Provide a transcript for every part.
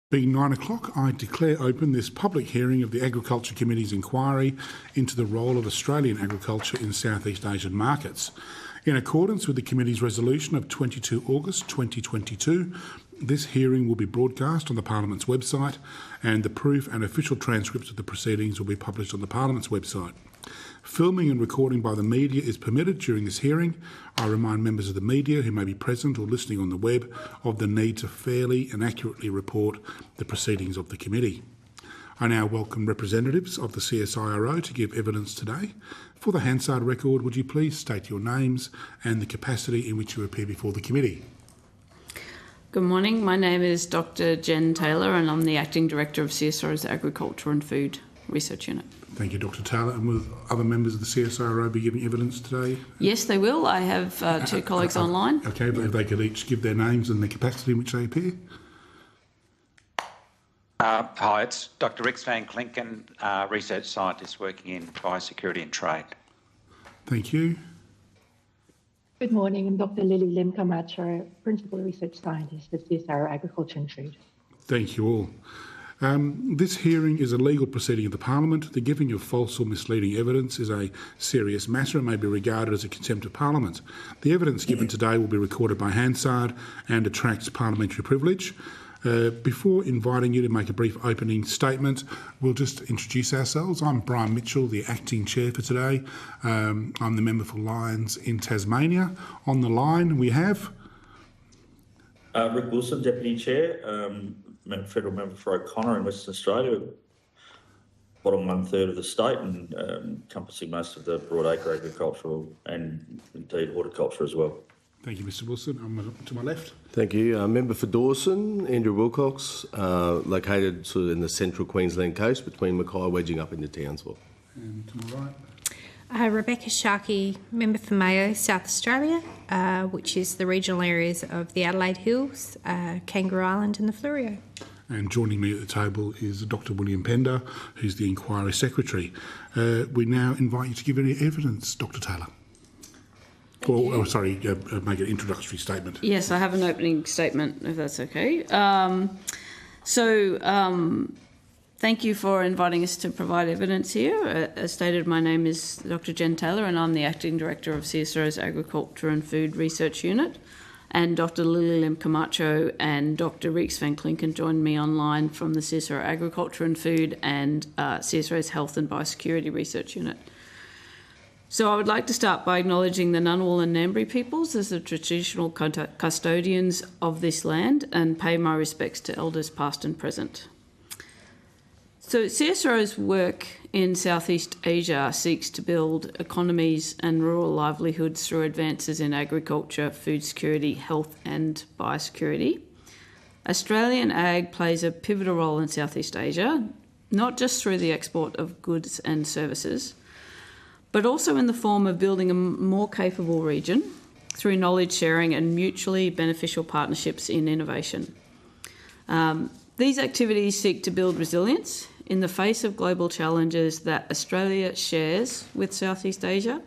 Being 9 o'clock, I declare open this public hearing of the Agriculture Committee's inquiry into the role of Australian agriculture in Southeast Asian markets. In accordance with the Committee's resolution of 22 August 2022, this hearing will be broadcast on the Parliament's website and the proof and official transcripts of the proceedings will be published on the Parliament's website. Filming and recording by the media is permitted during this hearing. I remind members of the media who may be present or listening on the web of the need to fairly and accurately report the proceedings of the committee. I now welcome representatives of the CSIRO to give evidence today. For the Hansard record, would you please state your names and the capacity in which you appear before the committee? Good morning. My name is Dr. Jen Taylor and I'm the Acting Director of CSIRO's Agriculture and Food Research Unit. Thank you, Dr. Taylor. And will other members of the CSIRO be giving evidence today? Yes, they will. I have two colleagues online. Okay, but if they could each give their names and the capacity in which they appear. Hi, it's Dr. Rex van Klinken, Research Scientist working in Biosecurity and Trade. Thank you. Good morning. I'm Dr. Lily Lim Camacho, Principal Research Scientist at CSIRO Agriculture and Food. Thank you all. This hearing is a legal proceeding of the Parliament. The giving of false or misleading evidence is a serious matter and may be regarded as a contempt of Parliament. The evidence given today will be recorded by Hansard and attracts parliamentary privilege. Before inviting you to make a brief opening statement, we'll just introduce ourselves. I'm Brian Mitchell, the Acting Chair for today. I'm the member for Lions in Tasmania. On the line we have... Rick Wilson, Deputy Chair, Federal Member for O'Connor in Western Australia, bottom 1/3 of the state and encompassing most of the broadacre agricultural and indeed horticulture as well. Thank you, Mr Wilson. I'm to my left. Thank you. Member for Dawson, Andrew Wilcox, located sort of in the central Queensland coast between Mackay wedging up into Townsville. And to my right. Rebecca Sharkey, Member for Mayo, South Australia, which is the regional areas of the Adelaide Hills, Kangaroo Island and the Fleurieu. And joining me at the table is Dr William Pender, who's the Inquiry Secretary. We now invite you to give any evidence, Dr Taylor. Make an introductory statement. Yes, I have an opening statement, if that's okay. Thank you for inviting us to provide evidence here. As stated, my name is Dr. Jen Taylor and I'm the Acting Director of CSIRO's Agriculture and Food Research Unit. And Dr. Lily Lim Camacho and Dr. Rex van Klinken joined me online from the CSIRO Agriculture and Food and CSIRO's Health and Biosecurity Research Unit. So I would like to start by acknowledging the Ngunnawal and Ngambri peoples as the traditional custodians of this land and pay my respects to elders past and present. So CSIRO's work in Southeast Asia seeks to build economies and rural livelihoods through advances in agriculture, food security, health and biosecurity. Australian ag plays a pivotal role in Southeast Asia, not just through the export of goods and services, but also in the form of building a more capable region through knowledge sharing and mutually beneficial partnerships in innovation. These activities seek to build resilience in the face of global challenges that Australia shares with Southeast Asia,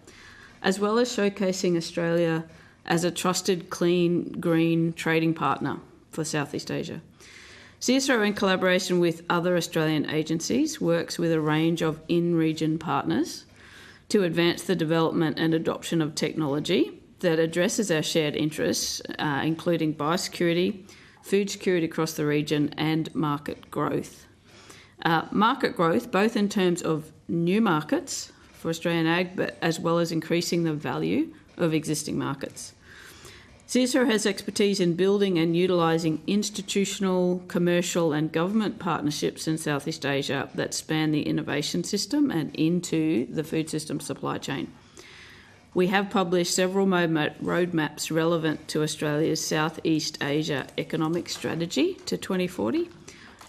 as well as showcasing Australia as a trusted, clean, green trading partner for Southeast Asia. CSIRO, in collaboration with other Australian agencies, works with a range of in-region partners to advance the development and adoption of technology that addresses our shared interests, including biosecurity, food security across the region and market growth. Market growth, both in terms of new markets for Australian ag, but as well as increasing the value of existing markets. CSIRO has expertise in building and utilising institutional, commercial and government partnerships in Southeast Asia that span the innovation system and into the food system supply chain. We have published several roadmaps relevant to Australia's Southeast Asia economic strategy to 2040,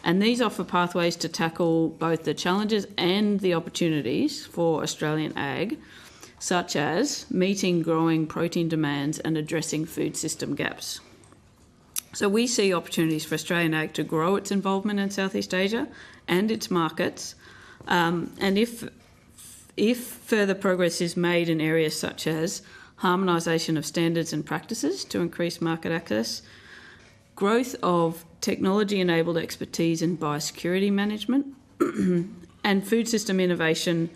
and these offer pathways to tackle both the challenges and the opportunities for Australian ag, such as meeting growing protein demands and addressing food system gaps. So we see opportunities for Australian ag to grow its involvement in Southeast Asia and its markets, and if further progress is made in areas such as harmonisation of standards and practices to increase market access, growth of technology-enabled expertise in biosecurity management, and food system innovation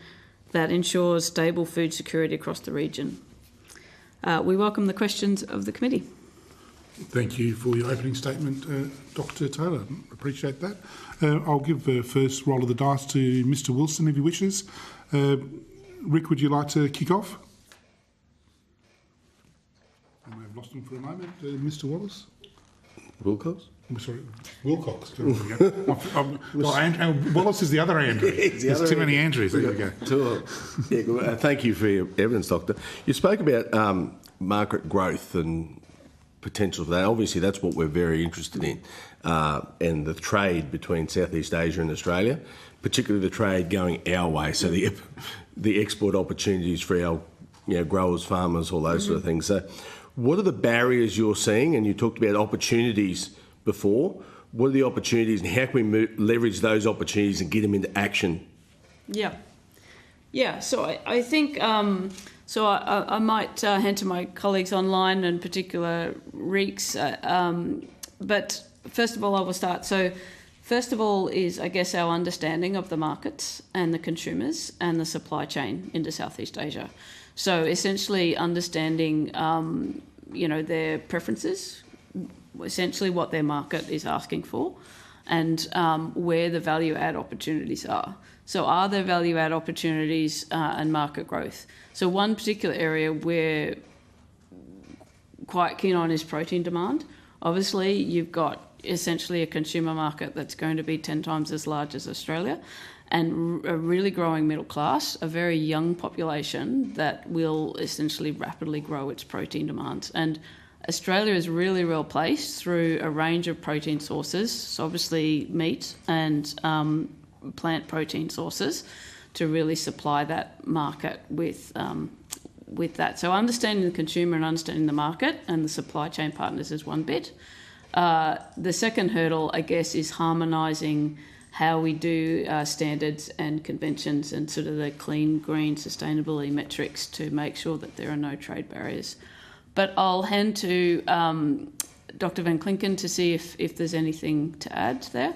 that ensures stable food security across the region. We welcome the questions of the committee. Thank you for your opening statement, Dr. Taylor. Appreciate that. I'll give the first roll of the dice to Mr. Wilson if he wishes. Rick, would you like to kick off? I may have lost him for a moment. Mr. Wallace? Wilcox? I'm sorry, Wilcox. There we go. Wallace is the other Andrew. There's too many Andrews. There we go. Thank you for your evidence, Doctor. You spoke about market growth and potential for that. Obviously, that's what we're very interested in, and the trade between Southeast Asia and Australia, particularly the trade going our way. So the export opportunities for our growers, farmers, all those sort of things. So, what are the barriers you're seeing? And you talked about opportunities before. What are the opportunities, and how can we leverage those opportunities and get them into action? Yeah. So I think I might hand to my colleagues online, in particular Reeks. But first of all, I will start. So first of all is, I guess, our understanding of the markets and the consumers and the supply chain into Southeast Asia. So essentially understanding, their preferences, essentially what their market is asking for, and where the value-add opportunities are. So are there value-add opportunities and market growth? So one particular area we're quite keen on is protein demand. Obviously, you've got essentially a consumer market that's going to be 10 times as large as Australia, and a really growing middle class, a very young population that will essentially rapidly grow its protein demands. And Australia is really well placed through a range of protein sources, so obviously meat and plant protein sources, to really supply that market with that. So understanding the consumer and understanding the market and the supply chain partners is one bit. The second hurdle, I guess, is harmonising how we do standards and conventions and sort of the clean, green, sustainability metrics to make sure that there are no trade barriers. But I'll hand to Dr. Van Klinken to see if there's anything to add there.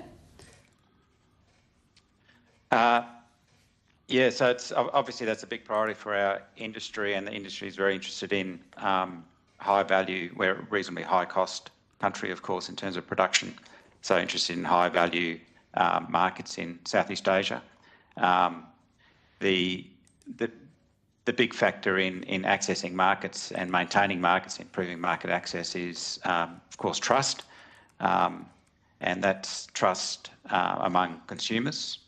So it's obviously that's a big priority for our industry, and the industry is very interested in high value. We're a reasonably high cost country, of course, in terms of production. So interested in high value markets in Southeast Asia. The big factor in accessing markets and maintaining markets, improving market access is, of course, trust. And that's trust among consumers,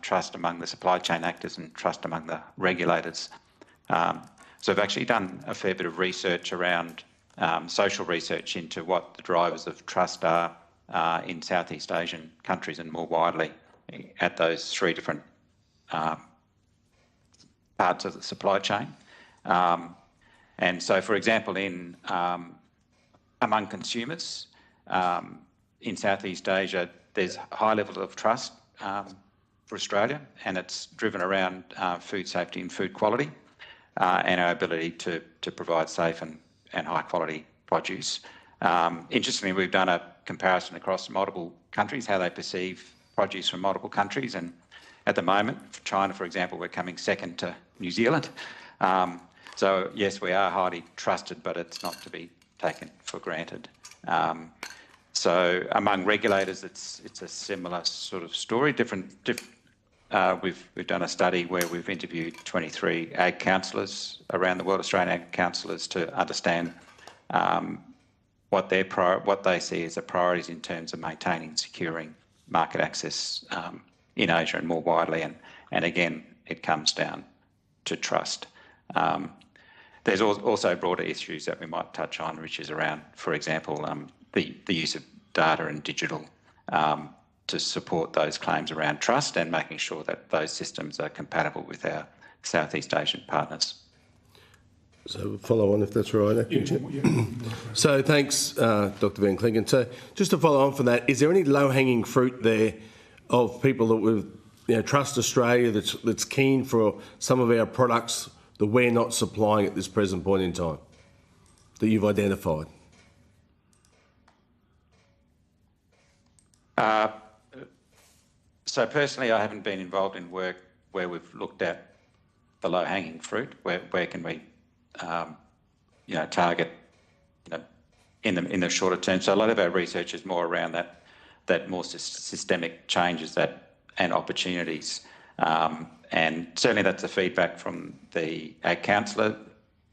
trust among the supply chain actors, and trust among the regulators. So I've actually done a fair bit of research around social research into what the drivers of trust are in Southeast Asian countries and more widely at those three different parts of the supply chain. And so, for example, among consumers in Southeast Asia, there's high levels of trust for Australia, and it's driven around food safety and food quality, and our ability to provide safe and high quality produce. Interestingly, we've done a comparison across multiple countries, how they perceive produce from multiple countries, and at the moment, for China, for example, we're coming second to New Zealand. So yes, we are highly trusted, but it's not to be taken for granted. So among regulators, it's a similar sort of story. We've done a study where we've interviewed 23 ag councillors around the world, Australian ag councillors, to understand what they see as the priorities in terms of maintaining and securing market access in Asia and more widely. And again, it comes down to trust. There's also broader issues that we might touch on, which is around, for example, the use of data and digital to support those claims around trust, and making sure that those systems are compatible with our Southeast Asian partners. So follow on, if that's all right. So thanks, Dr. Van Klinken. So just to follow on from that, is there any low-hanging fruit there of people that would trust Australia that's keen for some of our products that we're not supplying at this present point in time that you've identified? So personally, I haven't been involved in work where we've looked at the low-hanging fruit. Where can we, target, in the shorter term? So a lot of our research is more around that more systemic changes and opportunities. And certainly that's the feedback from the Ag Councillor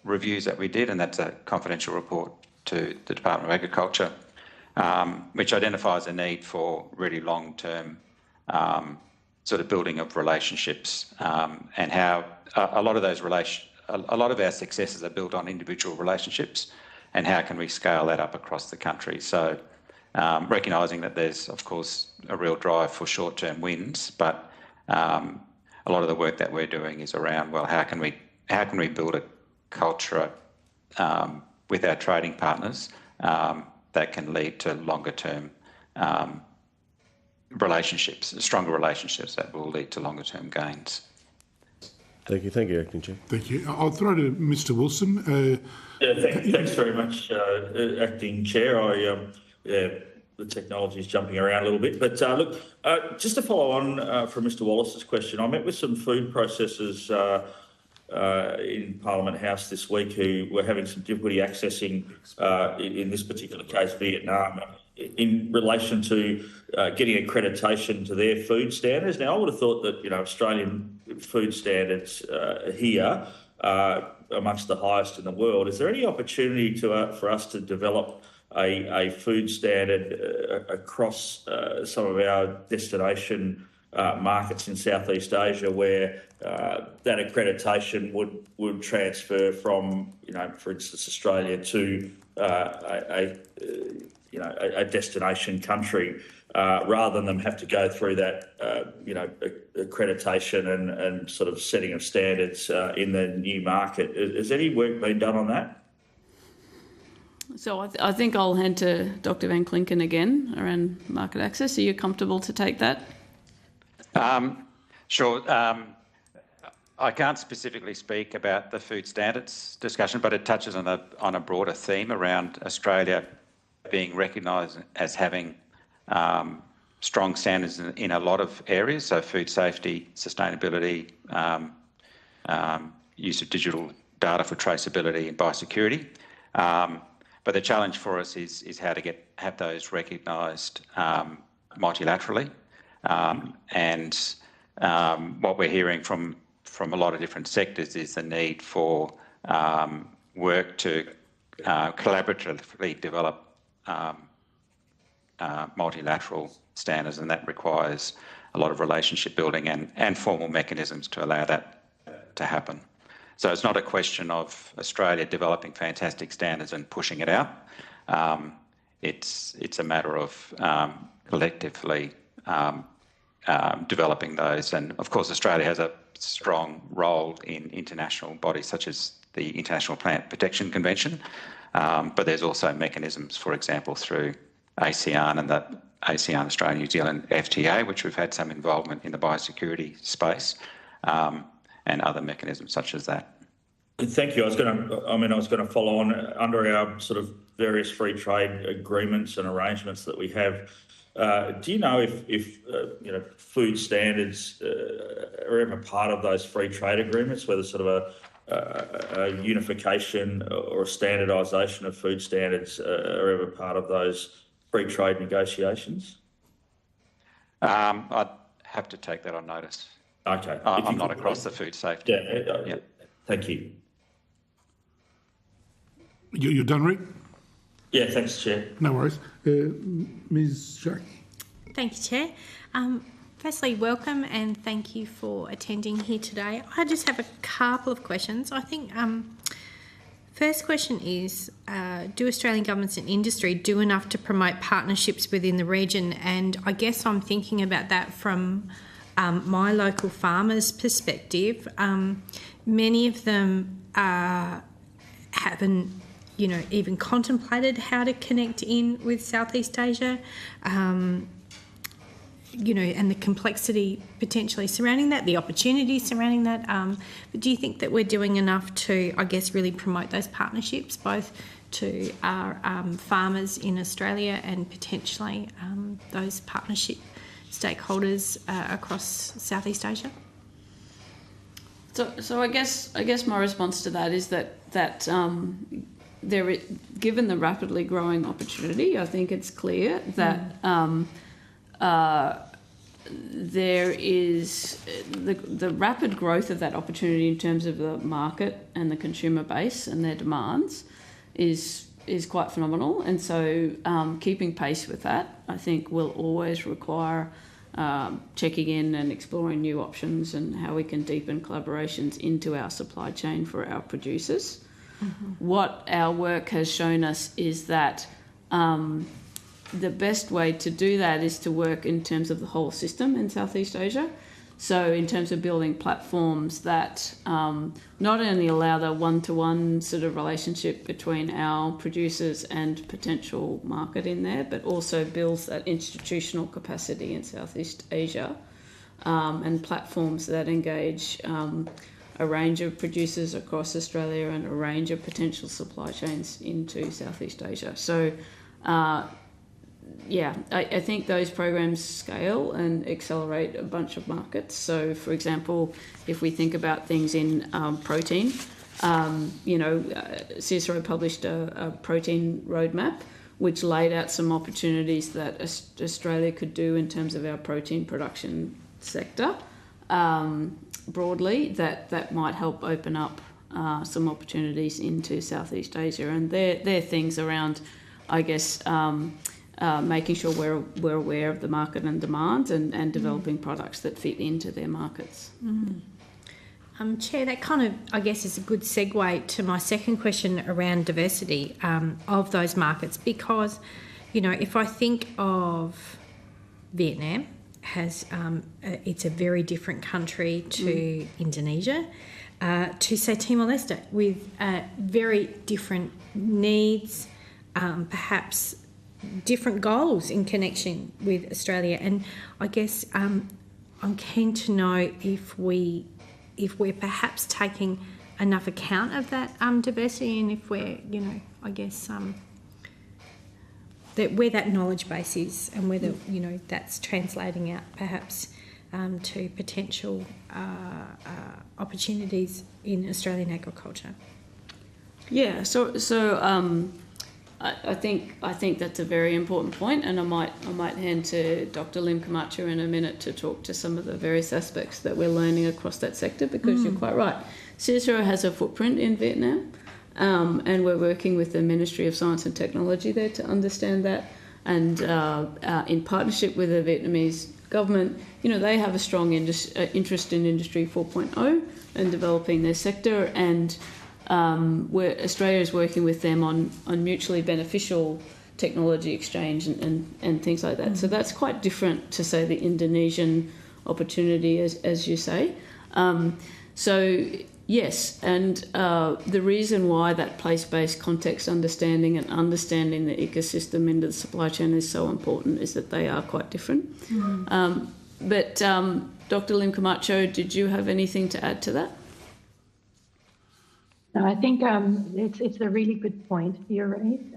reviews that we did, and that's a confidential report to the Department of Agriculture, which identifies a need for really long-term sort of building of relationships, and how a lot of our successes are built on individual relationships, and how can we scale that up across the country. So recognising that there's, of course, a real drive for short-term wins, but a lot of the work that we're doing is around, well, how can we build a culture with our trading partners that can lead to longer-term relationships, stronger relationships that will lead to longer-term gains. Thank you, Acting Chair. Thank you. I'll throw to Mr Wilson. Thanks very much, Acting Chair. The technology is jumping around a little bit, but look, just to follow on from Mr Wallace's question, I met with some food processors in Parliament House this week who were having some difficulty accessing, in this particular case, Vietnam, in relation to getting accreditation to their food standards. Now, I would have thought that Australian food standards here are amongst the highest in the world. Is there any opportunity for us to develop a food standard across some of our destination markets in Southeast Asia, where that accreditation would transfer from, for instance, Australia to a destination country, rather than them have to go through that, accreditation and sort of setting of standards in the new market? Has any work been done on that? So I think I'll hand to Dr Van Klinken again around market access. Are you comfortable to take that? Sure. I can't specifically speak about the food standards discussion, but it touches on a broader theme around Australia being recognised as having strong standards in a lot of areas, so food safety, sustainability, use of digital data for traceability and biosecurity. But the challenge for us is how to have those recognised multilaterally. And what we're hearing from a lot of different sectors is the need for work to collaboratively develop multilateral standards, and that requires a lot of relationship building and formal mechanisms to allow that to happen. So it's not a question of Australia developing fantastic standards and pushing it out. It's a matter of collectively developing those. And of course, Australia has a strong role in international bodies such as the International Plant Protection Convention, but there's also mechanisms, for example, through ASEAN and the ASEAN Australia New Zealand FTA, which we've had some involvement in the biosecurity space, and other mechanisms such as that. Thank you. I was going to follow on under our sort of various free trade agreements and arrangements that we have. Do you know if food standards are ever part of those free trade agreements, whether sort of a unification or a standardisation of food standards are ever part of those free trade negotiations? I'd have to take that on notice. Okay. I'm not across the food safety. Yeah. Thank you. You're done, Rick? Yeah, thanks, Chair. No worries. Ms Jack? Thank you, Chair. Firstly, welcome and thank you for attending here today. I just have a couple of questions. I think first question is, do Australian governments and industry do enough to promote partnerships within the region? And I guess I'm thinking about that from my local farmers' perspective. Many of them haven't even contemplated how to connect in with Southeast Asia, and the complexity potentially surrounding that, the opportunities surrounding that. But do you think that we're doing enough to, I guess, really promote those partnerships, both to our farmers in Australia and potentially those partnership stakeholders across Southeast Asia? So I guess my response to that is that given the rapidly growing opportunity, I think it's clear that there is the rapid growth of that opportunity in terms of the market and the consumer base and their demands is quite phenomenal. And so keeping pace with that, I think, will always require checking in and exploring new options and how we can deepen collaborations into our supply chain for our producers. What our work has shown us is that the best way to do that is to work in terms of the whole system in Southeast Asia. So in terms of building platforms that not only allow the one-to-one sort of relationship between our producers and potential market in there, but also builds that institutional capacity in Southeast Asia, and platforms that engage a range of producers across Australia and a range of potential supply chains into Southeast Asia. So I think those programs scale and accelerate a bunch of markets. So, for example, if we think about things in protein, CSIRO published a protein roadmap which laid out some opportunities that Australia could do in terms of our protein production sector broadly that might help open up some opportunities into Southeast Asia. And they're things around, I guess, making sure we're aware of the market and demands and developing products that fit into their markets. Chair, that kind of, I guess, is a good segue to my second question around diversity of those markets, because, if I think of Vietnam, it's a very different country to Indonesia, to, say, Timor-Leste, with very different needs, perhaps different goals in connection with Australia. And I guess I'm keen to know if we're perhaps taking enough account of that diversity, and if we're, that where that knowledge base is, and whether that's translating out perhaps to potential opportunities in Australian agriculture. Yeah. So I think that's a very important point, and I might hand to Dr. Lim Camacho in a minute to talk to some of the various aspects that we're learning across that sector, because you're quite right. CSIRO has a footprint in Vietnam, and we're working with the Ministry of Science and Technology there to understand that, and in partnership with the Vietnamese government, they have a strong interest in Industry 4.0 and developing their sector, and where Australia is working with them on mutually beneficial technology exchange and things like that. So that's quite different to, say, the Indonesian opportunity, as you say. So yes, and the reason why that place-based context understanding and understanding the ecosystem into the supply chain is so important is that they are quite different. But Dr. Lim Camacho, did you have anything to add to that? No, I think it's a really good point you raised,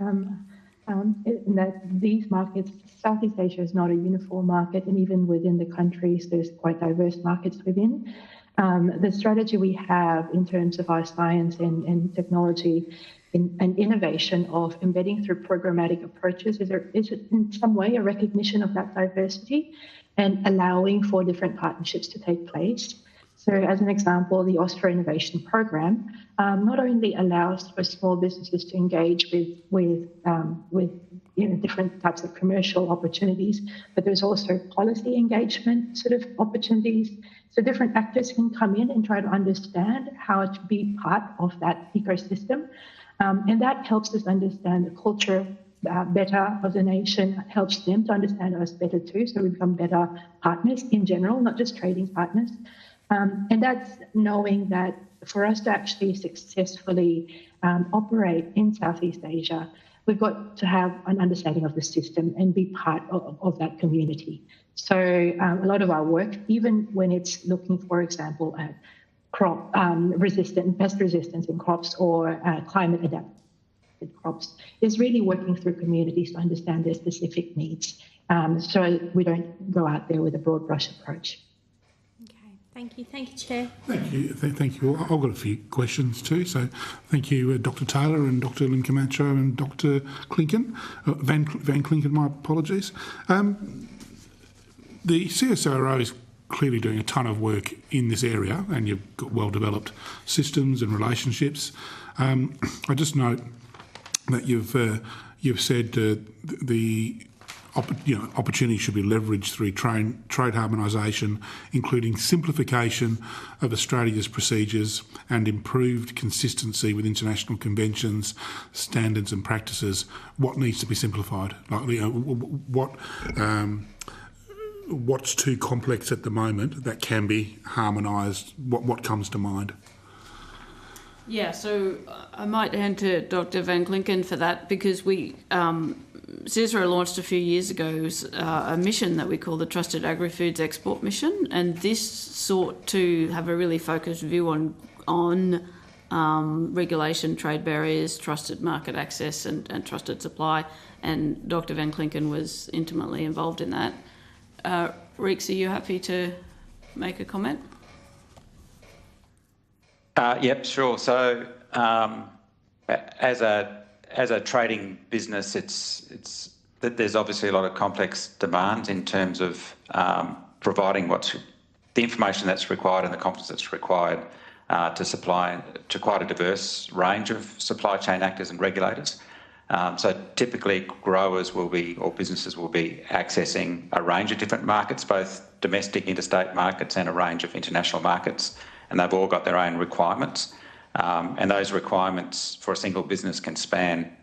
in that these markets, Southeast Asia is not a uniform market, and even within the countries, there's quite diverse markets within. The strategy we have in terms of our science and technology and innovation of embedding through programmatic approaches is in some way a recognition of that diversity and allowing for different partnerships to take place. So as an example, the Austro Innovation Program not only allows for small businesses to engage with different types of commercial opportunities, but there's also policy engagement sort of opportunities. So different actors can come in and try to understand how to be part of that ecosystem. And that helps us understand the culture better of the nation, helps them to understand us better too, so we become better partners in general, not just trading partners. And that's knowing that for us to actually successfully operate in Southeast Asia, we've got to have an understanding of the system and be part of that community. So a lot of our work, even when it's looking, for example, at crop pest resistance in crops or climate selected crops is really working through communities to understand their specific needs, so we don't go out there with a broad brush approach. Okay, thank you. Thank you, Chair. Thank you. Thank you. I've got a few questions too. So thank you, Dr. Taylor and Dr. Lynn Camacho and Dr. Klinken. Van Klinken, my apologies. The CSIRO is clearly doing a ton of work in this area, and you've got well-developed systems and relationships. I just note that you've said the opportunity should be leveraged through trade harmonisation, including simplification of Australia's procedures and improved consistency with international conventions, standards and practices. What needs to be simplified? What's too complex at the moment that can be harmonised? What comes to mind? Yeah, so I might hand to Dr. Van Klinken for that, because we CSIRO launched a few years ago a mission that we call the Trusted Agri-Foods Export Mission, and this sought to have a really focused view on regulation, trade barriers, trusted market access and trusted supply, and Dr. Van Klinken was intimately involved in that. Reeks, are you happy to make a comment? Yep, sure. So as a trading business, it's there's obviously a lot of complex demands in terms of providing the information that's required and the competence that's required to supply to quite a diverse range of supply chain actors and regulators. So typically growers or businesses will be accessing a range of different markets, both domestic, interstate markets and a range of international markets, and they've all got their own requirements. And those requirements for a single business can span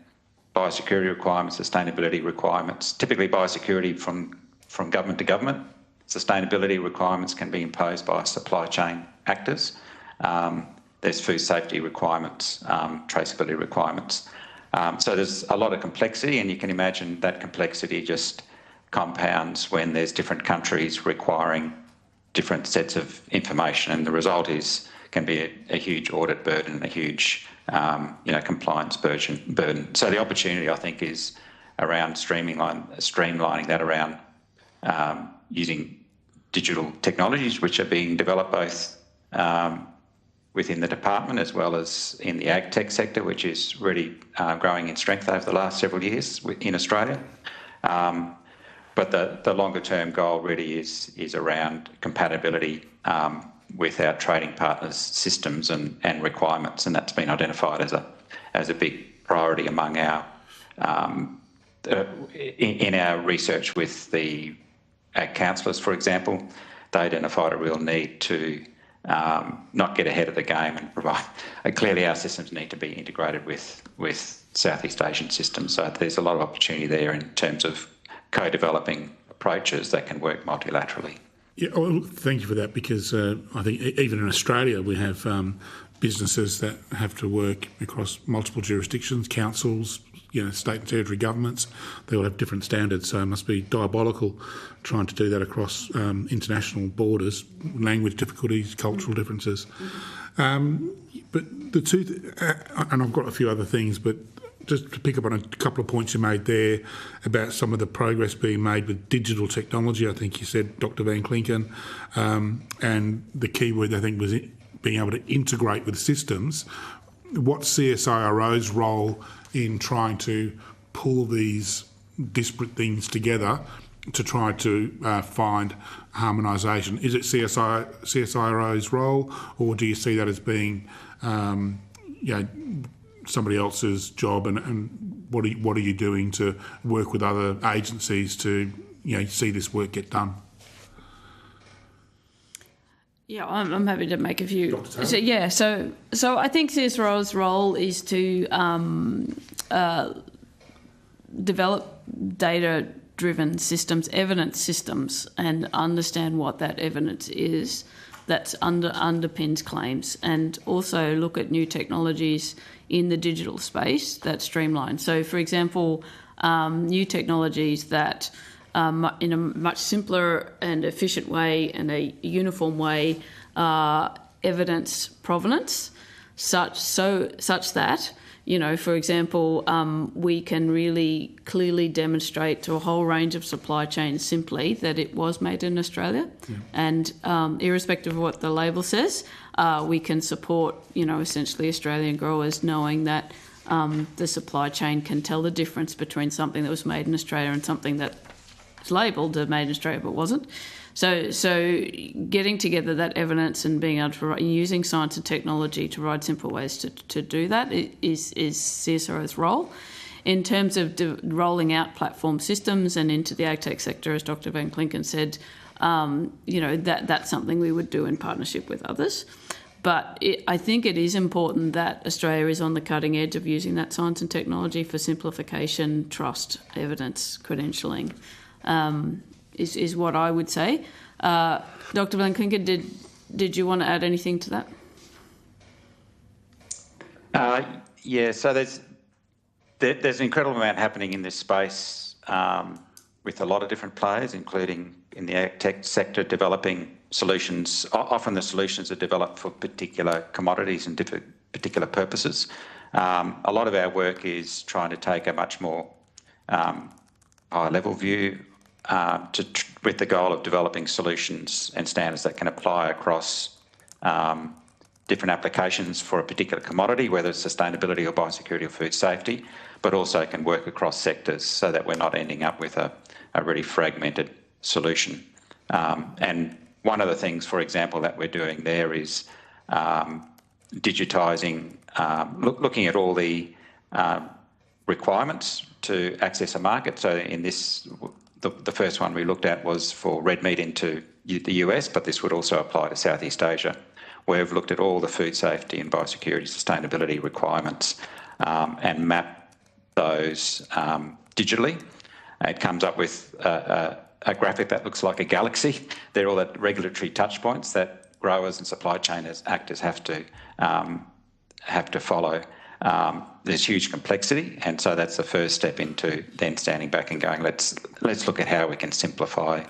biosecurity requirements, sustainability requirements, typically biosecurity from government to government. Sustainability requirements can be imposed by supply chain actors. There's food safety requirements, traceability requirements. So there's a lot of complexity, and you can imagine that complexity just compounds when there's different countries requiring different sets of information, and the result can be a huge audit burden and a huge compliance burden. So the opportunity, I think, is around streamlining that around using digital technologies which are being developed both within the department as well as in the ag tech sector, which is really growing in strength over the last several years in Australia. But the longer term goal really is around compatibility with our trading partners' systems and requirements, and that's been identified as a big priority among our in our research with the ag councillors, for example. They identified a real need to not get ahead of the game and provide. Clearly, our systems need to be integrated with Southeast Asian systems. So there's a lot of opportunity there in terms of co-developing approaches that can work multilaterally. Yeah, well, thank you for that, because I think even in Australia we have businesses that have to work across multiple jurisdictions, councils, state and territory governments. They all have different standards, so it must be diabolical trying to do that across international borders, language difficulties, cultural differences. But the two, and I've got a few other things, but just to pick up on a couple of points you made there about some of the progress being made with digital technology, I think you said, Dr. Van Klinken, and the key word I think was being able to integrate with systems. What's CSIRO's role in trying to pull these disparate things together to try to find harmonisation? Is it CSIRO's role, or do you see that as being somebody else's job, and what are you doing to work with other agencies to see this work get done? Yeah, I'm happy to make a few. So I think CSIRO's role is to develop data-driven systems, evidence systems, and understand what that evidence is that underpins claims, and also look at new technologies in the digital space that streamline. So, for example, new technologies that in a much simpler and efficient way and a uniform way evidence provenance such that For example, we can really clearly demonstrate to a whole range of supply chains simply that it was made in Australia. Yeah. And irrespective of what the label says, we can support, essentially Australian growers knowing that the supply chain can tell the difference between something that was made in Australia and something that was labelled made in Australia but wasn't. So getting together that evidence and being able to using science and technology to provide simple ways to do that is CSIRO's role. In terms of rolling out platform systems and into the agtech sector, as Dr. Van Klinken said, that's something we would do in partnership with others. But I think it is important that Australia is on the cutting edge of using that science and technology for simplification, trust, evidence, credentialing. Is what I would say. Dr. Van Klinken, did you want to add anything to that? So there's an incredible amount happening in this space with a lot of different players, including in the ag tech sector, developing solutions. Often the solutions are developed for particular commodities and particular purposes. A lot of our work is trying to take a much more high-level view with the goal of developing solutions and standards that can apply across different applications for a particular commodity, whether it's sustainability or biosecurity or food safety, but also can work across sectors so that we're not ending up with a really fragmented solution. And one of the things, for example, that we're doing there is digitising, looking at all the requirements to access a market. So in this, the first one we looked at was for red meat into the US, but this would also apply to Southeast Asia, where we've looked at all the food safety and biosecurity sustainability requirements and map those digitally. It comes up with a graphic that looks like a galaxy. They're all the regulatory touch points that growers and supply chain actors have to follow. There's huge complexity, and so that's the first step into then standing back and going, let's look at how we can simplify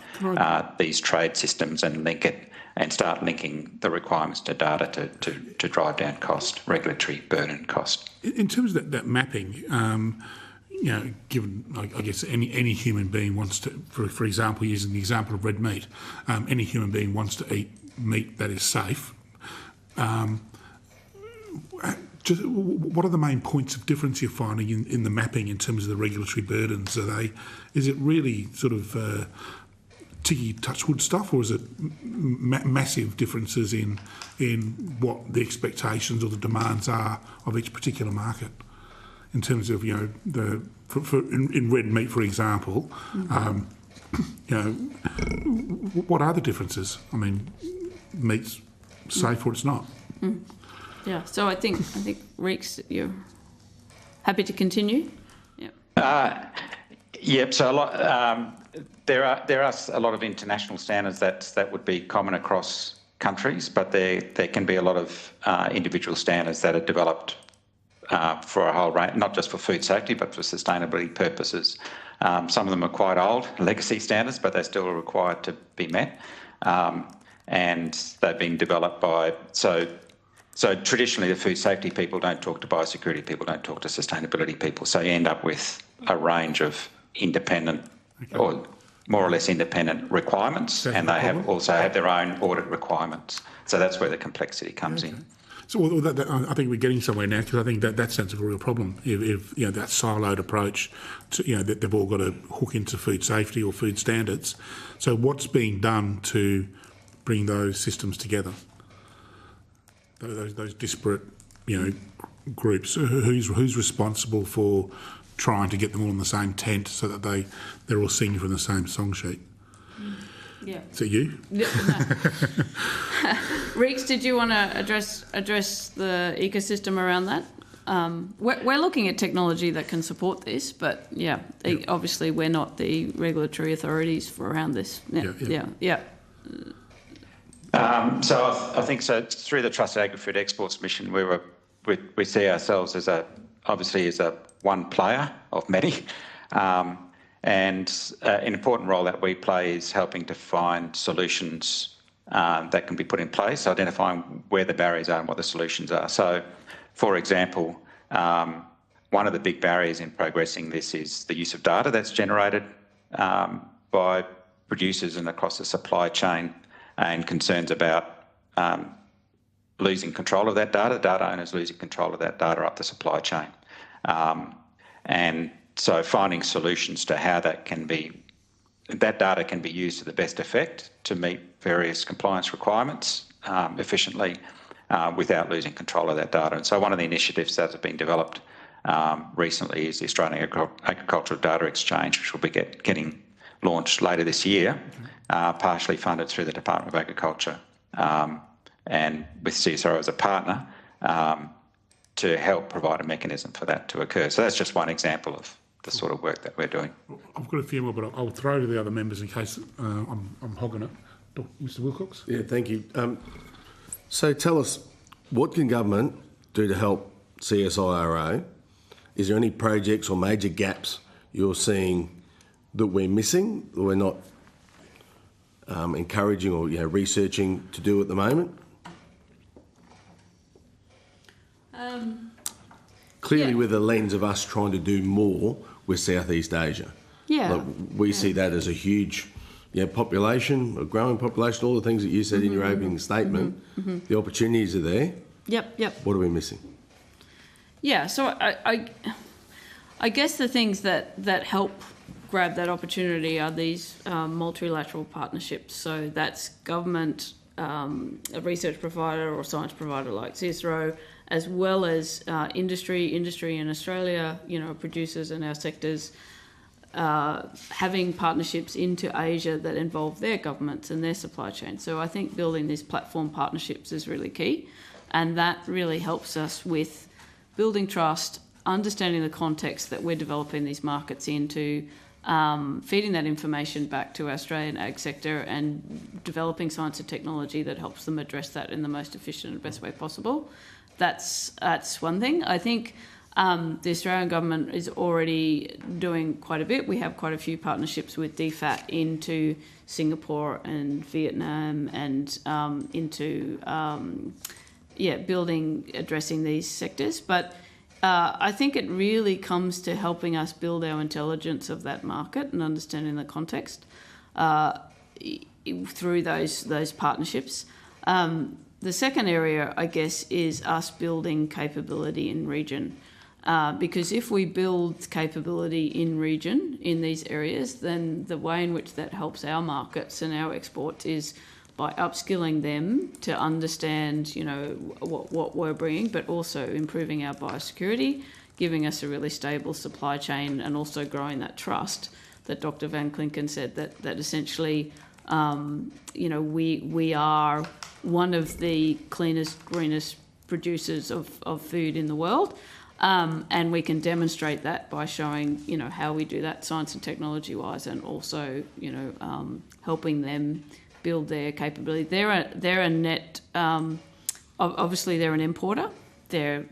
these trade systems and link it and start linking the requirements to data to drive down cost, regulatory burden cost. In terms of that mapping, given I guess any human being wants to, for example, using the example of red meat, any human being wants to eat meat that is safe. What are the main points of difference you're finding in the mapping in terms of the regulatory burdens? Is it really sort of ticky touchwood stuff, or is it massive differences in what the expectations or the demands are of each particular market? In terms of in red meat, for example, what are the differences? I mean, meat's safe or it's not. Mm. Yeah, so I think Reeks, you're happy to continue. Yep. So a lot, there are a lot of international standards that would be common across countries, but there can be a lot of individual standards that are developed for a whole range, not just for food safety, but for sustainability purposes. Some of them are quite old, legacy standards, but they're still required to be met, and they've been developed by So traditionally, the food safety people don't talk to biosecurity people, don't talk to sustainability people. So you end up with a range of independent or more or less independent requirements, and they also have their own audit requirements. So that's where the complexity comes in. So I think we're getting somewhere now, because I think that sounds like a real problem. If that siloed approach, that they've all got to hook into food safety or food standards. So what's being done to bring those systems together? Those disparate, groups. Who's responsible for trying to get them all in the same tent so that they're all singing from the same song sheet? Yeah. Is it you? No. Reeks, did you want to address the ecosystem around that? We're looking at technology that can support this, but obviously we're not the regulatory authorities for around this. Yeah. So I think through the Trusted Agri-Food Exports mission, we see ourselves as obviously as a one player of many, and an important role that we play is helping to find solutions that can be put in place, identifying where the barriers are and what the solutions are. So, for example, One of the big barriers in progressing this is the use of data that's generated by producers and across the supply chain, and concerns about losing control of that data owners losing control of that data up the supply chain. And so finding solutions to how that data can be used to the best effect to meet various compliance requirements efficiently without losing control of that data. And so one of the initiatives that have been developed recently is the Australian Agricultural Data Exchange, which will be getting launched later this year, partially funded through the Department of Agriculture and with CSIRO as a partner to help provide a mechanism for that to occur. So that's just one example of the sort of work that we're doing. I've got a few more, but I'll throw to the other members in case I'm hogging it. Mr. Wilcox? Yeah, thank you. So tell us, what can government do to help CSIRO? Is there any projects or major gaps you're seeing that we're missing, that we're not encouraging or researching to do at the moment? Clearly, with a lens of us trying to do more with Southeast Asia. Yeah. Like, we see that as a huge population, a growing population, all the things that you said in your opening statement. The opportunities are there. Yep. What are we missing? Yeah, so I guess the things that help grab that opportunity are these multilateral partnerships. So that's government, a research provider or science provider like CSIRO, as well as industry in Australia, producers in our sectors, having partnerships into Asia that involve their governments and their supply chain. So I think building these platform partnerships is really key, and that really helps us with building trust, understanding the context that we're developing these markets into, feeding that information back to our Australian ag sector, and developing science and technology that helps them address that in the most efficient and best way possible. That's one thing. I think the Australian government is already doing quite a bit. We have quite a few partnerships with DFAT into Singapore and Vietnam and into addressing these sectors. But I think it really comes to helping us build our intelligence of that market and understanding the context through those partnerships. The second area, I guess, is us building capability in region. Because if we build capability in region in these areas, then the way in which that helps our markets and our exports is by upskilling them to understand, what we're bringing, but also improving our biosecurity, giving us a really stable supply chain, and also growing that trust that Dr. Van Klinken said that essentially, we are one of the cleanest, greenest producers of food in the world. And we can demonstrate that by showing, how we do that science and technology-wise, and also, helping them build their capability. They're a net. Obviously, they're an importer. Their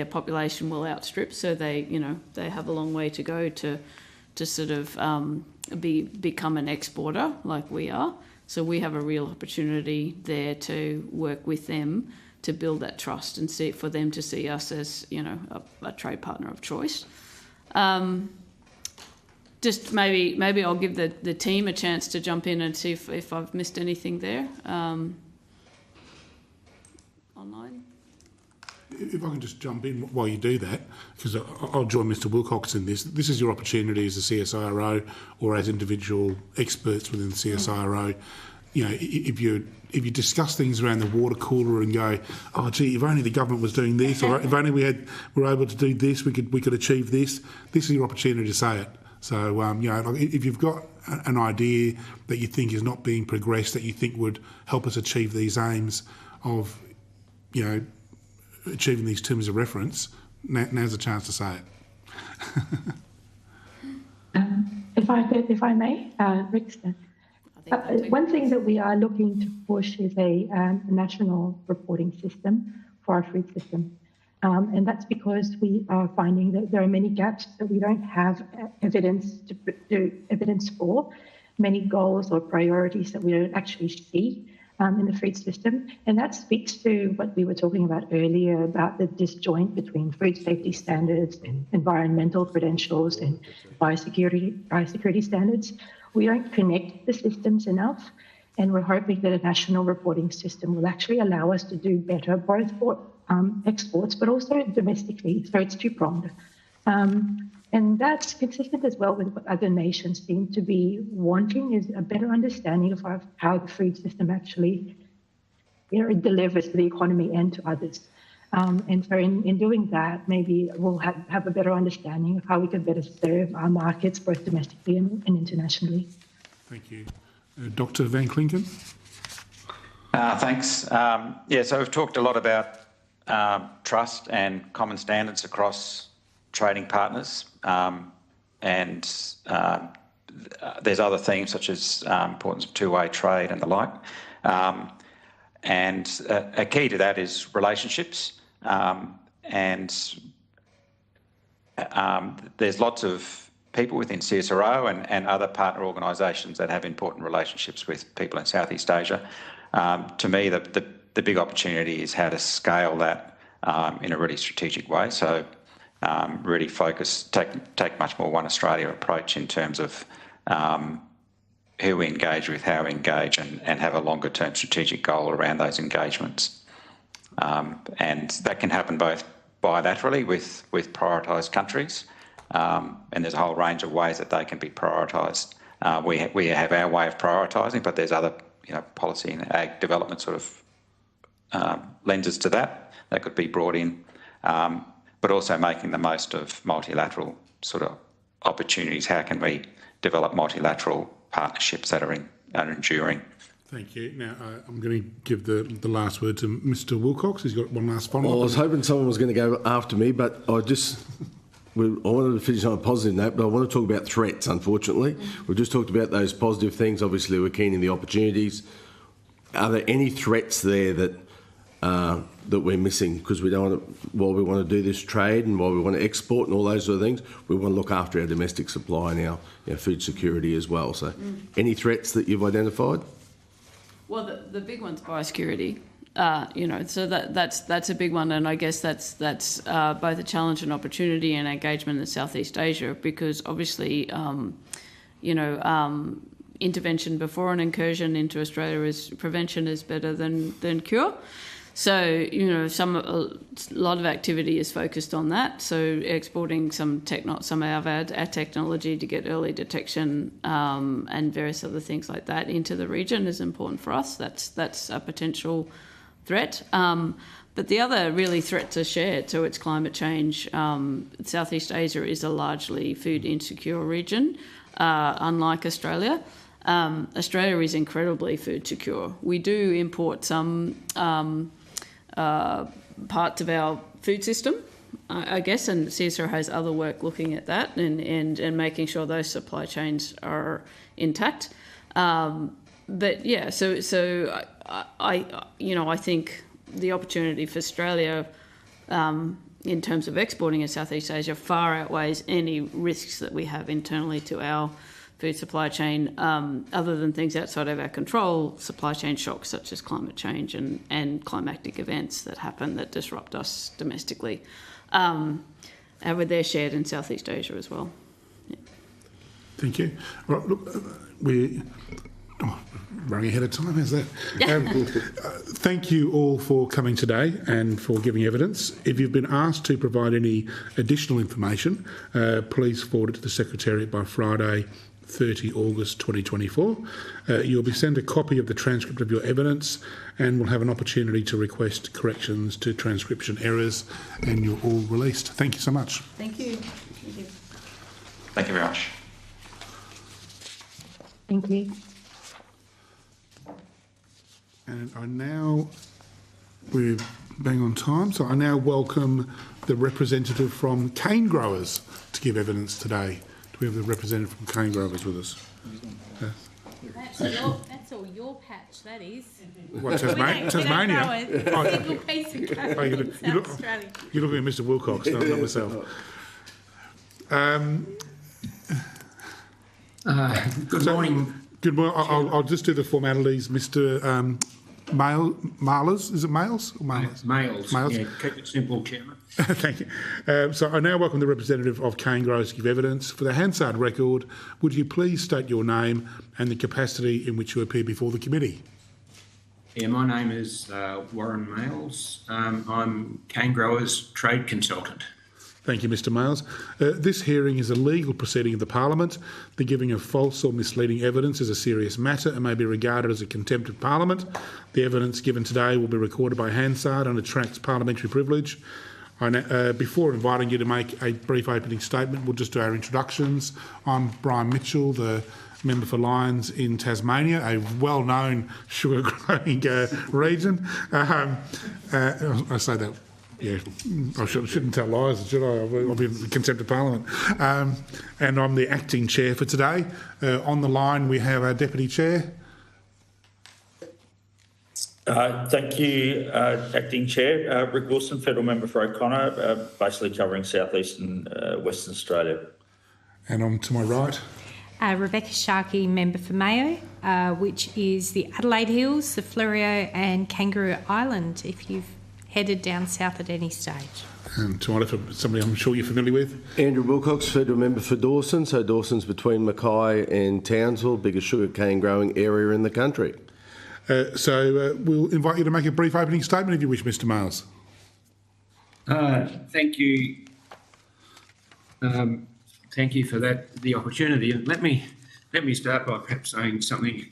population will outstrip, so they have a long way to go to sort of become an exporter like we are. So we have a real opportunity there to work with them to build that trust and for them to see us as, a trade partner of choice. Just maybe I'll give the team a chance to jump in and see if I've missed anything there. Online. If I can just jump in while you do that, because I'll join Mr. Wilcox in this. This is your opportunity as a CSIRO or as individual experts within the CSIRO. If you discuss things around the water cooler and go, oh gee, if only the government was doing this, or if only were able to do this, we could achieve this. This is your opportunity to say it. So if you've got an idea that you think is not being progressed, that you think would help us achieve these aims of, achieving these terms of reference, now's the chance to say it. If I may, Rickson. One thing that we are looking to push is a national reporting system for our food system. And that's because we are finding that there are many gaps that we don't have evidence for, many goals or priorities that we don't actually see in the food system. And that speaks to what we were talking about earlier about the disjoint between food safety standards and environmental credentials and biosecurity standards. We don't connect the systems enough. And we're hoping that a national reporting system will actually allow us to do better, both for exports, but also domestically. So it's two-pronged. And that's consistent as well with what other nations seem to be wanting, is a better understanding of how the food system actually delivers to the economy and to others. And so in doing that, maybe we'll have a better understanding of how we can better serve our markets, both domestically and internationally. Thank you. Dr. Van Klinken? Thanks. So we've talked a lot about trust and common standards across trading partners, and there's other themes such as importance of two-way trade and the like. And a key to that is relationships, and there's lots of people within CSIRO and other partner organisations that have important relationships with people in Southeast Asia. To me, the big opportunity is how to scale that in a really strategic way. So really take much more One Australia approach in terms of who we engage with, how we engage, and have a longer term strategic goal around those engagements. And that can happen both bilaterally with prioritised countries, and there's a whole range of ways that they can be prioritised. We have our way of prioritising, but there's other policy and ag development sort of lenses to that could be brought in, but also making the most of multilateral sort of opportunities. How can we develop multilateral partnerships that are enduring? Thank you. Now, I'm going to give the last word to Mr. Wilcox. He's got one last follow-up. Well, I was hoping someone was going to go after me, but I wanted to finish on a positive note, but I want to talk about threats, unfortunately. We've just talked about those positive things. Obviously, we're keen in the opportunities. Are there any threats there that we're missing? Because we don't want to, while we want to do this trade and while we want to export and all those sort of things, we want to look after our domestic supply and our food security as well. So any threats that you've identified? Well, the big one's biosecurity. So that's a big one, and I guess that's both a challenge and opportunity and engagement in Southeast Asia, because obviously, intervention before an incursion into Australia prevention is better than cure. So a lot of activity is focused on that. So exporting some of our technology to get early detection and various other things like that into the region is important for us. That's a potential threat. But the other really threats are shared. So it's climate change. Southeast Asia is a largely food insecure region, unlike Australia. Australia is incredibly food secure. We do import some parts of our food system, I guess, and CSIRO has other work looking at that and making sure those supply chains are intact. But yeah, so I think the opportunity for Australia in terms of exporting in Southeast Asia far outweighs any risks that we have internally to our food supply chain, other than things outside of our control, supply chain shocks such as climate change and climatic events that happen that disrupt us domestically. And they're shared in Southeast Asia as well. Yeah. Thank you. All right, look, we're running ahead of time, how's that? Thank you all for coming today and for giving evidence. If you've been asked to provide any additional information, please forward it to the Secretariat by Friday, 30 August 2024. You'll be sent a copy of the transcript of your evidence and will have an opportunity to request corrections to transcription errors, and you're all released. Thank you so much. Thank you. Thank you. Thank you very much. Thank you. And we're bang on time, so I now welcome the representative from cane growers to give evidence today. Do we have the representative from cane growers with us? That's all your patch, that is. What, Tasmania? Single piece of cover South Australia. You're looking at Mr. Wilcox, not myself. Good morning. Good morning. I'll just do the formalities. Mr. Mailers. Is it males or mailers? Males. Males. Yeah, keep it simple, Chairman. Thank you. So I now welcome the representative of Cane Growers to give evidence. For the Hansard record, would you please state your name and the capacity in which you appear before the committee? Yeah, my name is Warren Males. I'm Cane Growers Trade Consultant. Thank you, Mr Males. This hearing is a legal proceeding of the Parliament. The giving of false or misleading evidence is a serious matter and may be regarded as a contempt of Parliament. The evidence given today will be recorded by Hansard and attracts parliamentary privilege. Before inviting you to make a brief opening statement, we'll just do our introductions. I'm Brian Mitchell, the member for Lyons in Tasmania, a well-known sugar-growing region. I say that. Yeah, I shouldn't tell lies, should I? I'll be in contempt of Parliament. And I'm the acting chair for today. On the line, we have our deputy chair. Thank you, Acting Chair. Rick Wilson, Federal Member for O'Connor, basically covering South East and Western Australia. And on to my right. Rebecca Sharkey, Member for Mayo, which is the Adelaide Hills, the Fleurieu and Kangaroo Island, if you've headed down south at any stage. And to my left, somebody I'm sure you're familiar with. Andrew Wilcox, Federal Member for Dawson. So Dawson's between Mackay and Townsville, biggest sugarcane growing area in the country. We'll invite you to make a brief opening statement if you wish, Mr Males. Thank you. Thank you for the opportunity. And let me start by perhaps saying something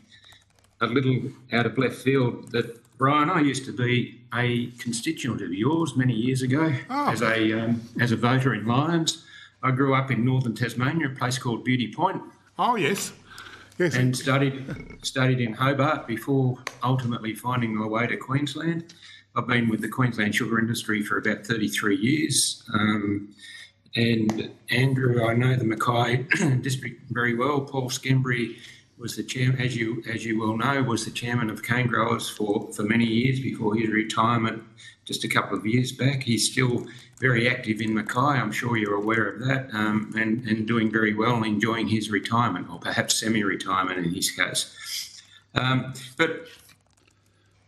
a little out of left field. That Brian, I used to be a constituent of yours many years ago as a voter in Lyons. I grew up in northern Tasmania, a place called Beauty Point. Oh yes, yes. And studied in Hobart before ultimately finding my way to Queensland. I've been with the Queensland sugar industry for about 33 years. And Andrew, I know the Mackay district very well. Paul Skembry was the chairman, as you well know, was the chairman of Cane Growers for many years before his retirement just a couple of years back. He's still very active in Mackay. I'm sure you're aware of that, and doing very well, enjoying his retirement, or perhaps semi-retirement in his case. But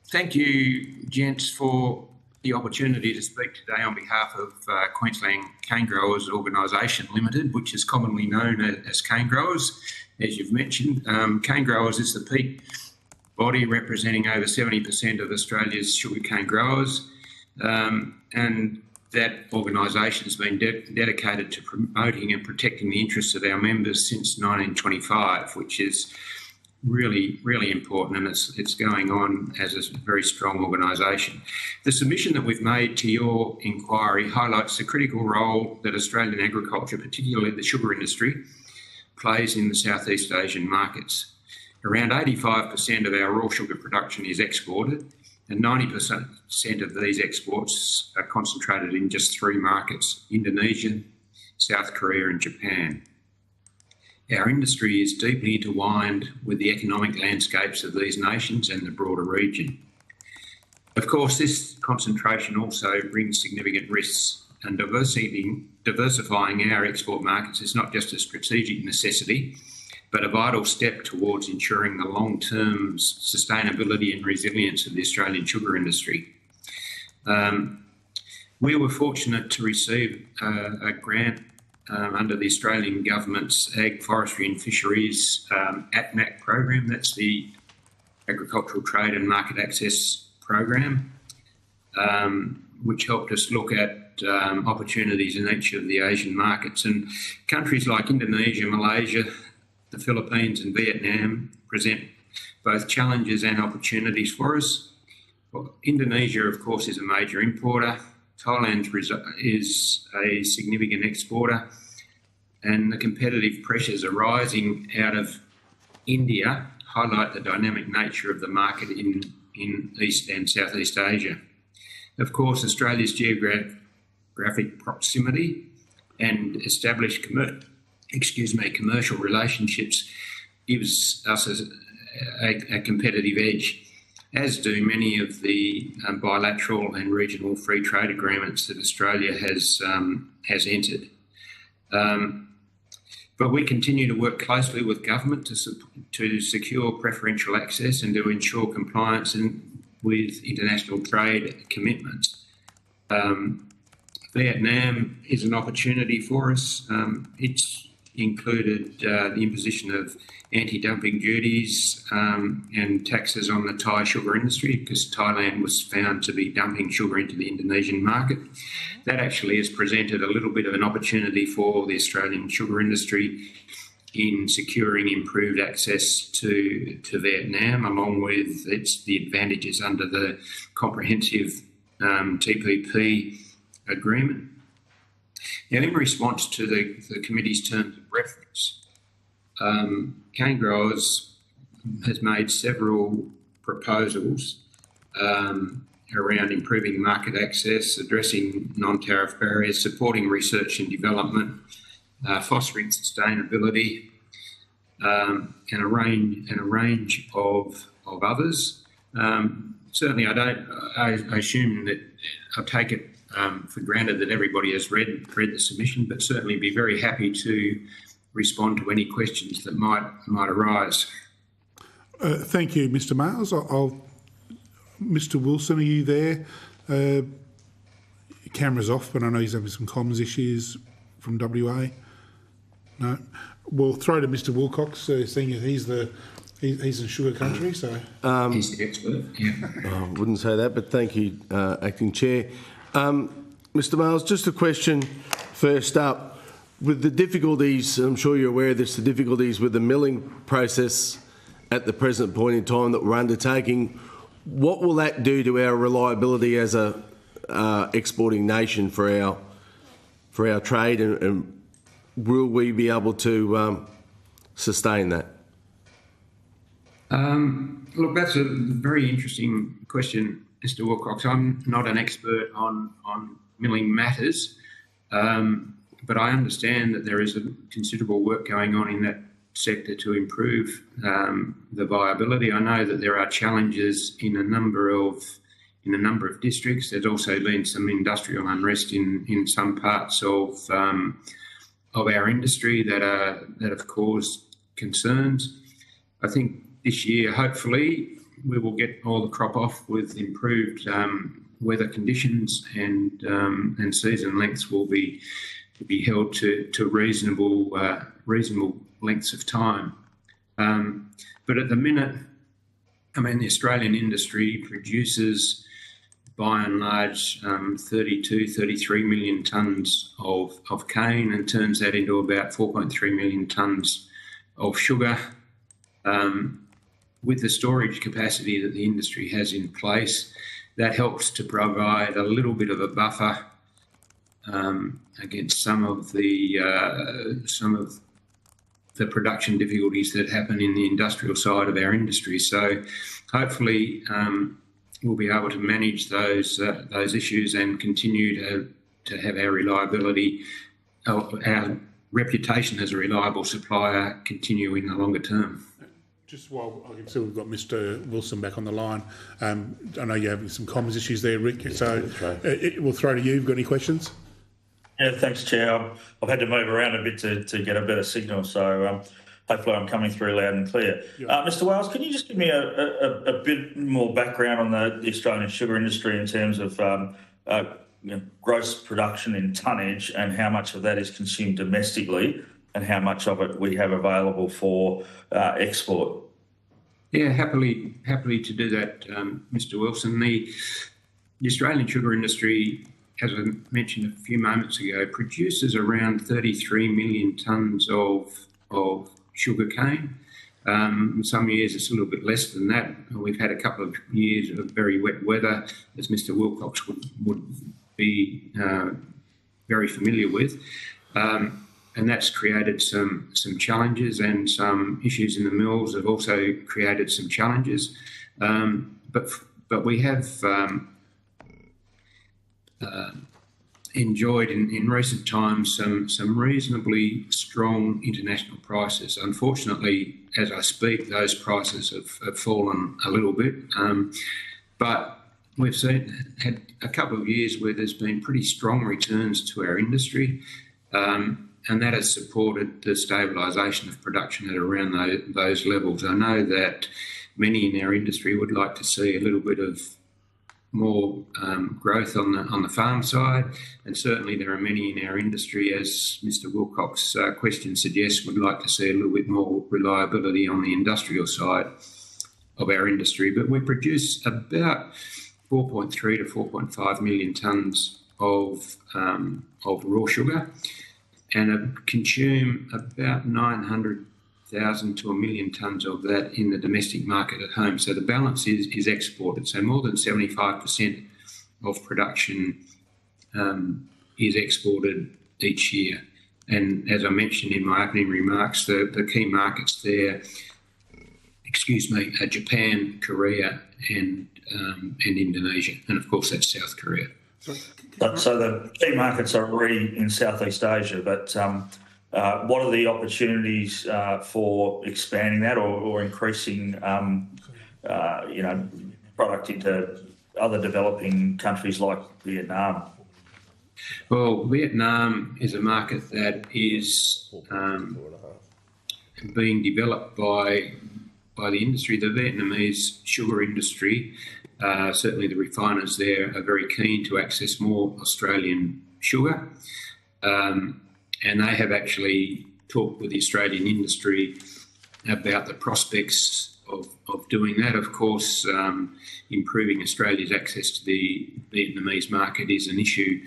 thank you, gents, for the opportunity to speak today on behalf of Queensland Cane Growers Organisation Limited, which is commonly known as Cane Growers. As you've mentioned, Cane Growers is the peak body representing over 70% of Australia's sugarcane growers, and that organisation has been dedicated to promoting and protecting the interests of our members since 1925, which is really, really important, and it's going on as a very strong organisation. The submission that we've made to your inquiry highlights the critical role that Australian agriculture, particularly the sugar industry, plays in the Southeast Asian markets. Around 85% of our raw sugar production is exported, and 90% of these exports are concentrated in just three markets: Indonesia, South Korea and Japan. Our industry is deeply intertwined with the economic landscapes of these nations and the broader region. Of course, this concentration also brings significant risks, and diversifying our export markets is not just a strategic necessity, but a vital step towards ensuring the long-term sustainability and resilience of the Australian sugar industry. We were fortunate to receive a grant under the Australian Government's Ag, Forestry and Fisheries ATMAC program. That's the Agricultural Trade and Market Access Program, which helped us look at opportunities in each of the Asian markets. And countries like Indonesia, Malaysia, the Philippines and Vietnam present both challenges and opportunities for us. Well, Indonesia, of course, is a major importer. Thailand is a significant exporter, and the competitive pressures arising out of India highlight the dynamic nature of the market in East and Southeast Asia. Of course, Australia's geographic proximity and established commercial relationships gives us a competitive edge, as do many of the bilateral and regional free trade agreements that Australia has entered. But we continue to work closely with government to secure preferential access and to ensure compliance with international trade commitments. Vietnam is an opportunity for us. It's included the imposition of anti-dumping duties and taxes on the Thai sugar industry, because Thailand was found to be dumping sugar into the Indonesian market. That actually has presented a little bit of an opportunity for the Australian sugar industry in securing improved access to Vietnam, along with the advantages under the comprehensive TPP agreement. Now, in response to the committee's terms of reference, Cane Growers has made several proposals around improving market access, addressing non-tariff barriers, supporting research and development, fostering sustainability, and a range of others. Certainly, I assume that I take it for granted that everybody has read the submission, but certainly be very happy to respond to any questions that might arise. Thank you, Mr. Miles. Mr. Wilson, are you there? Camera's off, but I know he's having some comms issues from WA. No, we'll throw to Mr. Wilcox, seeing as he's in sugar country. So He's the expert. Yeah. I wouldn't say that, but thank you, Acting Chair. Mr. Miles, just a question first up. With the difficulties, I'm sure you're aware of this, the difficulties with the milling process at the present point in time that we're undertaking, what will that do to our reliability as a exporting nation for our trade, and will we be able to sustain that? Look, that's a very interesting question, Mr. Wilcox. I'm not an expert on milling matters, but I understand that there is a considerable work going on in that sector to improve the viability. I know that there are challenges in a number of districts. There's also been some industrial unrest in some parts of our industry that have caused concerns. I think this year, hopefully, we will get all the crop off with improved weather conditions, and season lengths will be held to reasonable lengths of time. But at the minute, I mean, the Australian industry produces, by and large, 33 million tonnes of cane, and turns that into about 4.3 million tonnes of sugar. With the storage capacity that the industry has in place, that helps to provide a little bit of a buffer against some of the production difficulties that happen in the industrial side of our industry. So hopefully we'll be able to manage those issues and continue to have our reliability, our reputation as a reliable supplier, continue in the longer term. Just while I can see we've got Mr. Wilson back on the line, I know you're having some comms issues there, Rick, so we'll throw to you. Have you got any questions? Yeah, thanks, Chair. I've had to move around a bit to get a better signal, so hopefully I'm coming through loud and clear. Yeah. Mr. Wales, can you just give me a bit more background on the Australian sugar industry in terms of gross production in tonnage, and how much of that is consumed domestically, and how much of it we have available for export? Yeah, happily to do that, Mr. Wilson. The Australian sugar industry, as I mentioned a few moments ago, produces around 33 million tonnes of sugar cane. Some years it's a little bit less than that. We've had a couple of years of very wet weather, as Mr. Wilcox would be very familiar with. And that's created some challenges, and some issues in the mills have also created some challenges. But we have enjoyed in recent times some reasonably strong international prices. Unfortunately, as I speak, those prices have fallen a little bit, but we've had a couple of years where there's been pretty strong returns to our industry, and that has supported the stabilisation of production at around those levels. I know that many in our industry would like to see a little bit of more growth on the farm side, and certainly there are many in our industry, as Mr. Wilcox's question suggests, would like to see a little bit more reliability on the industrial side of our industry. But we produce about 4.3 to 4.5 million tonnes of raw sugar, and consume about 900,000 to 1 million tonnes of that in the domestic market at home. So the balance is exported. So more than 75% of production is exported each year. And as I mentioned in my opening remarks, the key markets there, are Japan, Korea, and Indonesia, and of course that's South Korea. So the key markets are already in Southeast Asia, but what are the opportunities for expanding that or increasing, product into other developing countries like Vietnam? Well, Vietnam is a market that is being developed by the industry, the Vietnamese sugar industry. Certainly the refiners there are very keen to access more Australian sugar. And they have actually talked with the Australian industry about the prospects of doing that. Of course, improving Australia's access to the Vietnamese market is an issue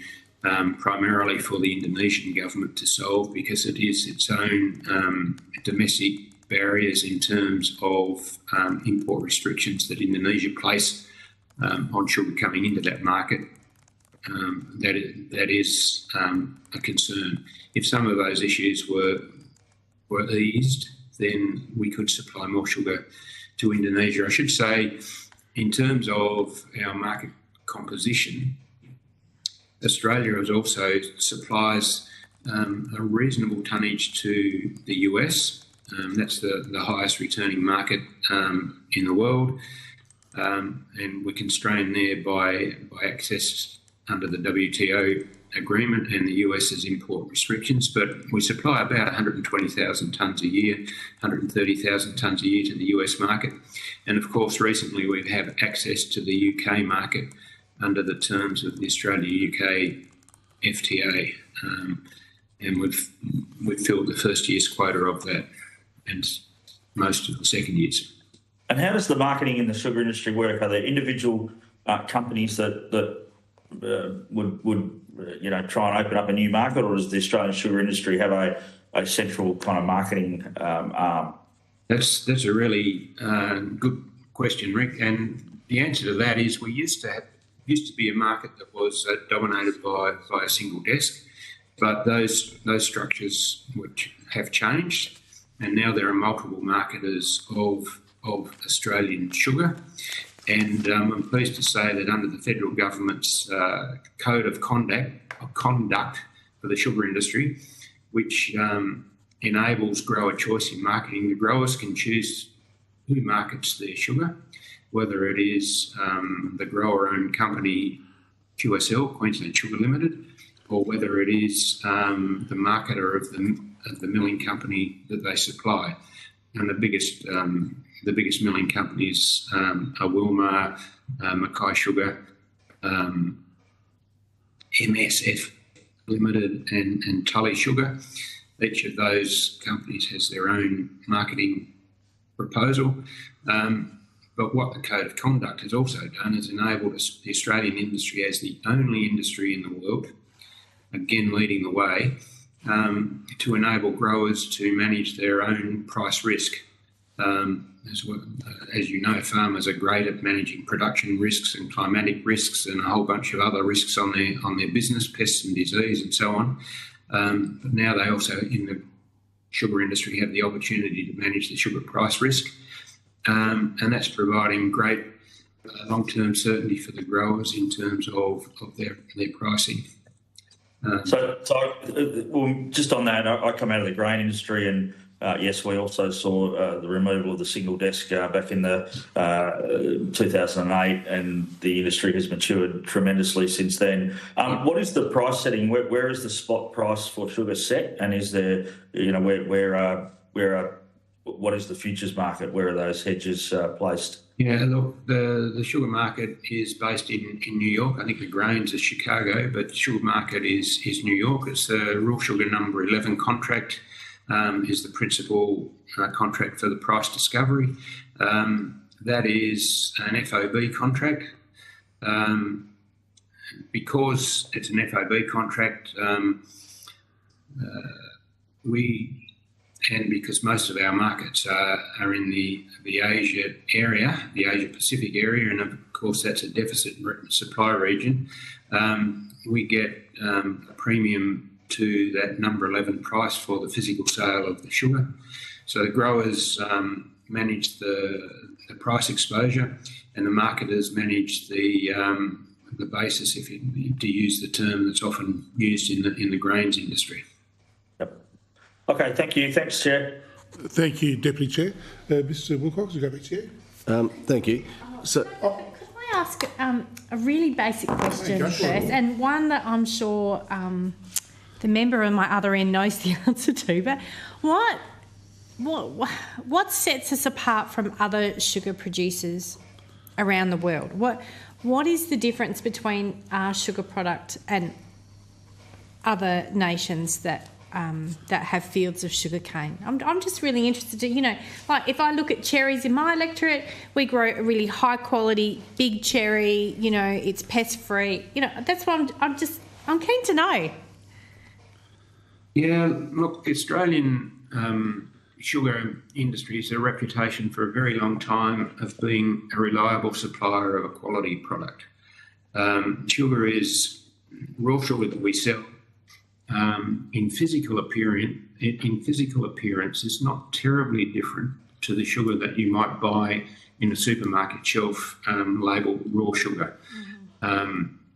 primarily for the Indonesian government to solve, because it is its own domestic barriers in terms of import restrictions that Indonesia place on sugar coming into that market. That is a concern. If some of those issues were eased, then we could supply more sugar to Indonesia. I should say, in terms of our market composition, Australia also supplies a reasonable tonnage to the US. That's the highest returning market in the world, and we're constrained there by access under the WTO agreement and the US's import restrictions. But we supply about 120,000 tonnes a year, 130,000 tonnes a year to the US market. And of course, recently we've had access to the UK market under the terms of the Australia-UK FTA, and we've filled the first year's quota of that and most of the second year's. And how does the marketing in the sugar industry work? Are there individual companies that would try and open up a new market, or does the Australian sugar industry have a central kind of marketing arm? That's a really good question, Rick. And the answer to that is we used to be a market that was dominated by a single desk, but those structures have changed, and now there are multiple marketers of Australian sugar. And I'm pleased to say that under the federal government's code of conduct for the sugar industry, which enables grower choice in marketing, the growers can choose who markets their sugar, whether it is the grower-owned company QSL, Queensland Sugar Limited, or whether it is the marketer of the milling company that they supply. And the biggest milling companies are Wilmar, Mackay Sugar, MSF Limited, and Tully Sugar. Each of those companies has their own marketing proposal. But what the Code of Conduct has also done is enabled the Australian industry as the only industry in the world, again leading the way, to enable growers to manage their own price risk. As you know, farmers are great at managing production risks and climatic risks and a whole bunch of other risks on their business, pests and disease and so on. But now they also, in the sugar industry, have the opportunity to manage the sugar price risk. And that's providing great long-term certainty for the growers in terms of their pricing. So just on that, I come out of the grain industry, and yes, we also saw the removal of the single desk back in the 2008, and the industry has matured tremendously since then. What is the price setting? Where is the spot price for sugar set? And is there, where are what is the futures market? Where are those hedges placed? Yeah, look, the sugar market is based in New York. I think the grains are Chicago, but the sugar market is New York. It's the raw sugar number 11 contract is the principal contract for the price discovery. That is an FOB contract. Because it's an FOB contract, and because most of our markets are in the Asia area, the Asia Pacific area, and of course that's a deficit supply region, we get a premium to that number 11 price for the physical sale of the sugar. So the growers manage the price exposure, and the marketers manage the basis, if you, to use the term that's often used in the grains industry. Yep. Okay, thank you. Thanks, Chair. Thank you, Deputy Chair. Mr Wilcox, we'll go back to you. Thank you. So, Could I ask a really basic question first, and one that I'm sure the member on my other end knows the answer to, but what sets us apart from other sugar producers around the world? What is the difference between our sugar product and other nations that have fields of sugarcane? I'm just really interested to, like if I look at cherries in my electorate, we grow a really high quality, big cherry, it's pest free. That's what I'm keen to know. Yeah, look, the Australian sugar industry has a reputation for a very long time of being a reliable supplier of a quality product. Sugar is raw sugar that we sell. In physical appearance, it's not terribly different to the sugar that you might buy in a supermarket shelf labelled raw sugar.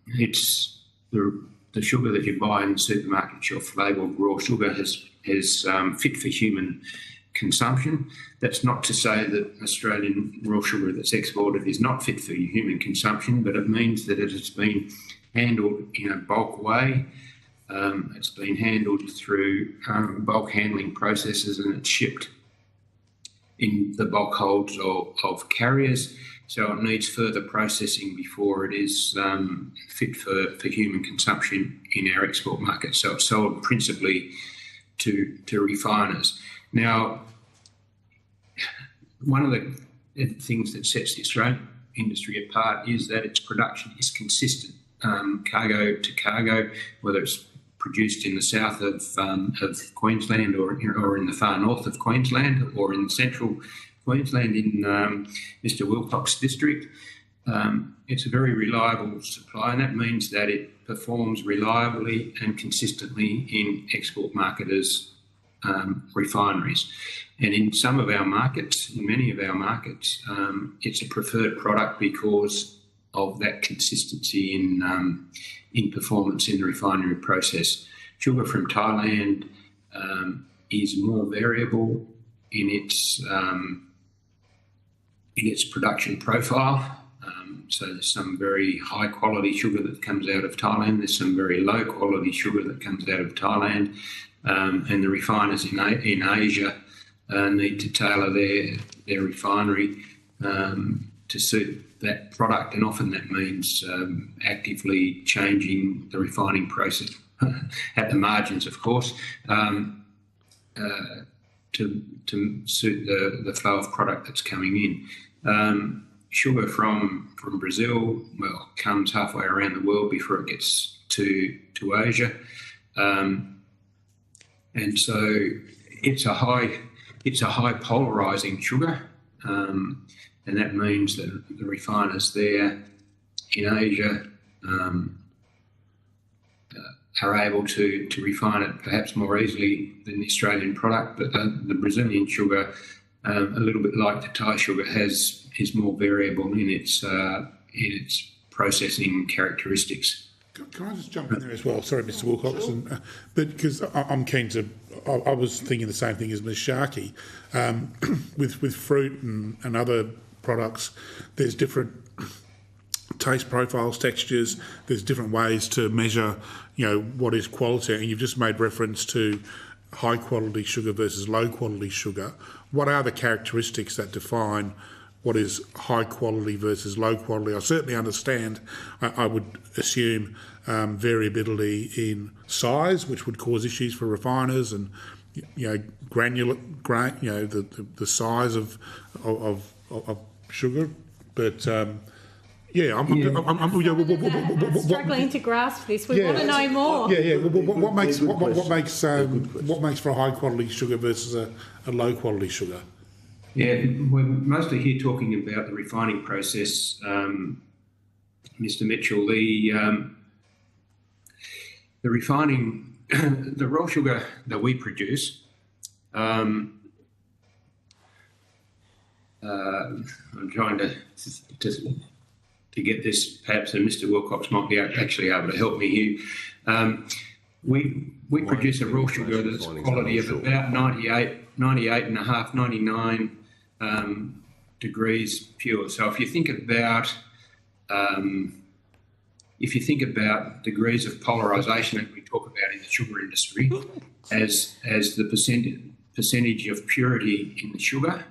It's the sugar that you buy in the supermarket shelf labelled raw sugar is fit for human consumption. That's not to say that Australian raw sugar that's exported is not fit for human consumption, but it means that it has been handled in a bulk way. It's been handled through bulk handling processes, and it's shipped in the bulk holds of carriers. So it needs further processing before it is fit for human consumption in our export market. So it's sold principally to refiners. Now, one of the things that sets the Australian industry apart is that its production is consistent, cargo to cargo, whether it's produced in the south of Queensland or in the far north of Queensland or in central Queensland in Mr Wilcox district. It's a very reliable supply, and that means that it performs reliably and consistently in export marketers' refineries. And in some of our markets, in many of our markets, it's a preferred product because of that consistency in performance in the refinery process. Sugar from Thailand is more variable in its production profile. So there's some very high quality sugar that comes out of Thailand. There's some very low quality sugar that comes out of Thailand. And the refiners in Asia need to tailor their refinery to suit that product, and often that means actively changing the refining process at the margins, of course, to suit the flow of product that's coming in. Sugar from Brazil, well, comes halfway around the world before it gets to Asia, and so it's a high polarizing sugar. And that means that the refiners there in Asia are able to refine it perhaps more easily than the Australian product, but the Brazilian sugar, a little bit like the Thai sugar, is more variable in its processing characteristics. Can I just jump in there as well? Sorry, Mr Wilcox, but because I'm keen to, I was thinking the same thing as Ms Sharkey. With fruit and other products, there's different taste profiles, textures. There's different ways to measure, what is quality. And you've just made reference to high quality sugar versus low quality sugar, what are the characteristics that define what is high quality versus low quality? I certainly understand, I would assume, variability in size, which would cause issues for refiners, and the size of sugar, but I'm struggling to grasp this. We want to know more. What makes for a high quality sugar versus a low quality sugar? Yeah, we're mostly here talking about the refining process, Mr. Mitchell. The refining, the raw sugar that we produce, I'm trying to get this, perhaps, and Mr. Wilcox might be actually able to help me here. We produce a raw sugar that's quality of about 98.5, 99 degrees pure. So if you think about degrees of polarisation that we talk about in the sugar industry as the percentage of purity in the sugar.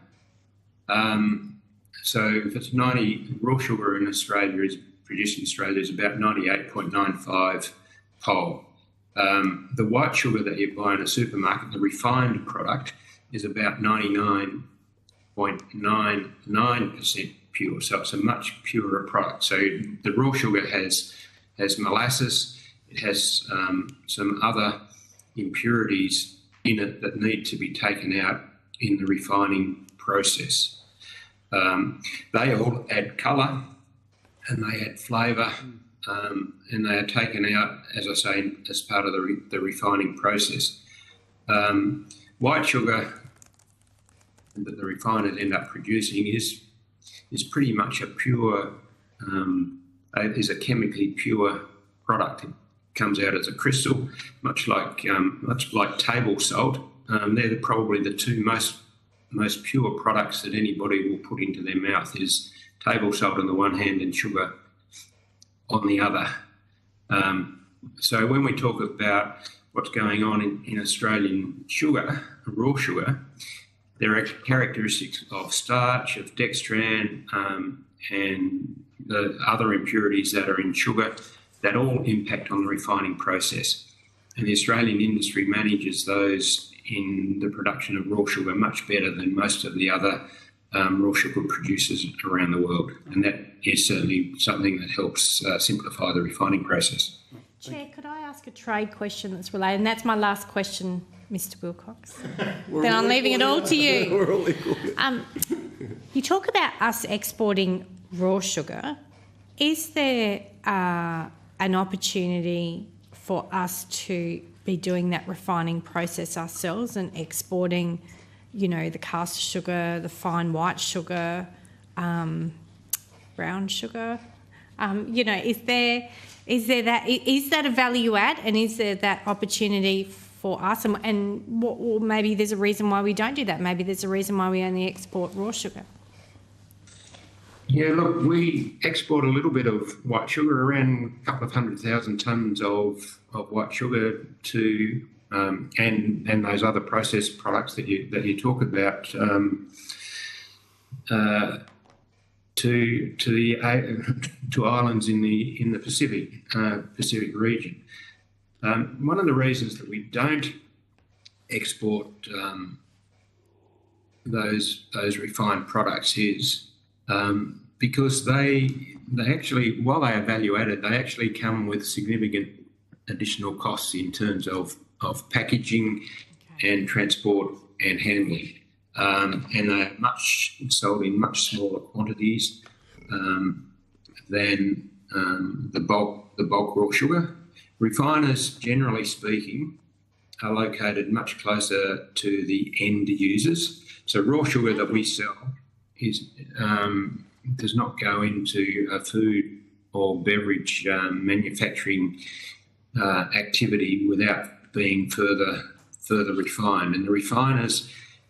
So if it's 90, raw sugar in Australia is produced in Australia is about 98.95 pol. The white sugar that you buy in a supermarket, the refined product, is about 99.99% pure. So it's a much purer product. So the raw sugar has molasses, it has some other impurities in it that need to be taken out in the refining process. They all add colour and they add flavour, and they are taken out, as I say, as part of the refining process. White sugar that the refiners end up producing is pretty much a pure, is a chemically pure product. It comes out as a crystal, much like table salt. They're probably the two most pure products that anybody will put into their mouth, is table salt on the one hand and sugar on the other. So when we talk about what's going on in Australian sugar, raw sugar, there are characteristics of starch, of dextran, and the other impurities that are in sugar that all impact on the refining process. And the Australian industry manages those in the production of raw sugar much better than most of the other raw sugar producers around the world. And that is certainly something that helps simplify the refining process. Chair, could I ask a trade question that's related? And that's my last question, Mr. Wilcox. Then I'm leaving it all to you. We're all equal. You talk about us exporting raw sugar. Is there an opportunity for us to be doing that refining process ourselves and exporting, the caster sugar, the fine white sugar, brown sugar? Is that a value add, and is there that opportunity for us? And maybe there's a reason why we don't do that. Maybe there's a reason why we only export raw sugar. Yeah, look, we export a little bit of white sugar, around a couple of 100,000 tonnes of white sugar to, and those other processed products that you talk about, to islands in the Pacific region. One of the reasons that we don't export those refined products is because they actually, while they are value added, they actually come with significant additional costs in terms of packaging and transport and handling. And they're sold in much smaller quantities than the bulk raw sugar. Refiners, generally speaking, are located much closer to the end users. So raw sugar that we sell does not go into a food or beverage manufacturing activity without being further refined. And the refiners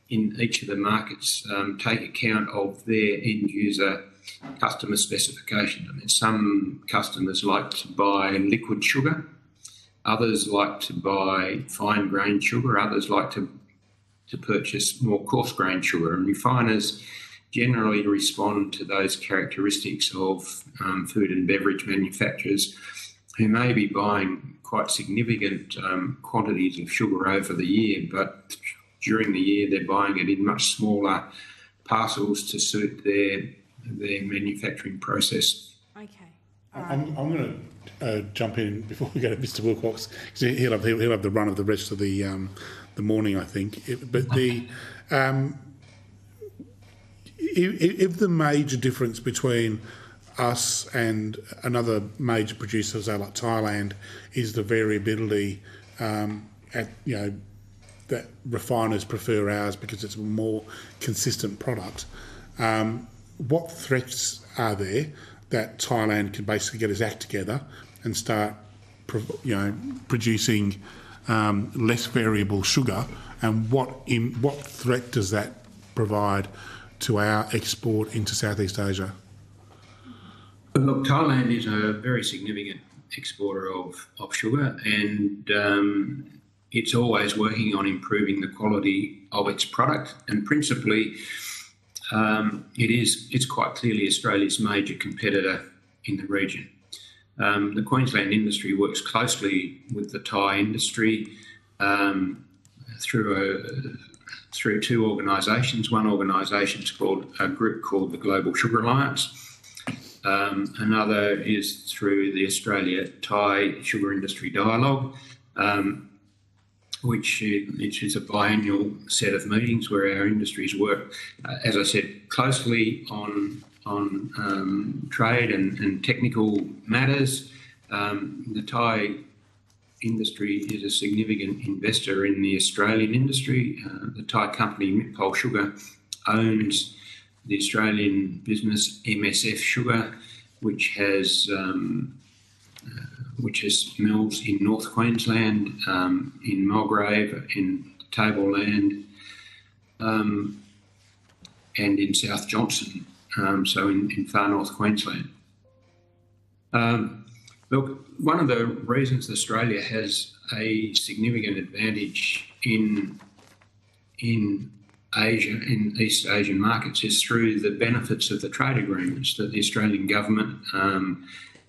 in each of the markets take account of their end user customer specification. I mean, some customers like to buy liquid sugar, Others like to buy fine grain sugar. Others like to purchase more coarse grain sugar. And refiners generally respond to those characteristics of food and beverage manufacturers who may be buying quite significant quantities of sugar over the year, but during the year they're buying it in much smaller parcels to suit their manufacturing process. Okay. I'm going to jump in before we go to Mr. Wilcox, because he'll have the run of the rest of the morning, I think. But if the major difference between us and another major producer, say like Thailand, is the variability that refiners prefer ours because it's a more consistent product. What threats are there that Thailand can basically get his act together and start, producing less variable sugar, and what threat does that provide to our export into Southeast Asia? Look, Thailand is a very significant exporter of sugar, and it's always working on improving the quality of its product. And principally, it's quite clearly Australia's major competitor in the region. The Queensland industry works closely with the Thai industry through two organisations. One organisation is a group called the Global Sugar Alliance. Another is through the Australia-Thai Sugar Industry Dialogue, which is a biannual set of meetings where our industries work, as I said, closely on trade and technical matters. The Thai industry is a significant investor in the Australian industry. The Thai company Mitpol Sugar owns the Australian business MSF Sugar, which has mills in North Queensland, in Mulgrave, in Tableland, and in South Johnston, so in far North Queensland. Look, one of the reasons Australia has a significant advantage in Asia, in East Asian markets, is through the benefits of the trade agreements that the Australian government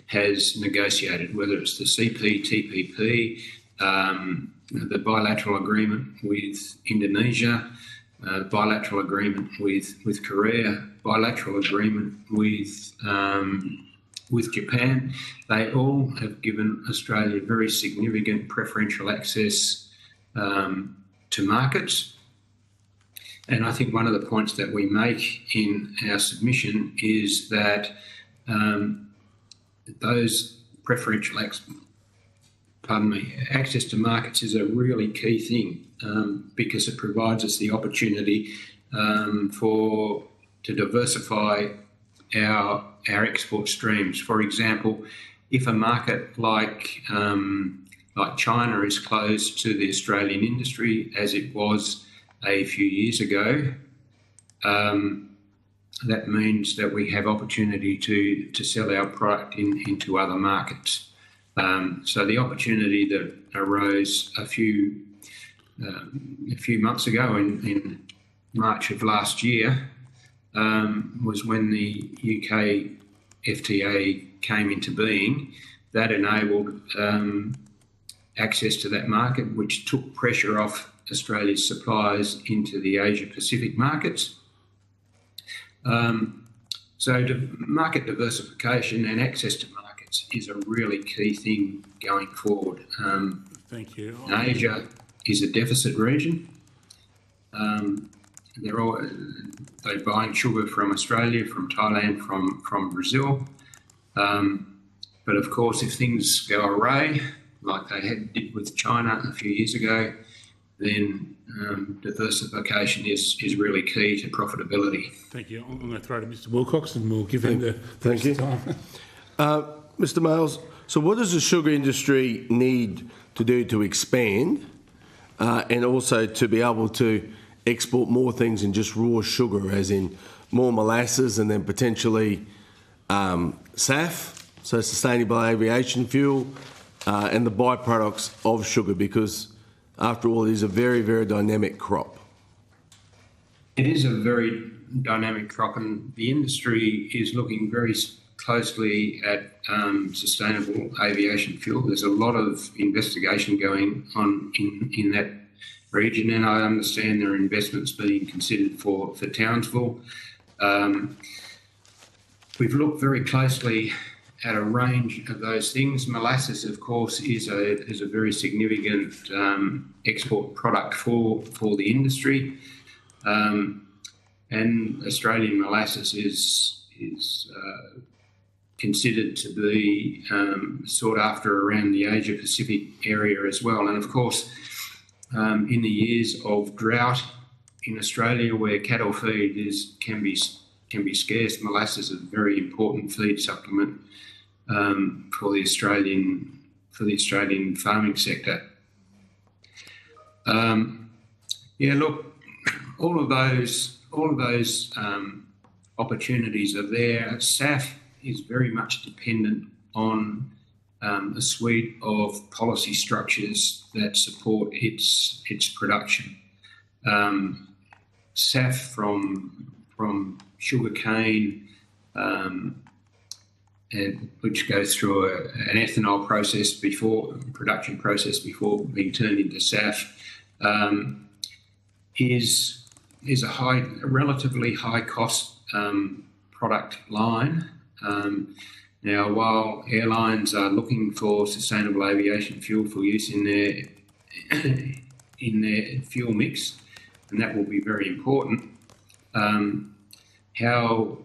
has negotiated, whether it's the CPTPP, the bilateral agreement with Indonesia, bilateral agreement with Korea, bilateral agreement with Japan. They all have given Australia very significant preferential access to markets. And I think one of the points that we make in our submission is that those preferential access to markets is a really key thing because it provides us the opportunity to diversify our export streams. For example, if a market like China is closed to the Australian industry, as it was a few years ago, that means that we have opportunity to sell our product into other markets. So the opportunity that arose a few months ago in March of last year was when the UK FTA came into being. That enabled access to that market, which took pressure off Australia's supplies into the Asia-Pacific markets. So market diversification and access to markets is a really key thing going forward. Thank you. Asia is a deficit region. They're buying sugar from Australia, from Thailand, from Brazil. But of course, if things go awry, like they did with China a few years ago, then diversification is really key to profitability. Thank you. I'm going to throw to Mr. Wilcox and we'll give him the Thank you. time. Mr. Males, so what does the sugar industry need to do to expand and also to be able to export more things than just raw sugar, as in more molasses and then potentially SAF, so sustainable aviation fuel, and the byproducts of sugar? Because, after all, it is a very, very dynamic crop. It is a very dynamic crop, and the industry is looking very closely at sustainable aviation fuel. There's a lot of investigation going on in that region, and I understand there are investments being considered for Townsville. We've looked very closely at a range of those things. Molasses, of course, is a very significant export product for the industry, and Australian molasses is considered to be sought after around the Asia Pacific area as well. And of course, in the years of drought in Australia, where cattle feed can be scarce, molasses is a very important feed supplement for the Australian farming sector. Look, all of those opportunities are there. SAF is very much dependent on a suite of policy structures that support its production. SAF from sugarcane, which goes through an ethanol production process before being turned into SAF, is a relatively high cost product line. Now, while airlines are looking for sustainable aviation fuel for use in their fuel mix, and that will be very important, how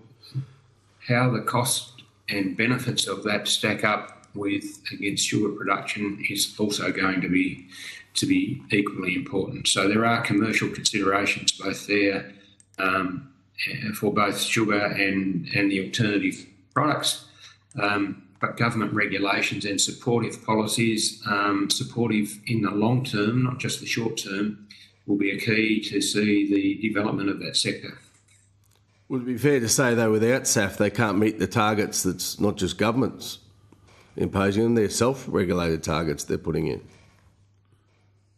the cost and benefits of that stack up against sugar production is also going to be equally important. So there are commercial considerations both there for both sugar and the alternative products, but government regulations and supportive policies, supportive in the long term, not just the short term, will be a key to see the development of that sector. Would it be fair to say, though, without SAF, they can't meet the targets that's not just governments imposing them, they're self-regulated targets they're putting in?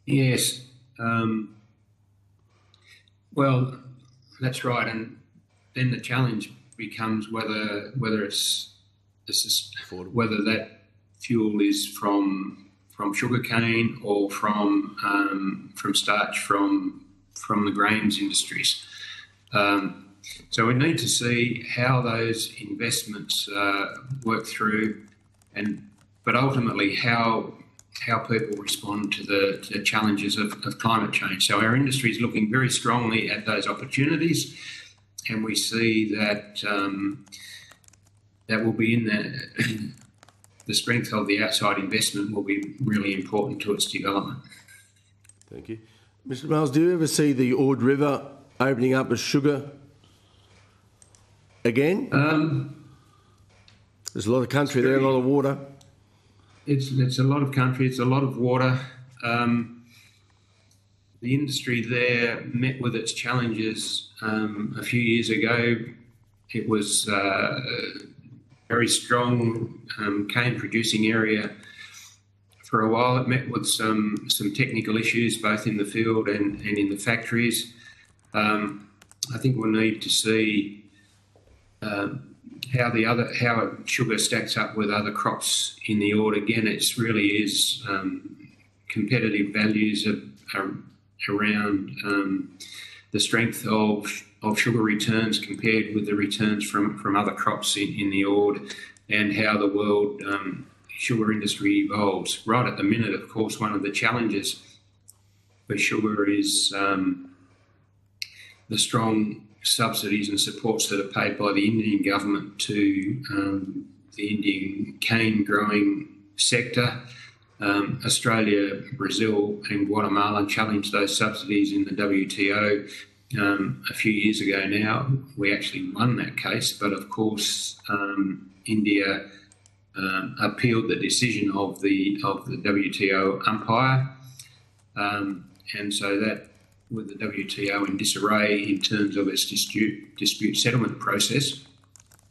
Yes. Well, that's right. And then the challenge becomes whether that fuel is from sugarcane or from starch from the grains industries. So we need to see how those investments work through, but ultimately how people respond to the challenges of climate change. So our industry is looking very strongly at those opportunities, and we see that that will be in the strength of the outside investment will be really important to its development. Thank you. Mr. Miles, do you ever see the Ord River opening up as sugar again? There's a lot of country there, a lot of water. It's a lot of country, it's a lot of water. The industry there met with its challenges a few years ago. It was a very strong cane producing area for a while. It met with some technical issues both in the field and in the factories. I think we'll need to see how sugar stacks up with other crops in the Ord. Again, it really is competitive values around the strength of sugar returns compared with the returns from other crops in the Ord, and how the world sugar industry evolves. Right at the minute, of course, one of the challenges for sugar is the strong subsidies and supports that are paid by the Indian government to the Indian cane growing sector. Australia, Brazil and Guatemala challenged those subsidies in the WTO a few years ago now. We actually won that case, but of course India appealed the decision of the WTO umpire, and so that, with the WTO in disarray in terms of its dispute settlement process,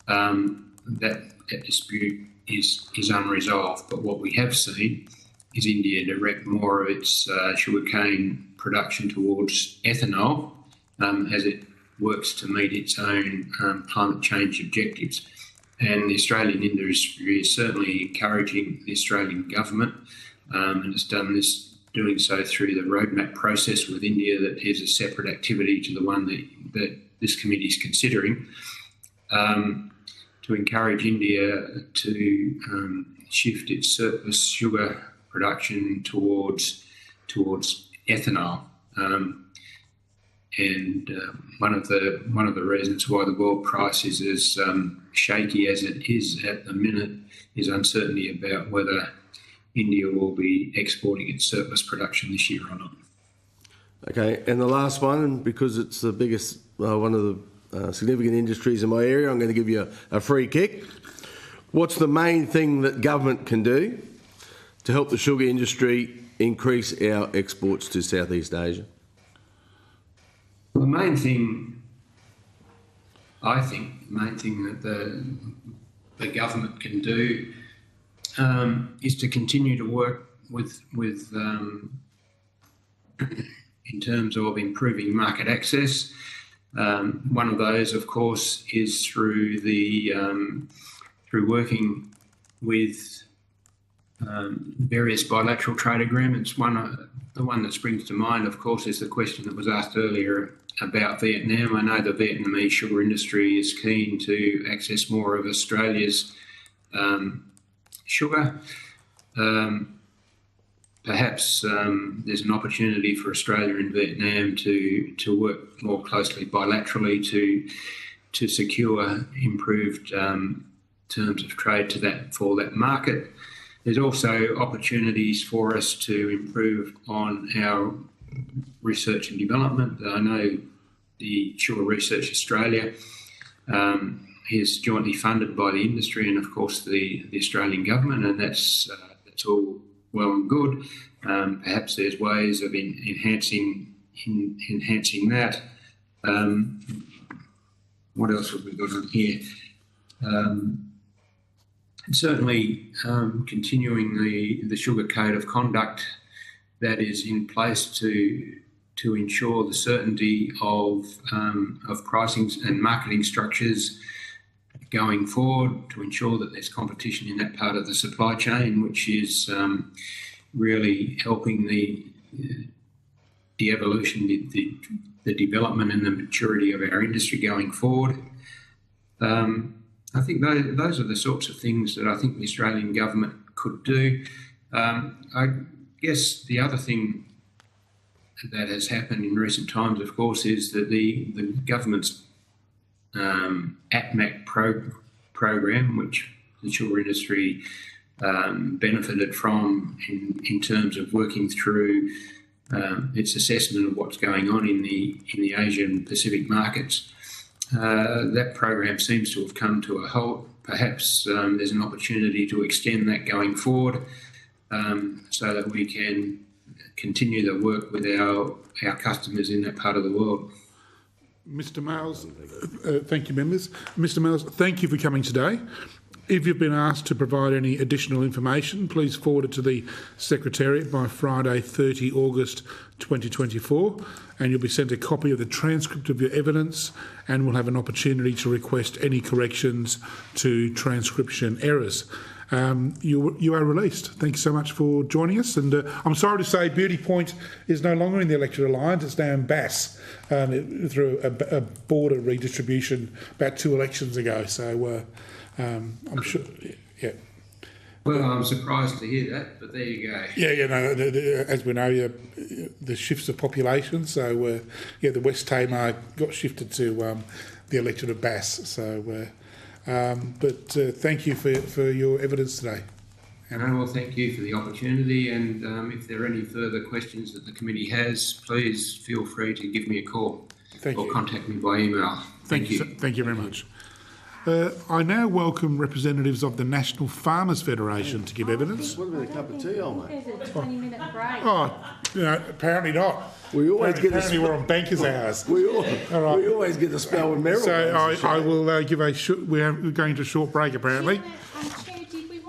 that dispute is unresolved. But what we have seen is India direct more of its sugarcane production towards ethanol as it works to meet its own climate change objectives. And the Australian industry is certainly encouraging the Australian government, and it's doing so through the roadmap process with India, that is a separate activity to the one that this committee is considering, to encourage India to shift its surplus sugar production towards ethanol. One of the reasons why the world price is as shaky as it is at the minute is uncertainty about whether India will be exporting its surplus production this year or not. Okay, and the last one, because it's the biggest, one of the significant industries in my area, I'm going to give you a free kick. What's the main thing that government can do to help the sugar industry increase our exports to Southeast Asia? The main thing, I think, that the government can do is to continue to work with in terms of improving market access. One of those, of course, is through working with various bilateral trade agreements. The one that springs to mind, of course, is the question that was asked earlier about Vietnam. I know the Vietnamese sugar industry is keen to access more of Australia's sugar. Perhaps there's an opportunity for Australia and Vietnam to work more closely bilaterally to secure improved terms of trade for that market. There's also opportunities for us to improve on our research and development. I know the Sugar Research Australia is jointly funded by the industry and, of course, the Australian government, and that's all well and good. Perhaps there's ways of enhancing that. What else have we got on here? Certainly continuing the Sugar Code of Conduct that is in place to ensure the certainty of pricing and marketing structures going forward, to ensure that there's competition in that part of the supply chain, which is really helping the evolution, the development and the maturity of our industry going forward. I think those are the sorts of things that I think the Australian government could do. I guess the other thing that has happened in recent times, of course, is that the government's ATMAC program, which the sugar industry benefited from in terms of working through its assessment of what's going on in the Asian Pacific markets. That program seems to have come to a halt. Perhaps there's an opportunity to extend that going forward so that we can continue to work with our customers in that part of the world. Mr Males, thank you, members. Mr Males, thank you for coming today. If you've been asked to provide any additional information, please forward it to the Secretariat by Friday, 30 August 2024, and you'll be sent a copy of the transcript of your evidence, and we'll have an opportunity to request any corrections to transcription errors. You are released. Thanks so much for joining us. And I'm sorry to say Beauty Point is no longer in the electorate alliance. It's now in Bass through a border redistribution about 2 elections ago. So I'm sure, yeah. Well, I'm surprised to hear that, but there you go. Yeah, no, as we know, the shifts of population. So, the West Tamar got shifted to the electorate of Bass. So, but thank you for your evidence today. And well, thank you for the opportunity. And if there are any further questions that the committee has, please feel free to give me a call or contact me by email. Thank you. Thank you very much. I now welcome representatives of the National Farmers Federation to give evidence. What about a cup of tea, old mate? There's a 20-minute break. Oh, apparently not. Apparently we're on bankers' hours. We always get the spell with Merrill. So I will give a we're going to a short break apparently. Chair, did we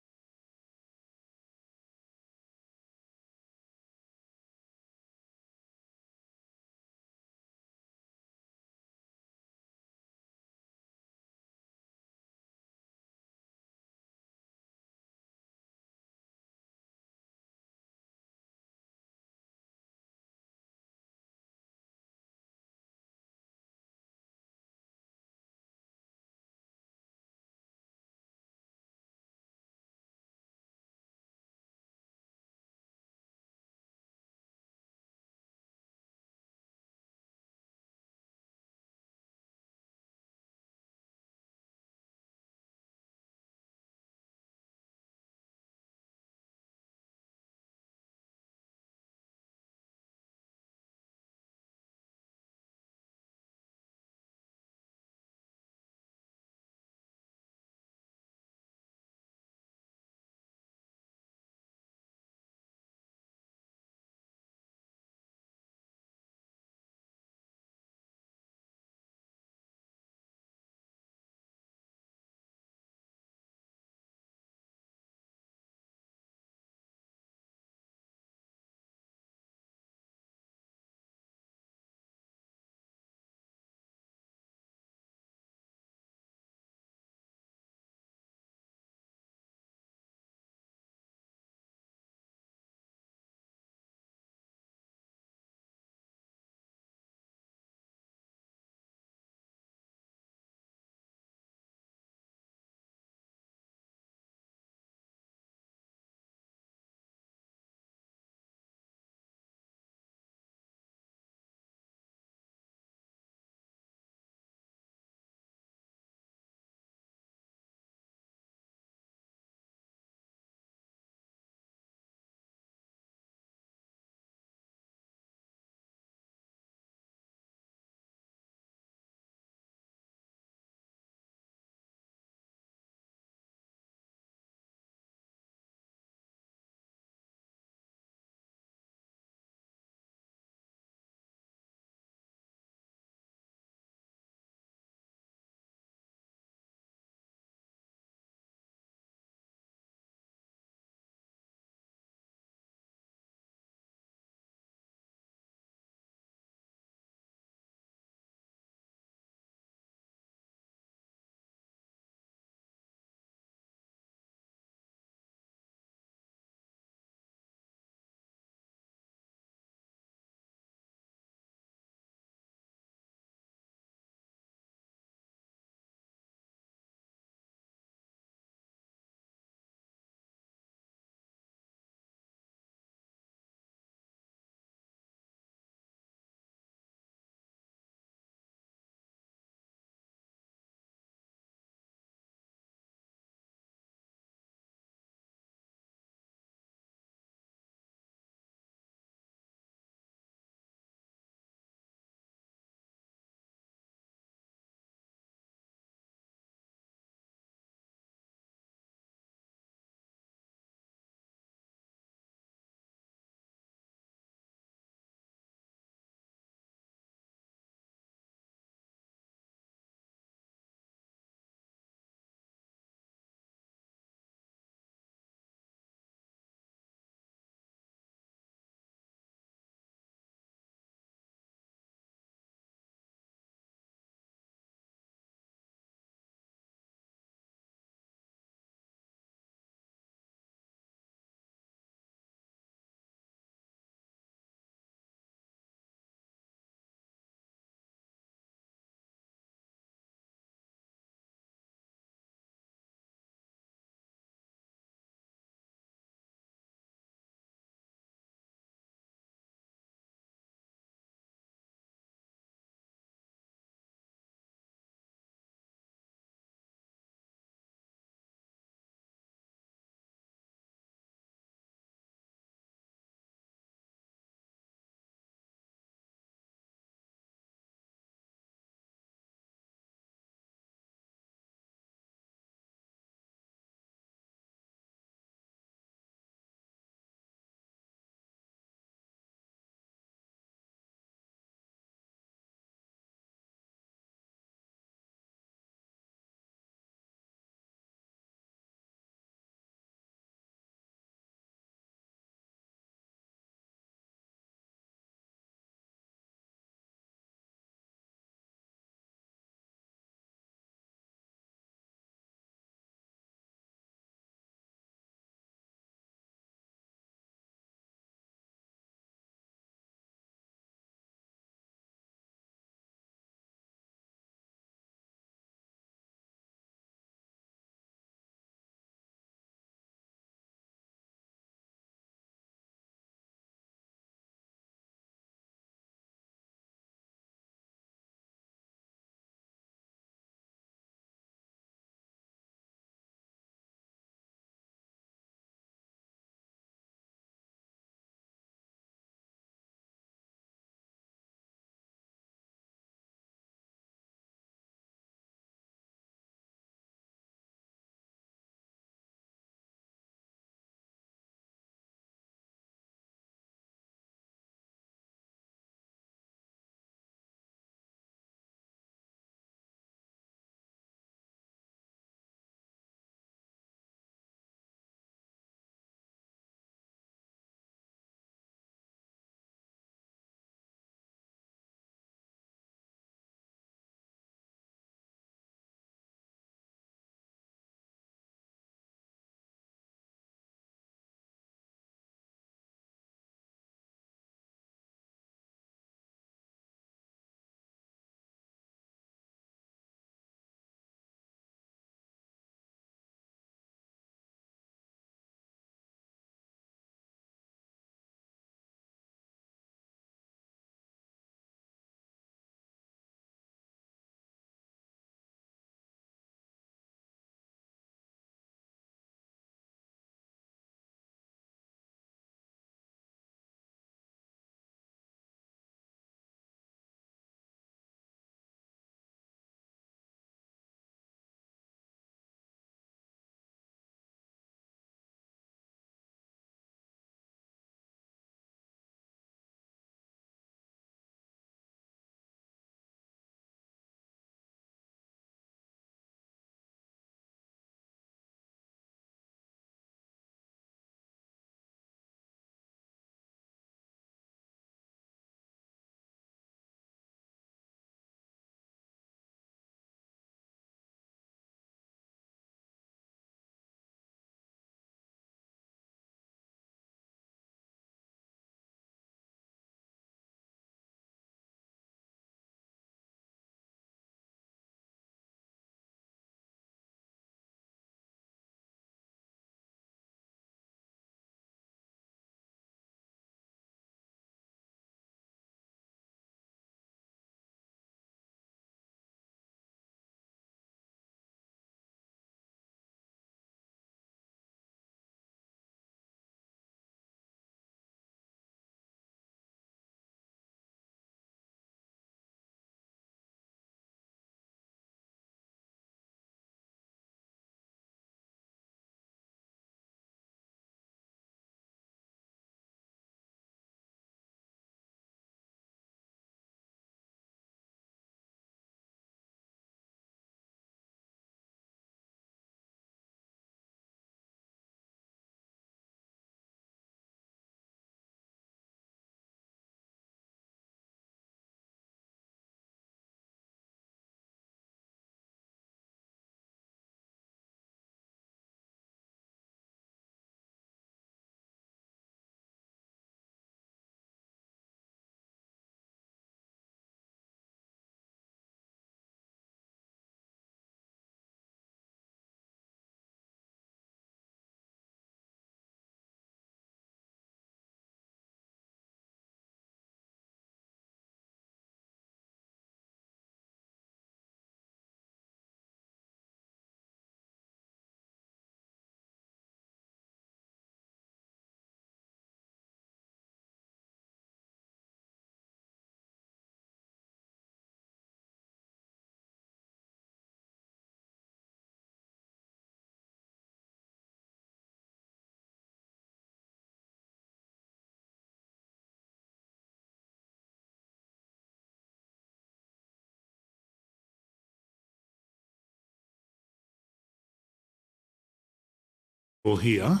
All here.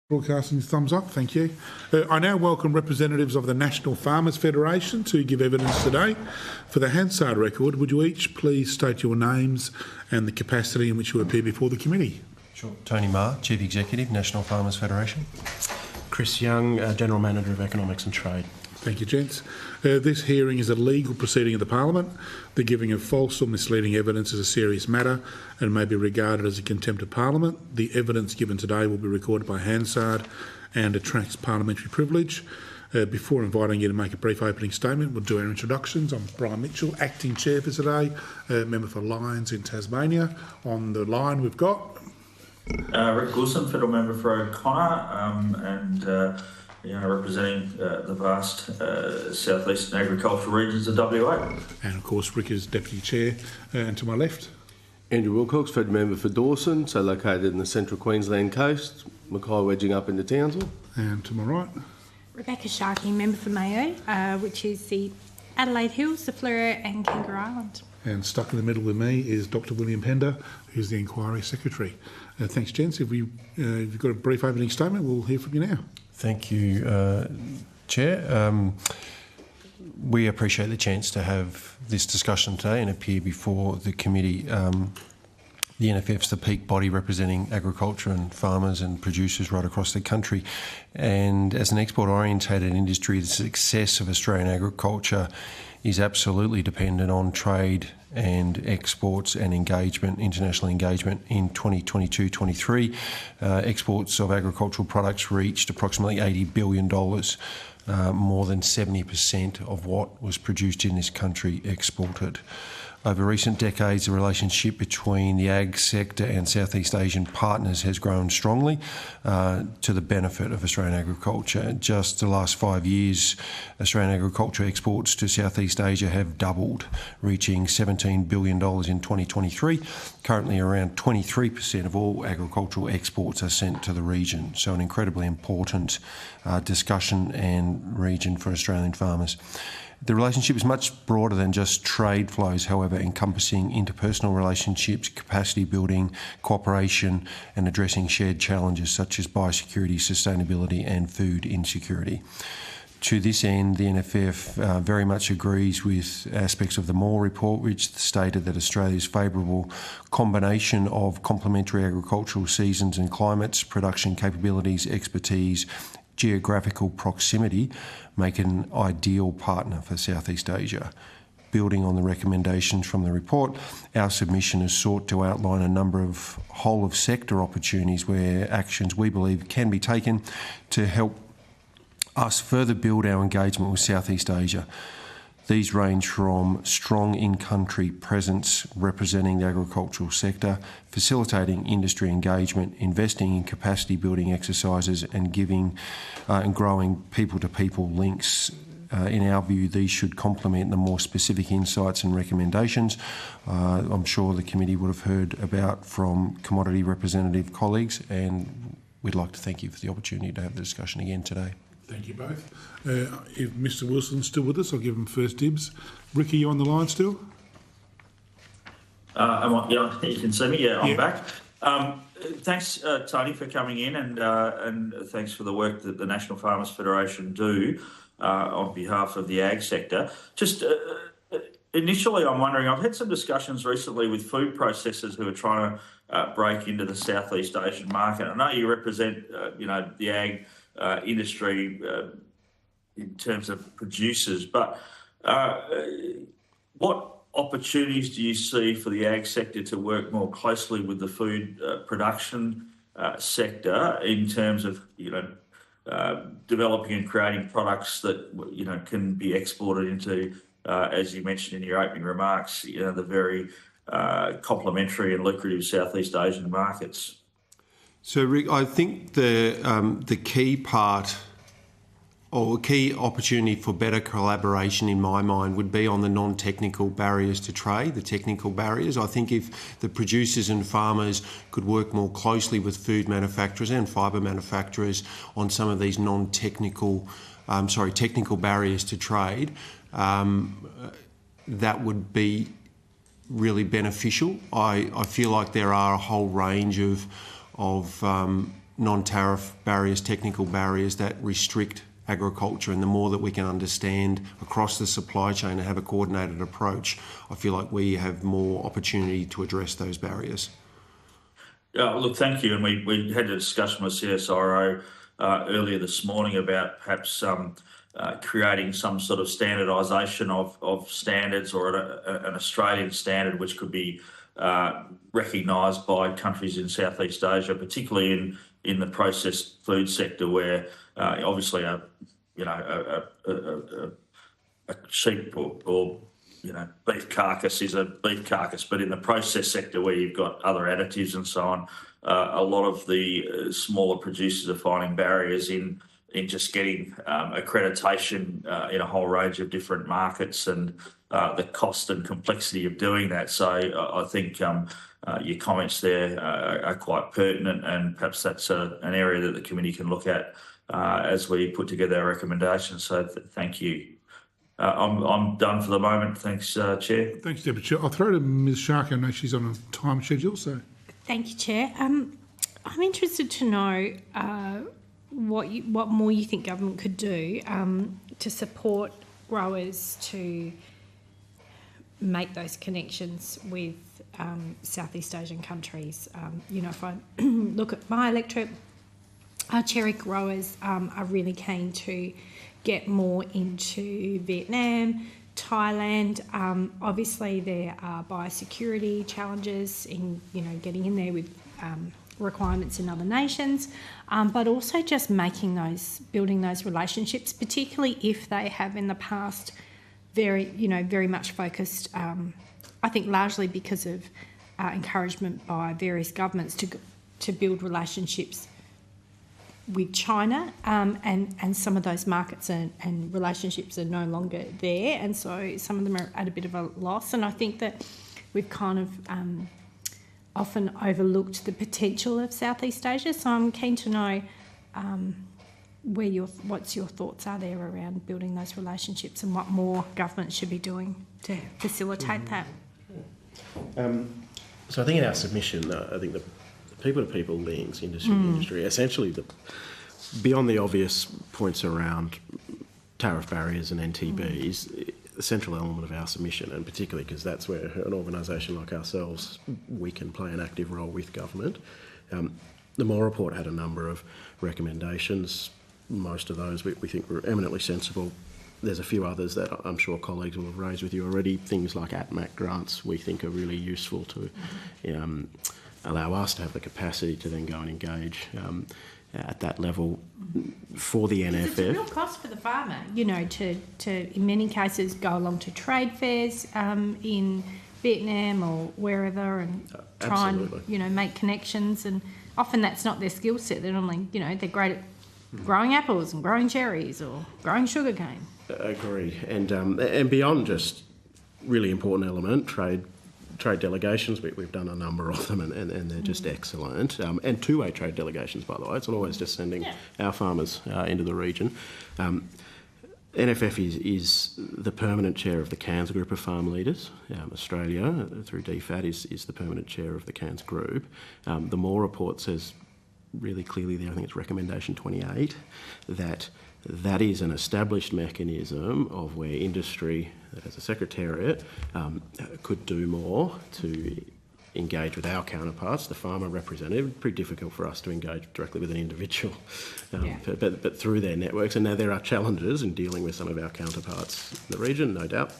Broadcasting thumbs up, thank you. I now welcome representatives of the National Farmers Federation to give evidence today. For the Hansard record, would you each please state your names and the capacity in which you appear before the committee? Sure. Tony Marr, Chief Executive, National Farmers Federation. Chris Young, General Manager of Economics and Trade. Thank you, gents. This hearing is a legal proceeding of the Parliament. The giving of false or misleading evidence is a serious matter and may be regarded as a contempt of Parliament. The evidence given today will be recorded by Hansard and attracts parliamentary privilege. Before inviting you to make a brief opening statement, we'll do our introductions. I'm Brian Mitchell, Acting Chair for today, Member for Lyons in Tasmania. On the line we've got... Rick Wilson, Federal Member for O'Connor, representing the vast southeastern agricultural regions of WA. And of course, Rick is Deputy Chair. And to my left, Andrew Wilcox, Federal Member for Dawson, so located in the central Queensland coast. Mackay wedging up into Townsville. And to my right, Rebecca Sharkey, Member for Mayo, which is the Adelaide Hills, the Fleurieu and Kangaroo Island. and stuck in the middle with me is Dr. William Pender, who's the Inquiry Secretary. Thanks, gents. If you've got a brief opening statement, we'll hear from you now. Thank you, Chair. We appreciate the chance to have this discussion today and appear before the committee. The NFF's the peak body representing agriculture and farmers and producers right across the country. And as an export-orientated industry, the success of Australian agriculture is absolutely dependent on trade and exports and engagement, international engagement. In 2022-23, exports of agricultural products reached approximately $80 billion, more than 70% of what was produced in this country exported. Over recent decades, the relationship between the ag sector and Southeast Asian partners has grown strongly to the benefit of Australian agriculture. Just the last 5 years, Australian agriculture exports to Southeast Asia have doubled, reaching $17 billion in 2023. Currently, around 23% of all agricultural exports are sent to the region, so an incredibly important discussion and region for Australian farmers. The relationship is much broader than just trade flows, however, encompassing interpersonal relationships, capacity building, cooperation, and addressing shared challenges such as biosecurity, sustainability, and food insecurity. To this end, the NFF very much agrees with aspects of the Moore report, which stated that Australia's favourable combination of complementary agricultural seasons and climates, production capabilities, expertise, geographical proximity make an ideal partner for Southeast Asia. Building on the recommendations from the report, our submission is sought to outline a number of whole-of-sector opportunities where actions we believe can be taken to help us further build our engagement with Southeast Asia. These range from strong in-country presence representing the agricultural sector, facilitating industry engagement, investing in capacity building exercises and giving and growing people-to-people links. In our view, these should complement the more specific insights and recommendations I'm sure the committee would have heard about from commodity representative colleagues, and we'd like to thank you for the opportunity to have the discussion again today. Thank you both. If Mr. Wilson's still with us, I'll give him first dibs. Rick, are you on the line still? Yeah, you can see me. Yeah, I'm back. Thanks, Tony, for coming in, and thanks for the work that the National Farmers Federation do on behalf of the ag sector. Just initially, I'm wondering, I've had some discussions recently with food processors who are trying to break into the Southeast Asian market. I know you represent, the ag industry in terms of producers, but what opportunities do you see for the ag sector to work more closely with the food production sector in terms of developing and creating products that can be exported into, as you mentioned in your opening remarks, the very complementary and lucrative Southeast Asian markets? So, Rick, I think the key part or key opportunity for better collaboration in my mind would be on the non-technical barriers to trade, the technical barriers. I think if the producers and farmers could work more closely with food manufacturers and fibre manufacturers on some of these non-technical technical barriers to trade, that would be really beneficial. I feel like there are a whole range of non-tariff barriers, technical barriers that restrict agriculture, and the more that we can understand across the supply chain and have a coordinated approach, I feel like we have more opportunity to address those barriers. Yeah, look, thank you. And we had a discussion with CSIRO earlier this morning about perhaps creating some sort of standardisation of standards, or an Australian standard which could be recognised by countries in Southeast Asia, particularly in the processed food sector, where obviously a sheep or beef carcass is a beef carcass, but in the process sector where you've got other additives and so on, a lot of the smaller producers are finding barriers in just getting accreditation in a whole range of different markets, and the cost and complexity of doing that. So I think your comments there are quite pertinent, and perhaps that's an area that the committee can look at as we put together our recommendations. So thank you. I'm done for the moment. Thanks, Chair. Thanks, Deputy Chair. I'll throw to Ms Sharkey. I know she's on a time schedule. So, thank you, Chair. I'm interested to know what more you think government could do to support growers to make those connections with Southeast Asian countries. If I look at my electorate, our cherry growers are really keen to get more into Vietnam, Thailand. Obviously, there are biosecurity challenges in getting in there with requirements in other nations, but also just building those relationships, particularly if they have in the past very much focused, I think largely because of encouragement by various governments to build relationships with China, and some of those markets and relationships are no longer there, and so some of them are at a bit of a loss. And I think that we've kind of often overlooked the potential of Southeast Asia. So I'm keen to know what's your thoughts are there around building those relationships, and what more government should be doing to facilitate that. So I think in our submission, I think the people-to-people links, industry, essentially beyond the obvious points around tariff barriers and NTBs, the central element of our submission, and particularly because that's where an organisation like ourselves, we can play an active role with government. The Moore report had a number of recommendations. Most of those we think were eminently sensible. There's a few others that I'm sure colleagues will have raised with you already. Things like ATMAC grants we think are really useful to allow us to have the capacity to then go and engage at that level for the NFF. It's a real cost for the farmer, to in many cases go along to trade fairs in Vietnam or wherever and try and make connections, and often that's not their skill set. They're normally they're great at growing apples and growing cherries or growing sugarcane. Agreed, and beyond just really important element, trade delegations, we've done a number of them, and they're just excellent. And two-way trade delegations, by the way. It's not always just sending our farmers into the region. NFF is the permanent chair of the Cairns Group of Farm Leaders. Australia, through DFAT, is the permanent chair of the Cairns Group. The Moore report says really clearly there, I think it's recommendation 28, that is an established mechanism of where industry, as a secretariat, could do more to engage with our counterparts, the farmer representative. Pretty difficult for us to engage directly with an individual, but through their networks. And now there are challenges in dealing with some of our counterparts in the region, no doubt.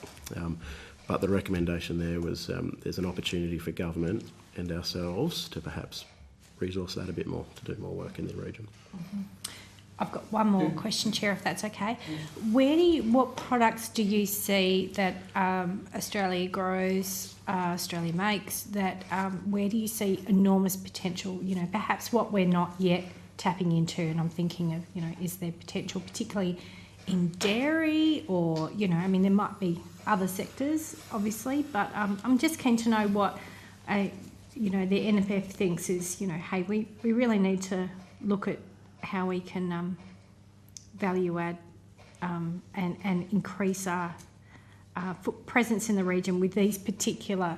But the recommendation there was there's an opportunity for government and ourselves to perhaps resource that a bit more, to do more work in the region. Mm-hmm. I've got one more question, Chair, if that's okay. What products do you see that Australia grows, Australia makes, that where do you see enormous potential, perhaps what we're not yet tapping into? And I'm thinking of, is there potential particularly in dairy or, there might be other sectors, obviously, but I'm just keen to know what, the NFF thinks is, hey, we really need to look at how we can value add and increase our presence in the region with these particular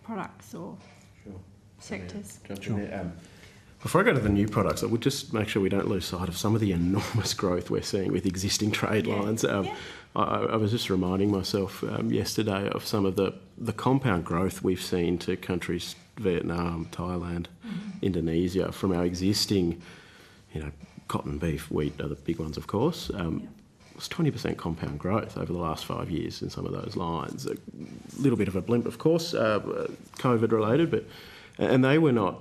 products or sectors. Before I go to the new products, I would just make sure we don't lose sight of some of the enormous growth we're seeing with existing trade lines. I was just reminding myself yesterday of some of the compound growth we've seen to countries, Vietnam, Thailand, Indonesia, from our existing, cotton, beef, wheat are the big ones, of course. It was 20% compound growth over the last 5 years in some of those lines. A little bit of a blimp, of course, COVID related, and they were not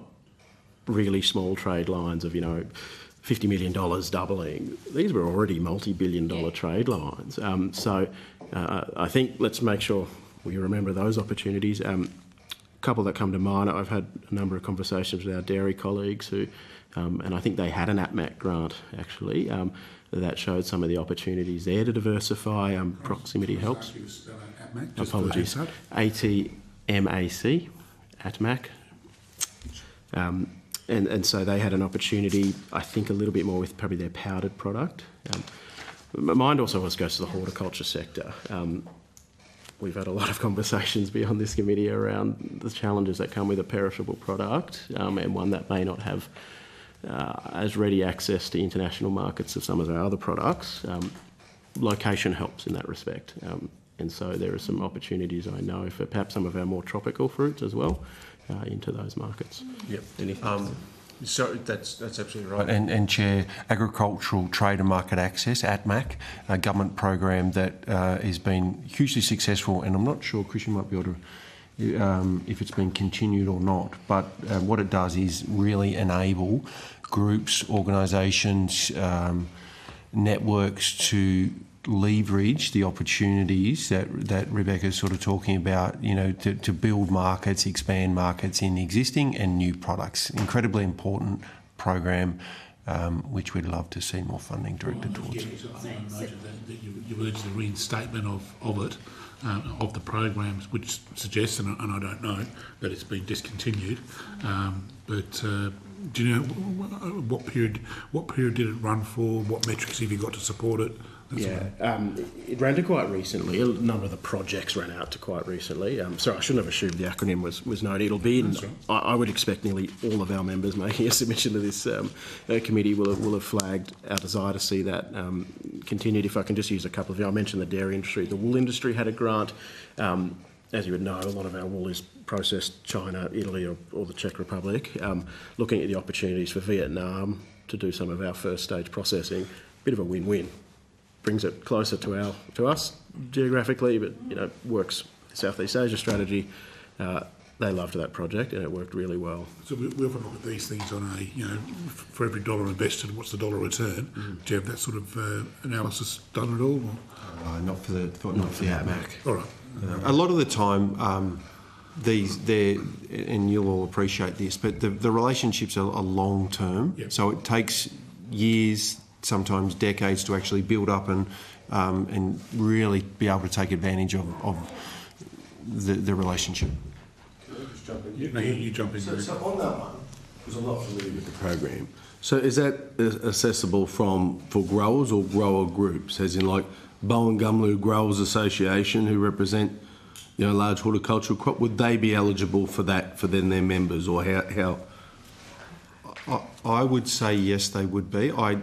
really small trade lines of, $50 million doubling. These were already multi-billion-dollar trade lines. So I think let's make sure we remember those opportunities. A couple that come to mind, I've had a number of conversations with our dairy colleagues who, and I think they had an ATMAC grant actually, that showed some of the opportunities there to diversify. Proximity helps. Apologies. ATMAC, ATMAC. And so they had an opportunity, I think, a little bit more with probably their powdered product. My mind also always goes to the horticulture sector. We've had a lot of conversations beyond this committee around the challenges that come with a perishable product, and one that may not have as ready access to international markets of some of our other products. Location helps in that respect. And so there are some opportunities, I know, for perhaps some of our more tropical fruits as well into those markets. Yep. So that's absolutely right. And Chair, Agricultural Trade and Market Access, ATMAC, a government program that has been hugely successful, and I'm not sure, Chris, you might be able to, if it's been continued or not, but what it does is really enable groups, organisations, networks to leverage the opportunities that Rebecca's sort of talking about, to build markets, expand markets in existing and new products. Incredibly important program, which we'd love to see more funding directed towards. I noted that you urged the reinstatement of it, of the programs, which suggests, and I don't know, that it's been discontinued. But do you know what period did it run for? What metrics have you got to support it? It ran to quite recently. A number of the projects ran out to quite recently. Sorry, I shouldn't have assumed the acronym was known. It'll be in, I would expect nearly all of our members making a submission to this committee will have flagged our desire to see that continued. If I can just use a couple of you, I mentioned the dairy industry. The wool industry had a grant. As you would know, a lot of our wool is processed China, Italy or the Czech Republic. Looking at the opportunities for Vietnam to do some of our first stage processing, bit of a win-win. Brings it closer to us geographically, but works Southeast Asia strategy. They loved that project and it worked really well. So we often look at these things on for every dollar invested, what's the dollar return? Do you have that sort of analysis done at all? Or? Not for the ATMAC. All right. A lot of the time, and you'll all appreciate this, but the relationships are long term. Yep. So it takes years, sometimes decades, to actually build up and really be able to take advantage of the relationship. Can I just jump in? No, you jump in. So on that one, because I'm not familiar with the program, so is that accessible for growers or grower groups, as in like Bowen Gumlu Growers Association, who represent large horticultural crop? Would they be eligible for that for their members, or how? I would say yes, they would be. I'd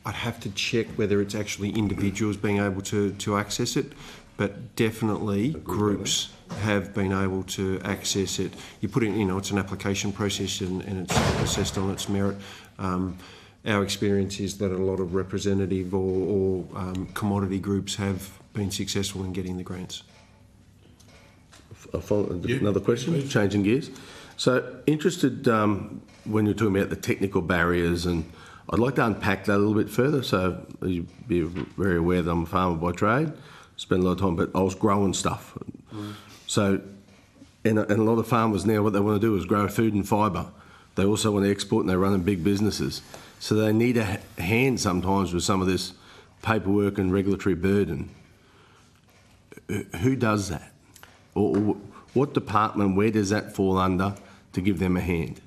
have to check whether it's actually individuals being able to access it, but definitely groups have been able to access it. You put it, it's an application process and it's assessed on its merit. Our experience is that a lot of representative or commodity groups have been successful in getting the grants. Another question, changing gears. So interested when you're talking about the technical barriers, and I'd like to unpack that a little bit further. So you'd be very aware that I'm a farmer by trade, spend a lot of time, but I was growing stuff. So, and a lot of farmers now, what they want to do is grow food and fibre. They also want to export and they're running big businesses. So they need a hand sometimes with some of this paperwork and regulatory burden. Who does that? Or what department, where does that fall under to give them a hand?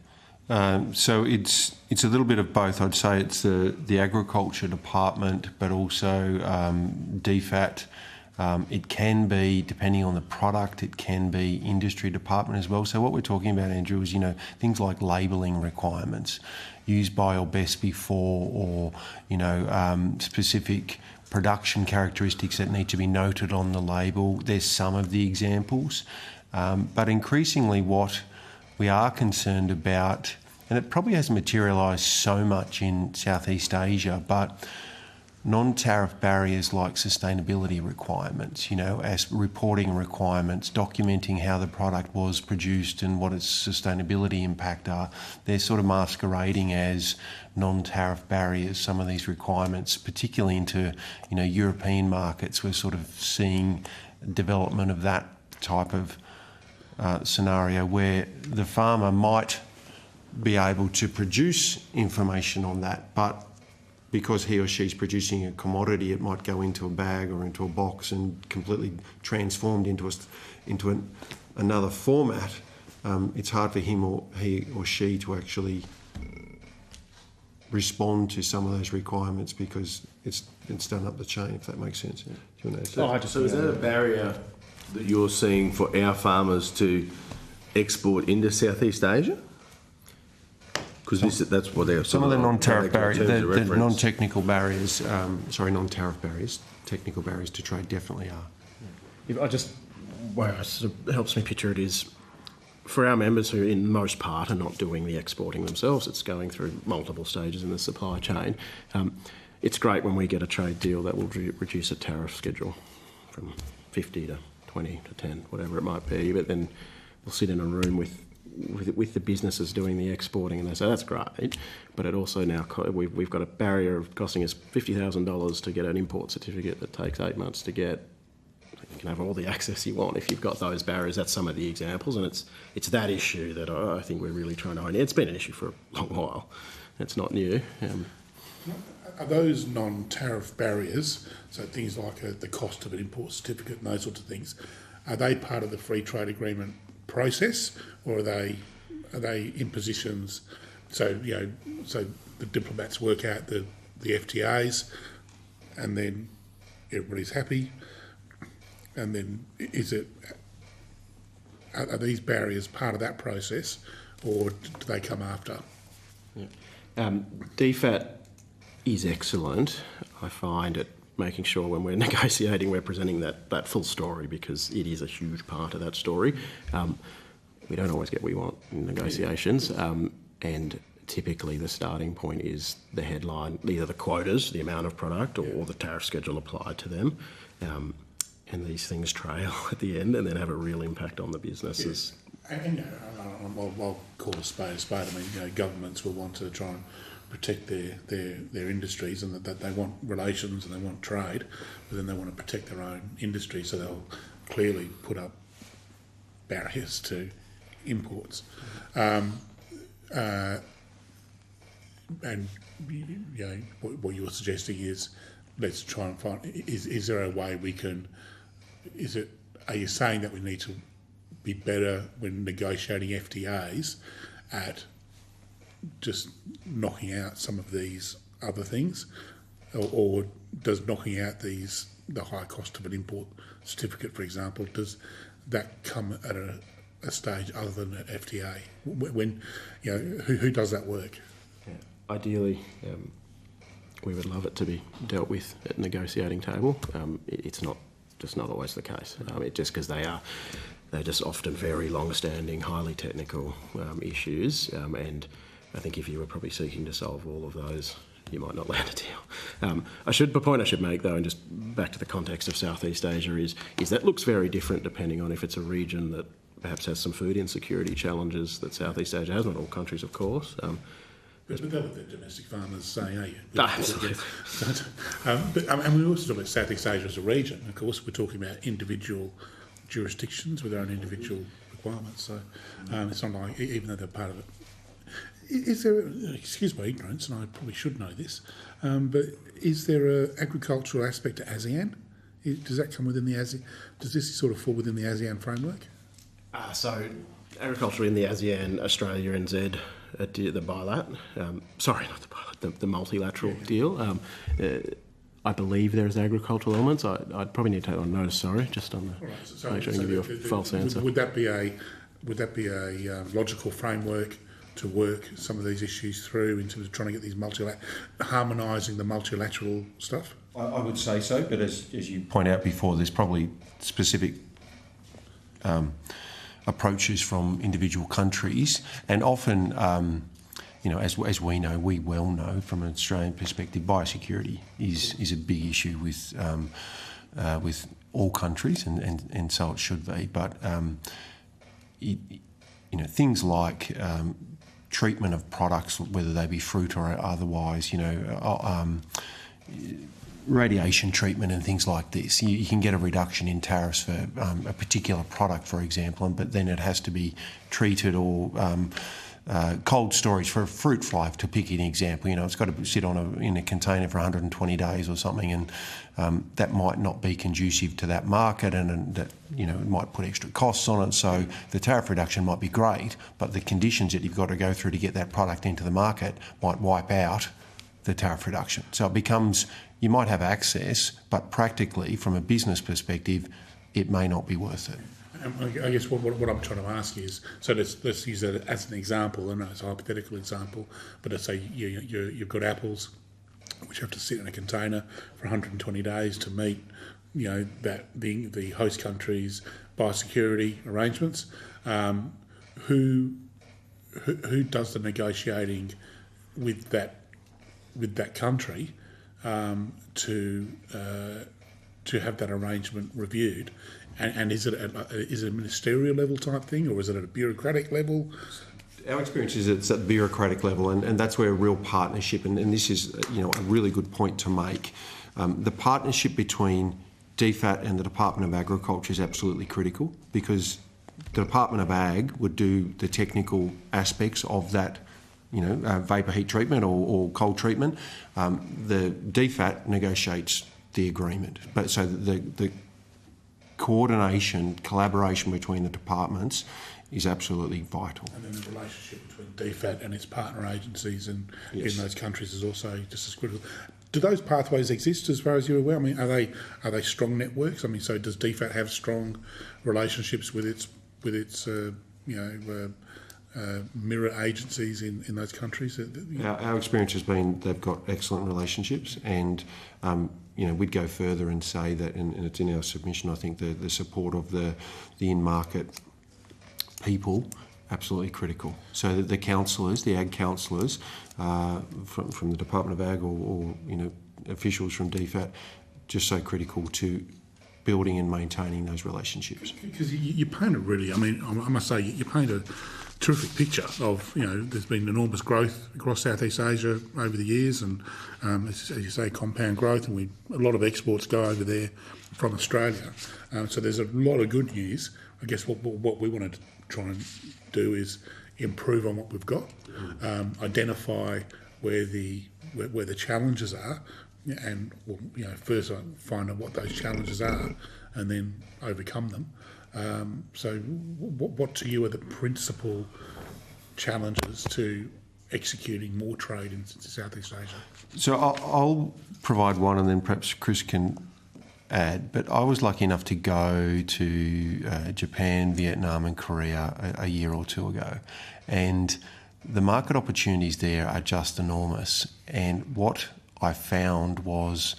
So it's a little bit of both. I'd say it's the agriculture department, but also DFAT. It can be, depending on the product, it can be industry department as well. So what we're talking about, Andrew, is things like labelling requirements, use by or best before, or specific production characteristics that need to be noted on the label. There's some of the examples, but increasingly what we are concerned about, and it probably hasn't materialised so much in Southeast Asia, but non-tariff barriers like sustainability requirements, as reporting requirements, documenting how the product was produced and what its sustainability impact are. They're sort of masquerading as non-tariff barriers, some of these requirements, particularly into, European markets. We're sort of seeing development of that type of scenario where the farmer might be able to produce information on that, but because he or she's producing a commodity, it might go into a bag or into a box and completely transformed into another format. It's hard for he or she to actually respond to some of those requirements because it's done up the chain, if that makes sense. Do you want to add? So is that a barrier that you're seeing for our farmers to export into Southeast Asia? Because that's what they're... Some of the non-tariff barriers, the non-technical barriers, non-tariff barriers, technical barriers to trade definitely are. Where it sort of helps me picture it is, for our members who in most part are not doing the exporting themselves, it's going through multiple stages in the supply chain. It's great when we get a trade deal that will reduce a tariff schedule from 50 to 20 to 10, whatever it might be, but then we'll sit in a room with the businesses doing the exporting, and they say that's great, but it also now we've got a barrier of costing us $50,000 to get an import certificate that takes 8 months to get. You can have all the access you want if you've got those barriers. That's some of the examples, and it's that issue that I think we're really trying to own. It's been an issue for a long while. It's not new. Are those non-tariff barriers, so things like the cost of an import certificate and those sorts of things, are they part of the free trade agreement process, or are they impositions? So so the diplomats work out the FTAs, and then everybody's happy. And then are these barriers part of that process, or do they come after? Yeah. DFAT is excellent. I find it making sure when we're negotiating we're presenting that full story, because it is a huge part of that story. We don't always get what we want in negotiations, and typically the starting point is the headline, either the quotas, the amount of product, or the tariff schedule applied to them. And these things trail at the end and then have a real impact on the businesses. Yeah. And I'll call a spade a spade. I mean, governments will want to try and protect their industries, and that they want relations and they want trade, but then they want to protect their own industry, so they'll clearly put up barriers to imports. And what you're suggesting is, let's try and find, is there a way we can, are you saying that we need to be better when negotiating FTAs at just knocking out some of these other things, or does knocking out the high cost of an import certificate, for example, does that come at a stage other than an FTA? When who does that work? Yeah. Ideally, we would love it to be dealt with at the negotiating table. It's just not always the case. Just because they're just often very long-standing, highly technical issues, and I think if you were probably seeking to solve all of those, you might not land a deal. The point I should make, though, and just back to the context of Southeast Asia, is that looks very different depending on if it's a region that perhaps has some food insecurity challenges that Southeast Asia has. Not all countries, of course. But they're the domestic farmers saying, hey, absolutely. And we also talk about Southeast Asia as a region. Of course, we're talking about individual jurisdictions with their own individual requirements. So it's not like, even though they're part of it. Is there, excuse my ignorance, and I probably should know this, but is there an agricultural aspect to ASEAN? Does that come within the ASEAN? Does this sort of fall within the ASEAN framework? So agriculture in the ASEAN, Australia, NZ, the bilat. Sorry, not the bilat, the multilateral deal. I believe there's agricultural elements. I'd probably need to take on notice. Sorry, just on the make sure I can give you a false answer. Would that be a logical framework to work some of these issues through in terms of trying to get these harmonising the multilateral stuff? I would say so, but as you point out before, there's probably specific approaches from individual countries, and often, as we know, we well know from an Australian perspective, biosecurity is a big issue with all countries, and so it should be. But things like treatment of products, whether they be fruit or otherwise, radiation treatment and things like this. You can get a reduction in tariffs for a particular product, for example, but then it has to be treated or cold storage for a fruit fly, to pick an example. It's got to sit in a container for 120 days or something, and that might not be conducive to that market, and that it might put extra costs on it. So the tariff reduction might be great, but the conditions that you've got to go through to get that product into the market might wipe out the tariff reduction. So it becomes, you might have access, but practically, from a business perspective, it may not be worth it. I guess what I'm trying to ask is, so let's use that as an example, and it's a hypothetical example, but let's say you've got apples which have to sit in a container for 120 days to meet, that the host country's biosecurity arrangements. Who does the negotiating with that country to have that arrangement reviewed? And is it a ministerial level type thing, or is it at a bureaucratic level? Our experience is it's at the bureaucratic level, and that's where a real partnership, and this is a really good point to make. The partnership between DFAT and the Department of Agriculture is absolutely critical, because the Department of Ag would do the technical aspects of that, vapour heat treatment or cold treatment. The DFAT negotiates the agreement, but so the coordination, collaboration between the departments is absolutely vital. And then the relationship between DFAT and its partner agencies in those countries is also just as critical. Do those pathways exist as far as you're aware? I mean, are they strong networks? I mean, so does DFAT have strong relationships with its mirror agencies in those countries? Our experience has been they've got excellent relationships, and we'd go further and say that, and it's in our submission, I think the support of the in-market people, absolutely critical. So that the councillors, the ag councillors from the Department of Ag or officials from DFAT, just so critical to building and maintaining those relationships. Because you paint a really, I must say, you paint a terrific picture of, there's been enormous growth across Southeast Asia over the years, and as you say, compound growth, and a lot of exports go over there from Australia. So there's a lot of good news. I guess what we want to try and do is improve on what we've got, identify where the challenges are, and first find out what those challenges are, and then overcome them. So what to you are the principal challenges to executing more trade in Southeast Asia? So I'll provide one, and then perhaps Chris can add. But I was lucky enough to go to Japan, Vietnam and Korea a year or two ago, and the market opportunities there are just enormous. And what I found was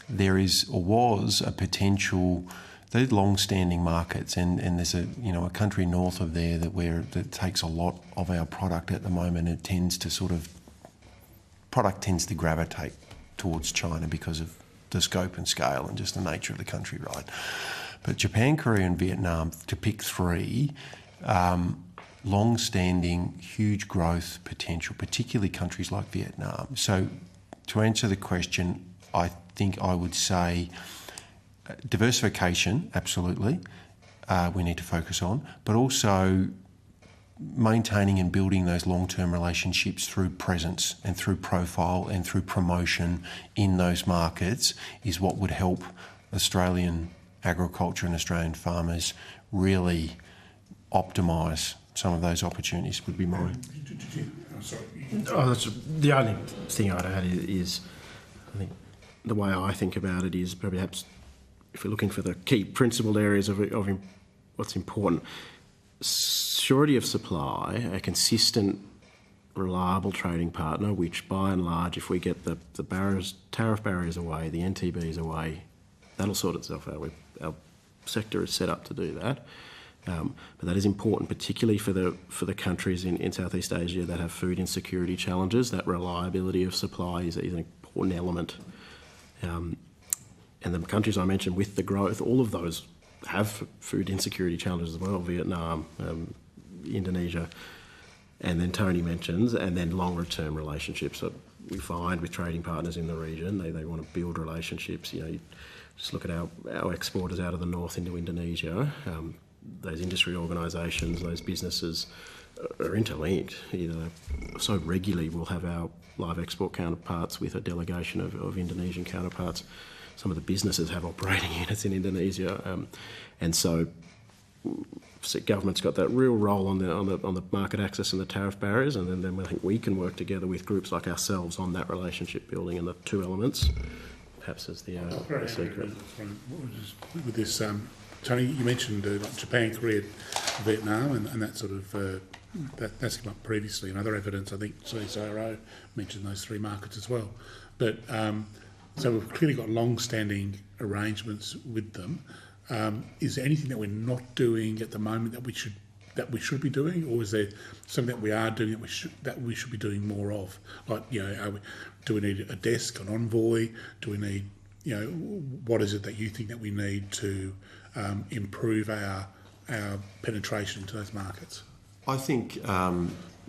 there is or was a potential. They're long-standing markets, and there's a country north of there that takes a lot of our product at the moment. It tends to gravitate towards China because of the scope and scale and just the nature of the country, right? But Japan, Korea, and Vietnam, to pick three, long-standing, huge growth potential, particularly countries like Vietnam. So, to answer the question, I think I would say. Diversification, absolutely, we need to focus on, but also maintaining and building those long-term relationships through presence and through profile and through promotion in those markets is what would help Australian agriculture and Australian farmers really optimise some of those opportunities would be mine. Oh, that's the only thing I'd add is I think the way I think about it is perhaps if we're looking for the key principled areas of what's important, surety of supply, a consistent, reliable trading partner, which by and large, if we get the tariff barriers away, the NTBs away, that'll sort itself out. Our sector is set up to do that. But that is important, particularly for the countries in Southeast Asia that have food insecurity challenges. That reliability of supply is an important element. And the countries I mentioned with the growth, all of those have food insecurity challenges as well. Vietnam, Indonesia, and then Tony mentions, and then longer-term relationships that we find with trading partners in the region. They want to build relationships. You just look at our exporters out of the north into Indonesia. Those industry organisations, those businesses are interlinked. So regularly we'll have our live export counterparts with a delegation of Indonesian counterparts. Some of the businesses have operating units in Indonesia, and so government's got that real role on the market access and the tariff barriers, and then I think we can work together with groups like ourselves on that relationship building and the two elements, perhaps as the secret. With this, Tony, you mentioned like Japan, Korea, Vietnam, and that sort of that's come up previously. And other evidence, I think CSIRO mentioned those three markets as well. But so we've clearly got long-standing arrangements with them. Is there anything that we're not doing at the moment that we should be doing, or is there something that we are doing that we should be doing more of? Like, do we need a desk, an envoy? Do we need, what is it that you think that we need to improve our penetration into those markets? I think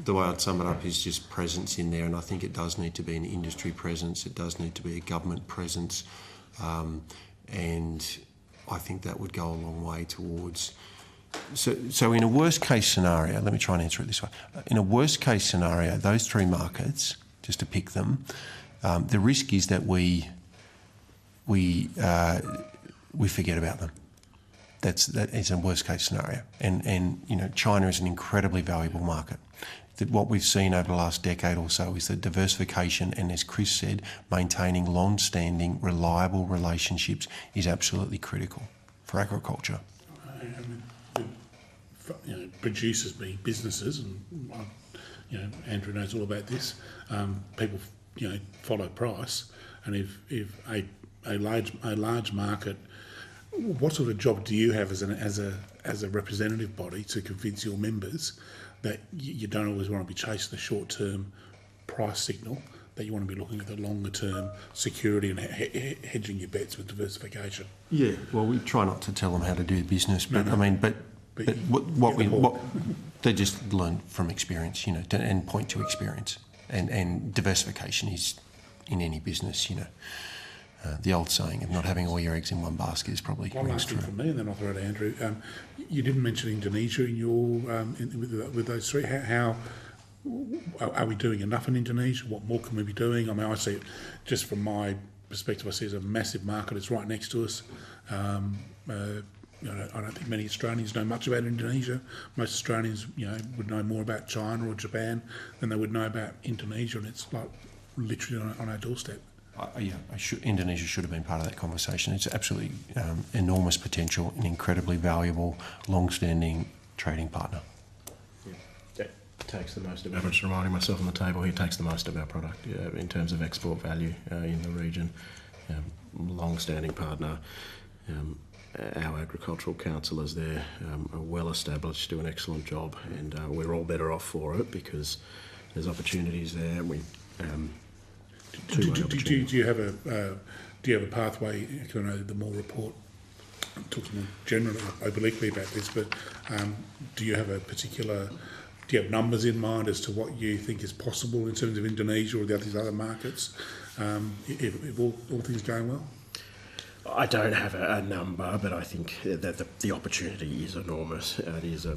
the way I'd sum it up is just presence in there, and I think it does need to be an industry presence, it does need to be a government presence, and I think that would go a long way towards... So in a worst case scenario, let me try and answer it this way. In a worst case scenario, those three markets, just to pick them, the risk is that we forget about them. That is a worst case scenario, and China is an incredibly valuable market. What we've seen over the last decade or so is that diversification, and as Chris said, maintaining long-standing, reliable relationships is absolutely critical for agriculture. Producers being businesses, and Andrew knows all about this. People, follow price, and if a large market. What sort of job do you have as a representative body to convince your members that you don't always want to be chasing the short-term price signal, that you want to be looking at the longer-term security and hedging your bets with diversification? Yeah, well, we try not to tell them how to do business, but they just learn from experience, and point to experience, and diversification is in any business, the old saying of not having all your eggs in one basket is probably one last thing from me, and then I'll throw it to Andrew. You didn't mention Indonesia in your with those three. How are we doing enough in Indonesia? What more can we be doing? I mean, I see it just from my perspective. I see it as a massive market. It's right next to us. I don't think many Australians know much about Indonesia. Most Australians, would know more about China or Japan than they would know about Indonesia, and it's like literally on our doorstep. Indonesia should have been part of that conversation. It's absolutely enormous potential, an incredibly valuable, long-standing trading partner. Yeah, takes the most of our, just reminding myself on the table, he takes the most of our product in terms of export value in the region. Long-standing partner. Our agricultural councillors there are well established, do an excellent job, and we're all better off for it because there's opportunities there. Do you have a pathway? I know the Moore report talks more generally, obliquely about this, but do you have numbers in mind as to what you think is possible in terms of Indonesia or these other markets, if all things going well? I don't have a number, but I think that the opportunity is enormous. It is a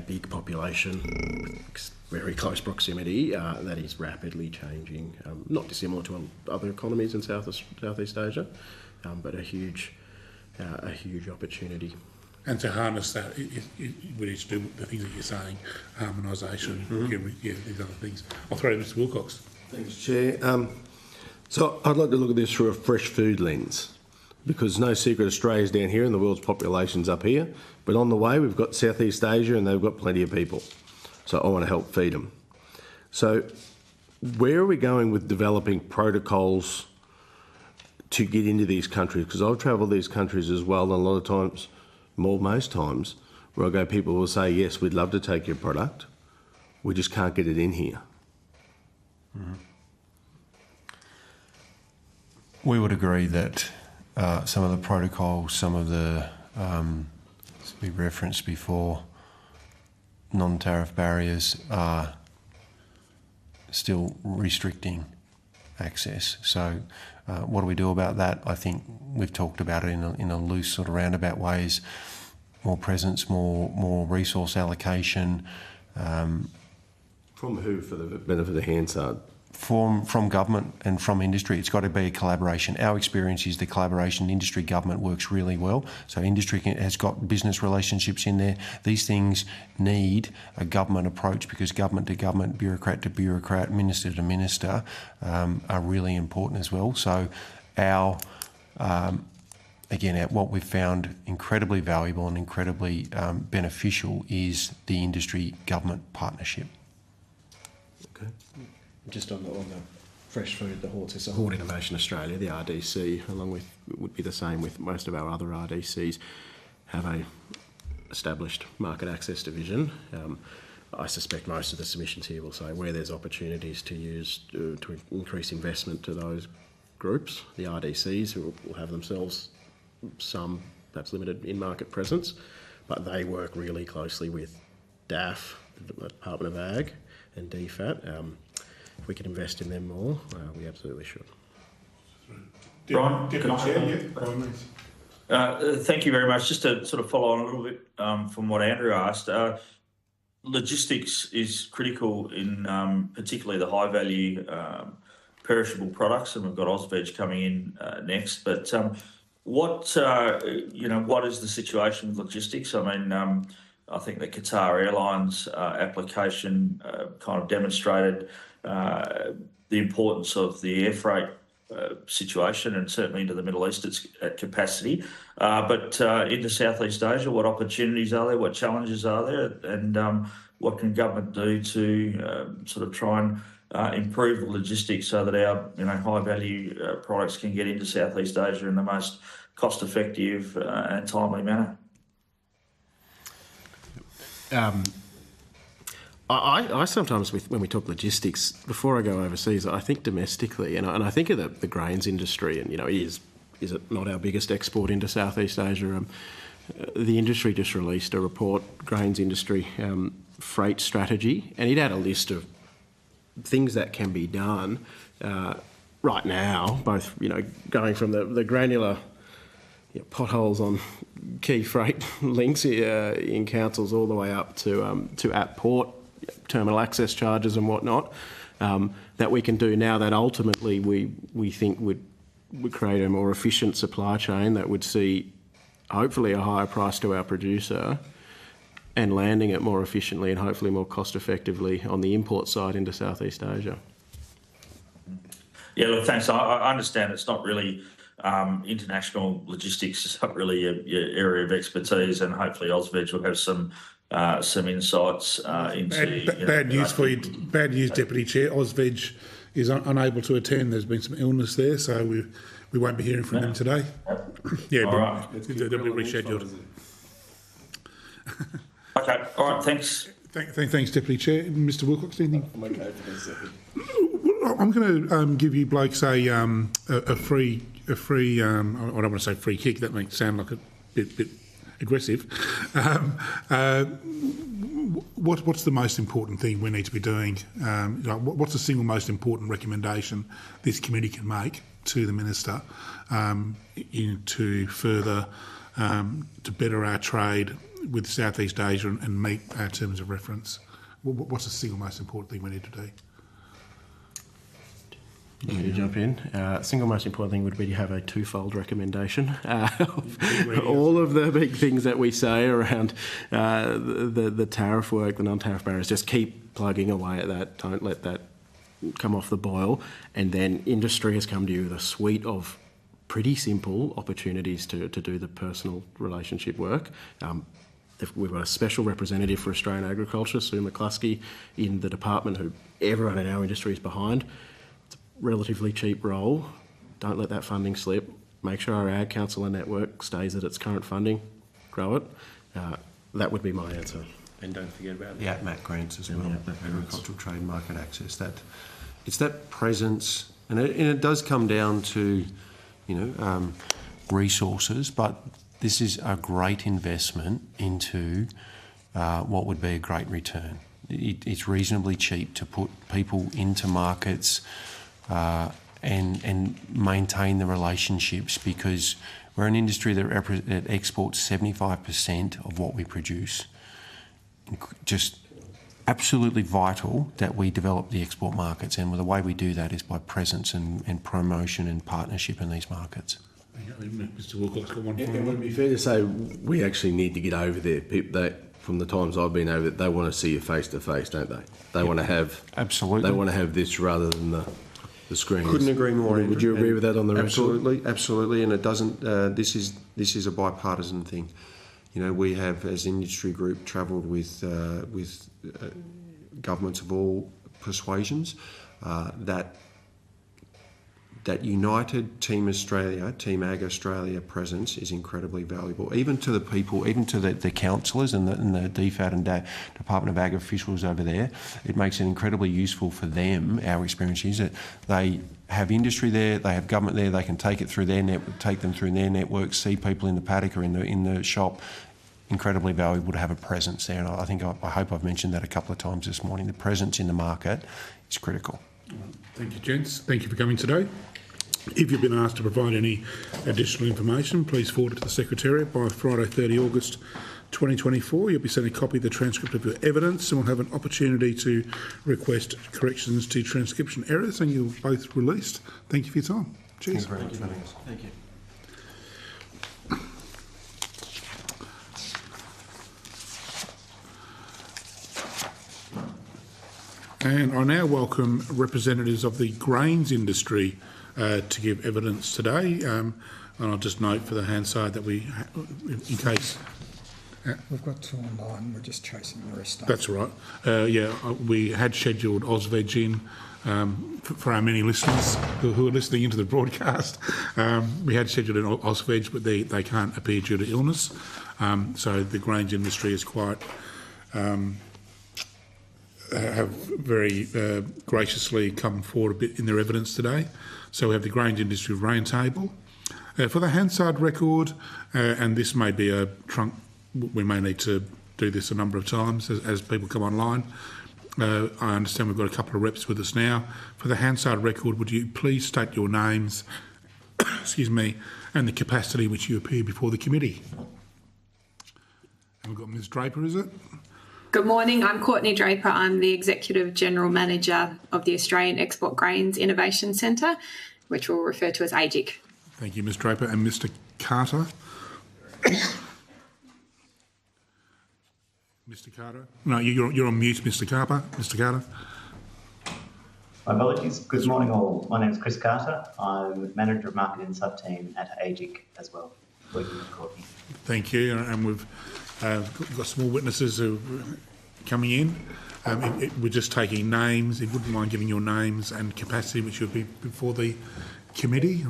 big population with very close proximity that is rapidly changing, not dissimilar to other economies in Southeast Asia, but a huge opportunity. And to harness that, we need to do the things that you're saying, harmonisation, these other things. I'll throw to Mr Wilcox. Thanks, Chair. So I'd like to look at this through a fresh food lens, because no secret Australia's down here and the world's population's up here, but on the way we've got Southeast Asia and they've got plenty of people. So I want to help feed them. So where are we going with developing protocols to get into these countries? Because I've travelled these countries as well, and a lot of times, most times, where I go, people will say, yes, we'd love to take your product, we just can't get it in here. Mm-hmm. We would agree that some of the protocols, some of the, as we referenced before, non-tariff barriers are still restricting access. So what do we do about that? I think we've talked about it in a loose sort of roundabout ways. More presence, more resource allocation. From who, for the benefit of Hansard? From government and from industry. It's got to be a collaboration. Our experience is the collaboration industry-government works really well. So industry has got business relationships in there. These things need a government approach, because government to government, bureaucrat to bureaucrat, minister to minister are really important as well. So our what we've found incredibly valuable and incredibly beneficial is the industry-government partnership. Okay. Just on the fresh food, the Hort, so Hort Innovation Australia, the RDC, along with, would be the same with most of our other RDCs, have a established market access division. I suspect most of the submissions here will say where there's opportunities to use to increase investment to those groups, the RDCs, who will have themselves some perhaps limited in-market presence, but they work really closely with DAF, the Department of Ag, and DFAT. If we could invest in them more, we absolutely should. Brian, thank you very much. Just to sort of follow on a little bit from what Andrew asked, logistics is critical in particularly the high-value perishable products, and we've got Ozveg coming in next. But what is the situation with logistics? I mean, I think the Qatar Airlines application kind of demonstrated the importance of the air freight situation, and certainly into the Middle East it's at capacity. But into Southeast Asia, what opportunities are there? What challenges are there? And what can government do to sort of try and improve the logistics so that our high-value products can get into Southeast Asia in the most cost-effective and timely manner? I sometimes, when we talk logistics, before I go overseas, I think domestically, and I think of the grains industry, and is it not our biggest export into Southeast Asia? The industry just released a report, grains industry freight strategy, and it had a list of things that can be done right now, both going from the granular potholes on key freight links in councils all the way up to at port terminal access charges and whatnot, that we can do now, that ultimately we think would create a more efficient supply chain that would see hopefully a higher price to our producer and landing it more efficiently and hopefully more cost effectively on the import side into Southeast Asia. Yeah, look, thanks. I understand it's not really international logistics is not really your area of expertise, and hopefully Ozveg will have some insights into... Bad news for you, bad news, Deputy Chair. Ozveg is unable to attend. There's been some illness there, so we won't be hearing from them today. Yeah, all right. They'll be rescheduled. Okay, all right, thanks. Thanks, Deputy Chair. Mr Wilcox, anything? I'm okay for this. I'm going to give you blokes a free. I don't want to say free kick. That makes it sound like a bit aggressive. What's the most important thing we need to be doing? What's the single most important recommendation this committee can make to the minister to further to better our trade with Southeast Asia and meet our terms of reference? What's the single most important thing we need to do? Let me jump in. Single most important thing would be to have a twofold recommendation of all of the big things that we say around the tariff work, the non-tariff barriers. Just keep plugging away at that. Don't let that come off the boil. And then industry has come to you with a suite of pretty simple opportunities to do the personal relationship work. We've got a special representative for Australian agriculture, Sue McCluskey, in the department, who everyone in our industry is behind. Relatively cheap role. Don't let that funding slip. Make sure our Ag Councillor network stays at its current funding. Grow it. That would be my answer. And don't forget about the ATMAC grants as well, agricultural trade market access. It's that presence, and it does come down to, resources, but this is a great investment into what would be a great return. It's reasonably cheap to put people into markets and maintain the relationships, because we're an industry that exports 75% of what we produce. Just absolutely vital that we develop the export markets, and the way we do that is by presence and promotion and partnership in these markets. Mr. Wilcox, got one. It would be fair to say we actually need to get over there. From the times I've been over there, they want to see you face to face, don't they? They want to have absolutely. They want to have this rather than the screens. Couldn't agree more. Would you agree with that on the record? Absolutely, and it doesn't. This is a bipartisan thing. We have, as an industry group, travelled with governments of all persuasions. That united Team Australia, Team Ag Australia presence is incredibly valuable, even to the people, even to the councillors and the DFAT and Department of Ag officials over there. It makes it incredibly useful for them. Our experience is that they have industry there, they have government there, they can take it through their take them through their networks, see people in the paddock or in the shop. Incredibly valuable to have a presence there, and I hope I've mentioned that a couple of times this morning. The presence in the market is critical. Thank you, gents. Thank you for coming today. If you've been asked to provide any additional information, please forward it to the Secretariat by Friday 30 August 2024. You'll be sent a copy of the transcript of your evidence, and we'll have an opportunity to request corrections to transcription errors, and you're both released. Thank you for your time. Cheers. Thank you very much. Thank you. And I now welcome representatives of the grains industry to give evidence today. And I'll just note for the Hansard that we, in case... We've got two online, we're just chasing the rest up. That's right. We had scheduled Ozveg in for our many listeners who are listening into the broadcast. We had scheduled an Ozveg, but they can't appear due to illness. So the grains industry is quite... have very graciously come forward a bit in their evidence today. So we have the grains industry roundtable. For the Hansard record, and this may be a trunk, we may need to do this a number of times as people come online. I understand we've got a couple of reps with us now. For the Hansard record, would you please state your names, excuse me, and the capacity in which you appear before the committee? And we've got Ms. Draper, is it? Good morning, I'm Courtney Draper. I'm the Executive General Manager of the Australian Export Grains Innovation Centre, which we'll refer to as AGIC. Thank you, Ms. Draper. And Mr. Carter? Mr. Carter? No, you're on mute, Mr. Carter. Mr. Carter? My apologies. Good morning all. My name is Chris Carter. I'm Manager of Market and Sub-Team at AGIC as well, working with Courtney. Thank you. And we've got some more witnesses who are coming in. We're just taking names. If you wouldn't mind giving your names and capacity which you'll be before the committee.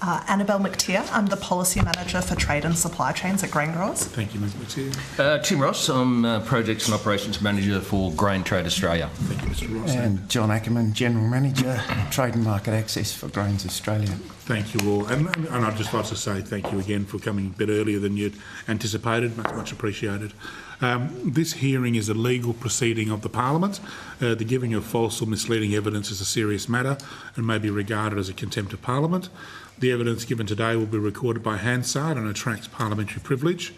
Annabelle McTeer. I'm the Policy Manager for Trade and Supply Chains at Grain Growers. Thank you, Ms. McTeer. Tim Ross. I'm Projects and Operations Manager for Grain Trade Australia. Thank you, Mr. Ross. And John Ackerman, General Manager, Trade and Market Access for Grains Australia. Thank you all. And I'd just like to say thank you again for coming a bit earlier than you'd anticipated. Much appreciated. This hearing is a legal proceeding of the Parliament. The giving of false or misleading evidence is a serious matter and may be regarded as a contempt of Parliament. The evidence given today will be recorded by Hansard and attracts parliamentary privilege.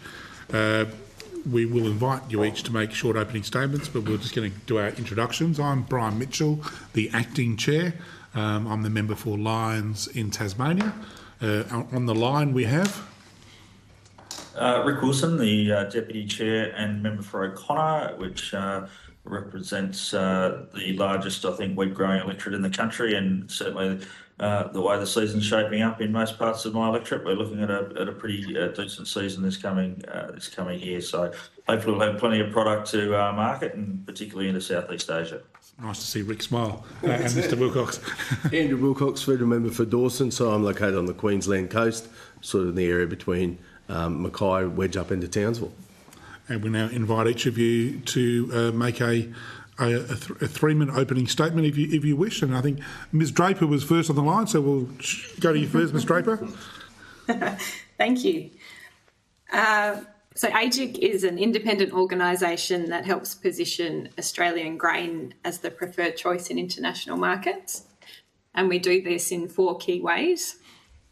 We will invite you each to make short opening statements, but we're just going to do our introductions. I'm Brian Mitchell, the Acting Chair. I'm the member for Lions in Tasmania. On the line we have... Rick Wilson, the Deputy Chair and member for O'Connor, which represents the largest, I think, wheat growing electorate in the country, and certainly the way the season's shaping up in most parts of my electorate, we're looking at a pretty decent season this coming year. So hopefully we'll have plenty of product to market, and particularly into Southeast Asia. Nice to see Rick smile. And Mr Wilcox. Andrew Wilcox, Federal Member for Dawson. So I'm located on the Queensland coast, sort of in the area between Mackay, wedge up into Townsville. And we now invite each of you to make a 3-minute opening statement if you wish. And I think Ms Draper was first on the line, so we'll go to you first, Ms Draper. Thank you. So AGIC is an independent organisation that helps position Australian grain as the preferred choice in international markets. And we do this in 4 key ways: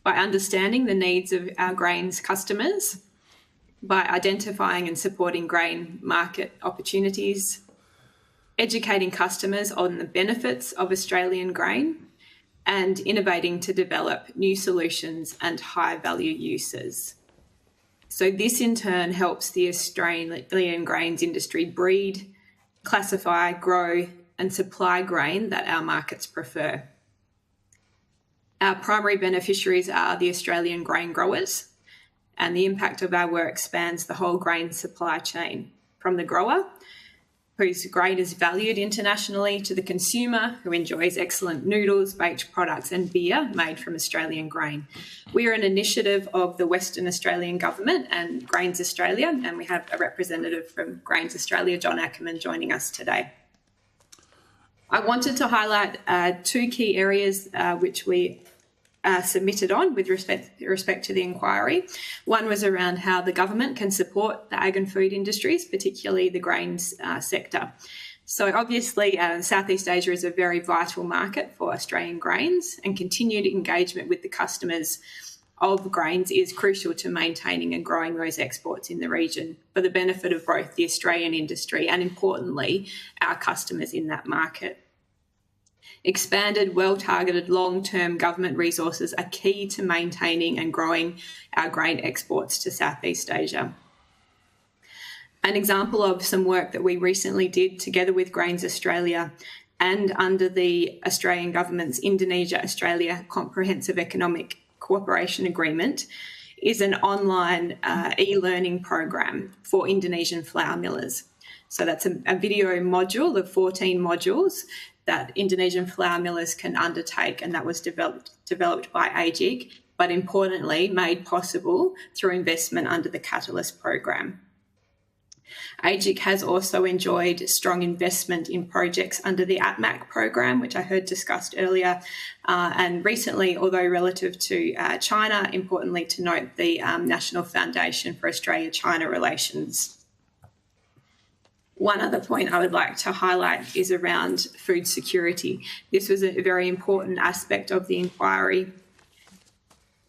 by understanding the needs of our grains customers, by identifying and supporting grain market opportunities, educating customers on the benefits of Australian grain, and innovating to develop new solutions and high-value uses. So this in turn helps the Australian grains industry breed, classify, grow, and supply grain that our markets prefer. Our primary beneficiaries are the Australian grain growers, and the impact of our work spans the whole grain supply chain, from the grower, whose grain is valued internationally, to the consumer, who enjoys excellent noodles, baked products and beer made from Australian grain. We are an initiative of the Western Australian Government and Grains Australia, and we have a representative from Grains Australia, John Ackerman, joining us today. I wanted to highlight 2 key areas which we submitted on with respect to the inquiry. One was around how the government can support the ag and food industries, particularly the grains sector. So obviously Southeast Asia is a very vital market for Australian grains, and continued engagement with the customers of grains is crucial to maintaining and growing those exports in the region for the benefit of both the Australian industry and, importantly, our customers in that market. Expanded, well-targeted, long-term government resources are key to maintaining and growing our grain exports to Southeast Asia. An example of some work that we recently did together with Grains Australia and under the Australian Government's Indonesia-Australia Comprehensive Economic Cooperation Agreement is an online e-learning program for Indonesian flour millers. So that's a video module of 14 modules that Indonesian flour millers can undertake, and that was developed by AGIC, but importantly made possible through investment under the Catalyst program. AGIC has also enjoyed strong investment in projects under the ATMAC program, which I heard discussed earlier, and recently, although relative to China, importantly to note the National Foundation for Australia-China Relations. One other point I would like to highlight is around food security. This was a very important aspect of the inquiry,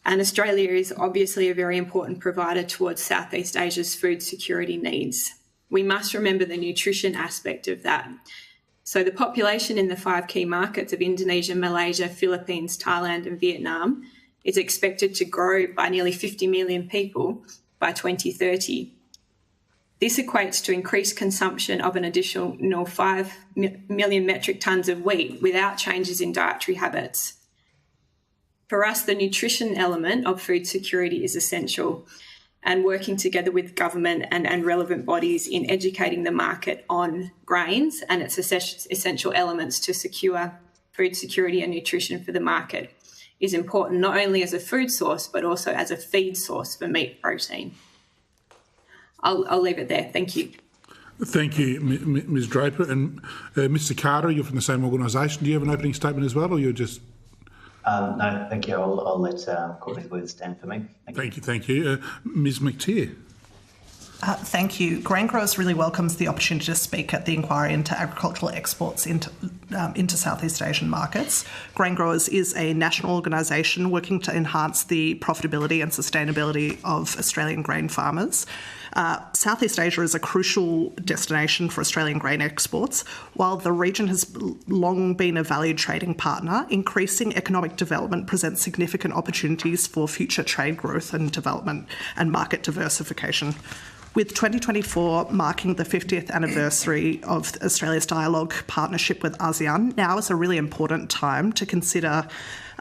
and Australia is obviously a very important provider towards Southeast Asia's food security needs. We must remember the nutrition aspect of that. So the population in the 5 key markets of Indonesia, Malaysia, Philippines, Thailand and Vietnam is expected to grow by nearly 50 million people by 2030. This equates to increased consumption of an additional 5 million metric tonnes of wheat without changes in dietary habits. For us, the nutrition element of food security is essential, and working together with government and relevant bodies in educating the market on grains and its essential elements to secure food security and nutrition for the market is important, not only as a food source, but also as a feed source for meat protein. I'll leave it there. Thank you. Thank you, Ms Draper. And Mr Carter, you're from the same organisation. Do you have an opening statement as well, or you're just... No, thank you. I'll let Courtney's words stand for me. Thank you. Ms McTeer. Thank you. Grain Growers really welcomes the opportunity to speak at the inquiry into agricultural exports into Southeast Asian markets. Grain Growers is a national organisation working to enhance the profitability and sustainability of Australian grain farmers. Southeast Asia is a crucial destination for Australian grain exports. While the region has long been a valued trading partner, increasing economic development presents significant opportunities for future trade growth and development and market diversification. With 2024 marking the 50th anniversary of Australia's dialogue partnership with ASEAN, now is a really important time to consider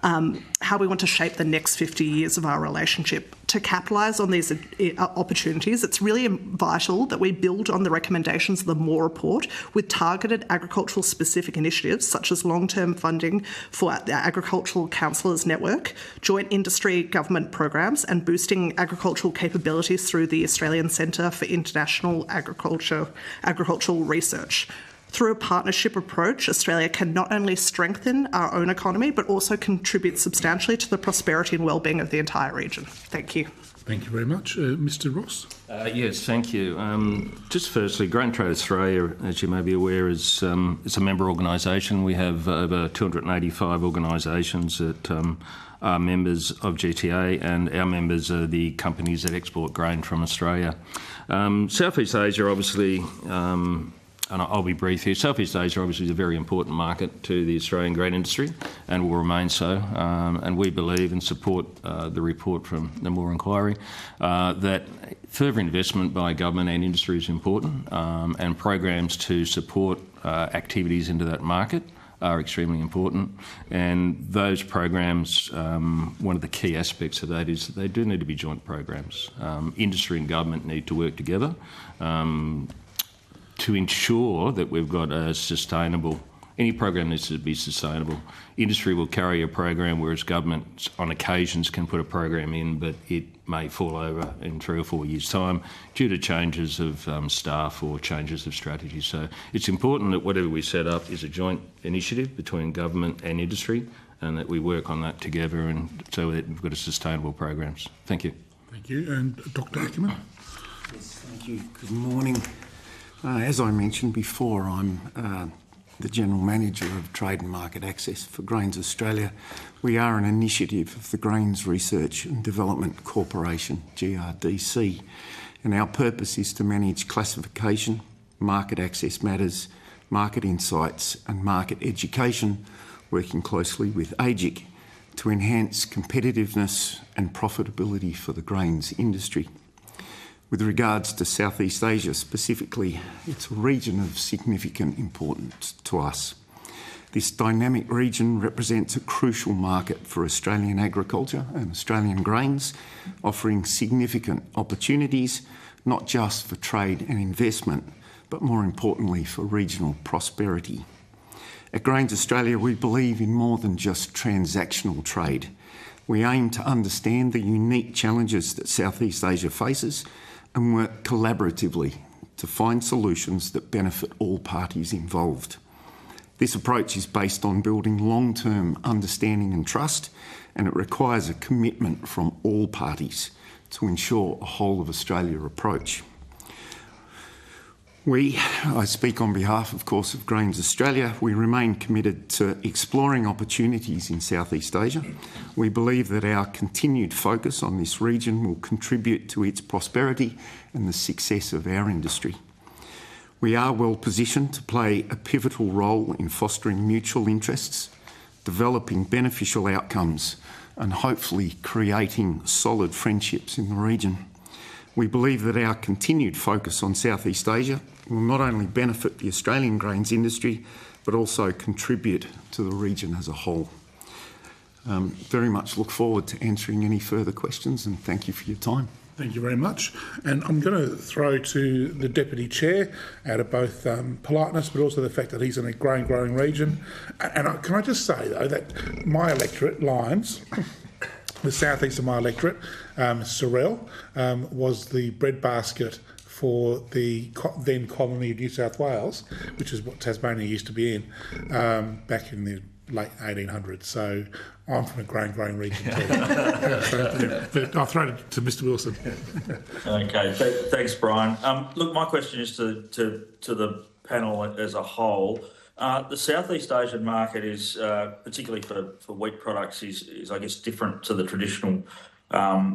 how we want to shape the next 50 years of our relationship. To capitalise on these opportunities, it's really vital that we build on the recommendations of the Moore Report with targeted agricultural specific initiatives such as long-term funding for the Agricultural Counsellors Network, joint industry government programs and boosting agricultural capabilities through the Australian Centre for International Agricultural Research. Through a partnership approach, Australia can not only strengthen our own economy, but also contribute substantially to the prosperity and well-being of the entire region. Thank you. Thank you very much. Mr Ross? Yes, thank you. Just firstly, Grain Trade Australia, as you may be aware, is a member organisation. We have over 285 organisations that are members of GTA, and our members are the companies that export grain from Australia. Southeast Asia, obviously... and I'll be brief here. Southeast Asia obviously is a very important market to the Australian grain industry and will remain so. And we believe and support the report from the Moore Inquiry that further investment by government and industry is important, and programs to support activities into that market are extremely important. And those programs, one of the key aspects of that is that they do need to be joint programs. Industry and government need to work together to ensure that we've got a sustainable, any program needs to be sustainable. Industry will carry a program, whereas government on occasions can put a program in, but it may fall over in 3 or 4 years' time due to changes of staff or changes of strategy. So it's important that whatever we set up is a joint initiative between government and industry, and that we work on that together, and so that we've got a sustainable programs. Thank you. Thank you. And Dr Ackerman? Yes, thank you. Good morning. As I mentioned before, I'm the General Manager of Trade and Market Access for Grains Australia. We are an initiative of the Grains Research and Development Corporation, GRDC, and our purpose is to manage classification, market access matters, market insights and market education, working closely with AGIC to enhance competitiveness and profitability for the grains industry. With regards to Southeast Asia specifically, it's a region of significant importance to us. This dynamic region represents a crucial market for Australian agriculture and Australian grains, offering significant opportunities, not just for trade and investment, but more importantly for regional prosperity. At Grains Australia, we believe in more than just transactional trade. We aim to understand the unique challenges that Southeast Asia faces and work collaboratively to find solutions that benefit all parties involved. This approach is based on building long-term understanding and trust, and it requires a commitment from all parties to ensure a whole of Australia approach. I speak on behalf, of course, of Grains Australia. We remain committed to exploring opportunities in Southeast Asia. We believe that our continued focus on this region will contribute to its prosperity and the success of our industry. We are well positioned to play a pivotal role in fostering mutual interests, developing beneficial outcomes, and hopefully creating solid friendships in the region. We believe that our continued focus on Southeast Asia will not only benefit the Australian grains industry, but also contribute to the region as a whole. Very much look forward to answering any further questions, and thank you for your time. Thank you very much. And I'm going to throw to the Deputy Chair out of both politeness, but also the fact that he's in a grain-growing region. And can I just say, though, that my electorate, Lyons, the southeast of my electorate, Sorrel, was the breadbasket for the then colony of New South Wales, which is what Tasmania used to be in, back in the late 1800s. So I'm from a grain-growing region too. But I'll throw it to Mr Wilson. Okay, thanks, Brian. Look, my question is to the panel as a whole. The Southeast Asian market is, particularly for wheat products, is I guess different to the traditional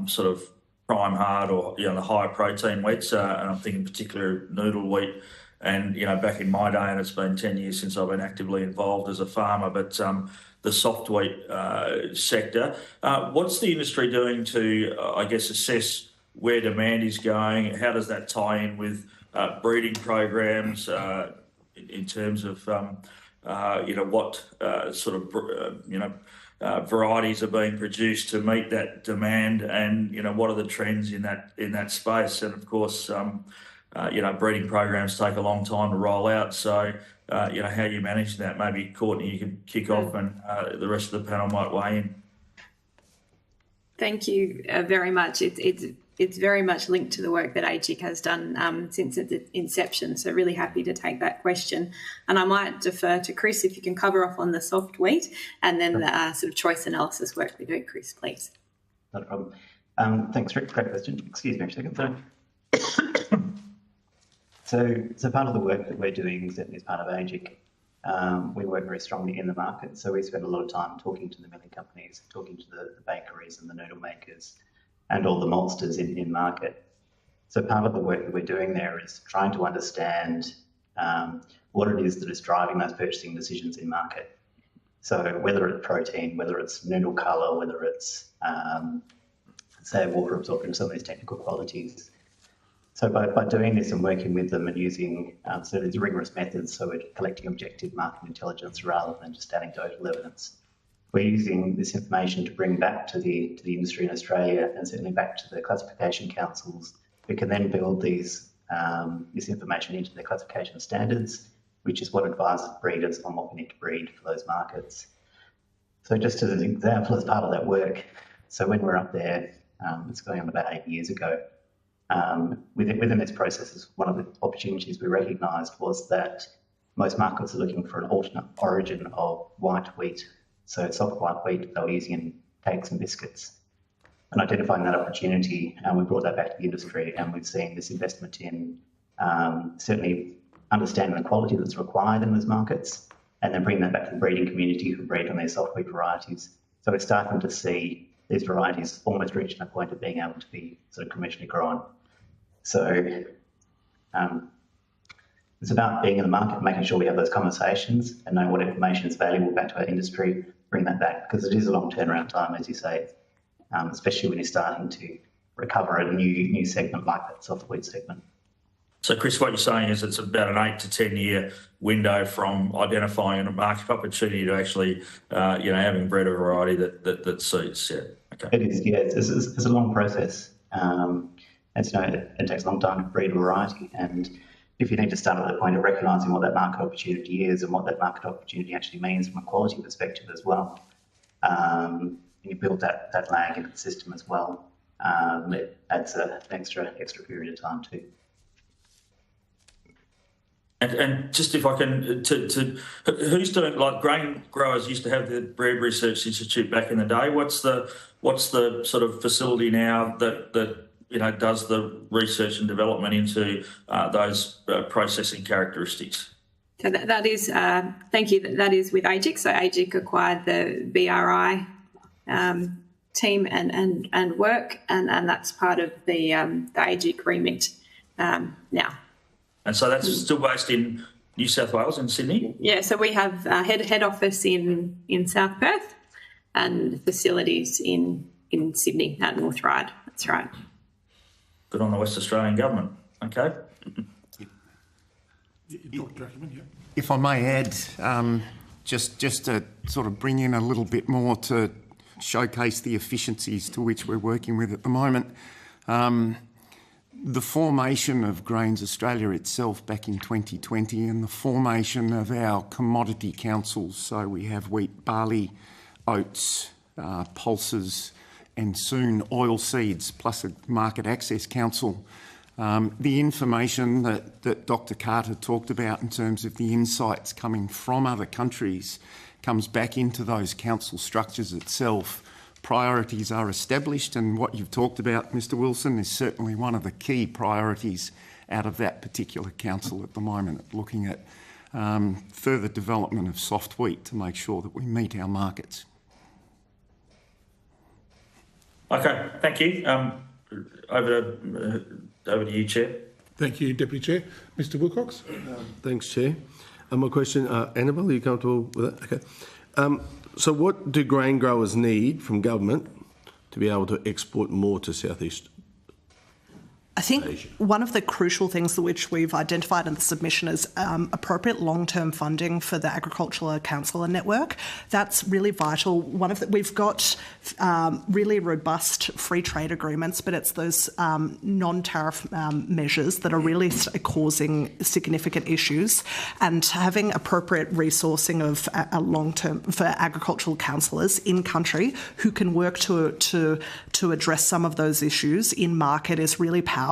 sort of prime hard or the higher protein wheats, and I'm thinking particularly noodle wheat. And back in my day, and it's been 10 years since I've been actively involved as a farmer, but the soft wheat sector, what's the industry doing to, I guess, assess where demand is going? How does that tie in with breeding programs in terms of what sort of varieties are being produced to meet that demand, and what are the trends in that space? And of course, breeding programs take a long time to roll out. So, how you manage that? Maybe Courtney, you could kick off, and the rest of the panel might weigh in. Thank you very much. It's very much linked to the work that AGIC has done since its inception. So really happy to take that question. And I might defer to Chris if you can cover off on the soft wheat and then the sort of choice analysis work we do. Chris, please. Not a problem. Thanks, Rick. Great question. Excuse me a second. So part of the work that we're doing, certainly as part of AGIC, we work very strongly in the market. So we spend a lot of time talking to the milling companies, talking to the bakeries and the noodle makers and all the maltsters in market. So part of the work that we're doing there is trying to understand what it is that is driving those purchasing decisions in market. So whether it's protein, whether it's noodle colour, whether it's, say, water absorption, some of these technical qualities. So by doing this and working with them and using these rigorous methods, so we're collecting objective market intelligence rather than just anecdotal evidence, we're using this information to bring back to the industry in Australia and certainly back to the classification councils, who can then build this information into their classification standards, which is what advises breeders on what we need to breed for those markets. So just as an example, as part of that work, so when we're up there, it's going on about 8 years ago, within this process, one of the opportunities we recognised was that most markets are looking for an alternate origin of white wheat. So soft white wheat they were using in cakes and biscuits. And identifying that opportunity, we brought that back to the industry, and we've seen this investment in certainly understanding the quality that's required in those markets, and then bringing that back to the breeding community who breed on their soft wheat varieties. So we're starting to see these varieties almost reaching a point of being able to be sort of commercially grown. So it's about being in the market, making sure we have those conversations and know what information is valuable back to our industry, bring that back, because it is a long turnaround time, as you say, especially when you're starting to recover a new segment like that soft wheat segment. So, Chris, what you're saying is it's about an 8 to 10 year window from identifying a market opportunity to actually, having bred a variety that suits. Yeah. Okay. It is. Yeah, it's a long process. It takes a long time to breed a variety, and if you need to start at the point of recognising what that market opportunity is and what that market opportunity actually means from a quality perspective as well, and you build that lag into the system as well, it adds an extra period of time too. And just if I can, who's doing, like grain growers used to have the Bread Research Institute back in the day. What's the sort of facility now that does the research and development into those processing characteristics? So that is, thank you. That is with AGIC. So AGIC acquired the BRI team and work, and that's part of the AGIC remit now. And so that's still based in New South Wales and Sydney? Yeah, so we have head office in South Perth and facilities in Sydney at North Ryde. That's right. Good on the West Australian government. Okay. If I may add, just to sort of bring in a little bit more to showcase the efficiencies to which we're working with at the moment. The formation of Grains Australia itself back in 2020 and the formation of our commodity councils, so we have wheat, barley, oats, pulses and soon oilseeds, plus a market access council. The information that Dr. Carter talked about in terms of the insights coming from other countries comes back into those council structures itself. Priorities are established, and what you've talked about, Mr. Wilson, is certainly one of the key priorities out of that particular council at the moment, looking at further development of soft wheat to make sure that we meet our markets. Okay, thank you. Over to you, Chair. Thank you, Deputy Chair. Mr Wilcox. Thanks, Chair. My question, Annabelle, are you comfortable with that? Okay. So what do grain growers need from government to be able to export more to Southeast I think one of the crucial things which we've identified in the submission is appropriate long-term funding for the Agricultural Counsellor Network. That's really vital. We've got really robust free trade agreements, but it's those non-tariff measures that are really causing significant issues. And having appropriate resourcing of a long-term for agricultural counsellors in country who can work to address some of those issues in market is really powerful,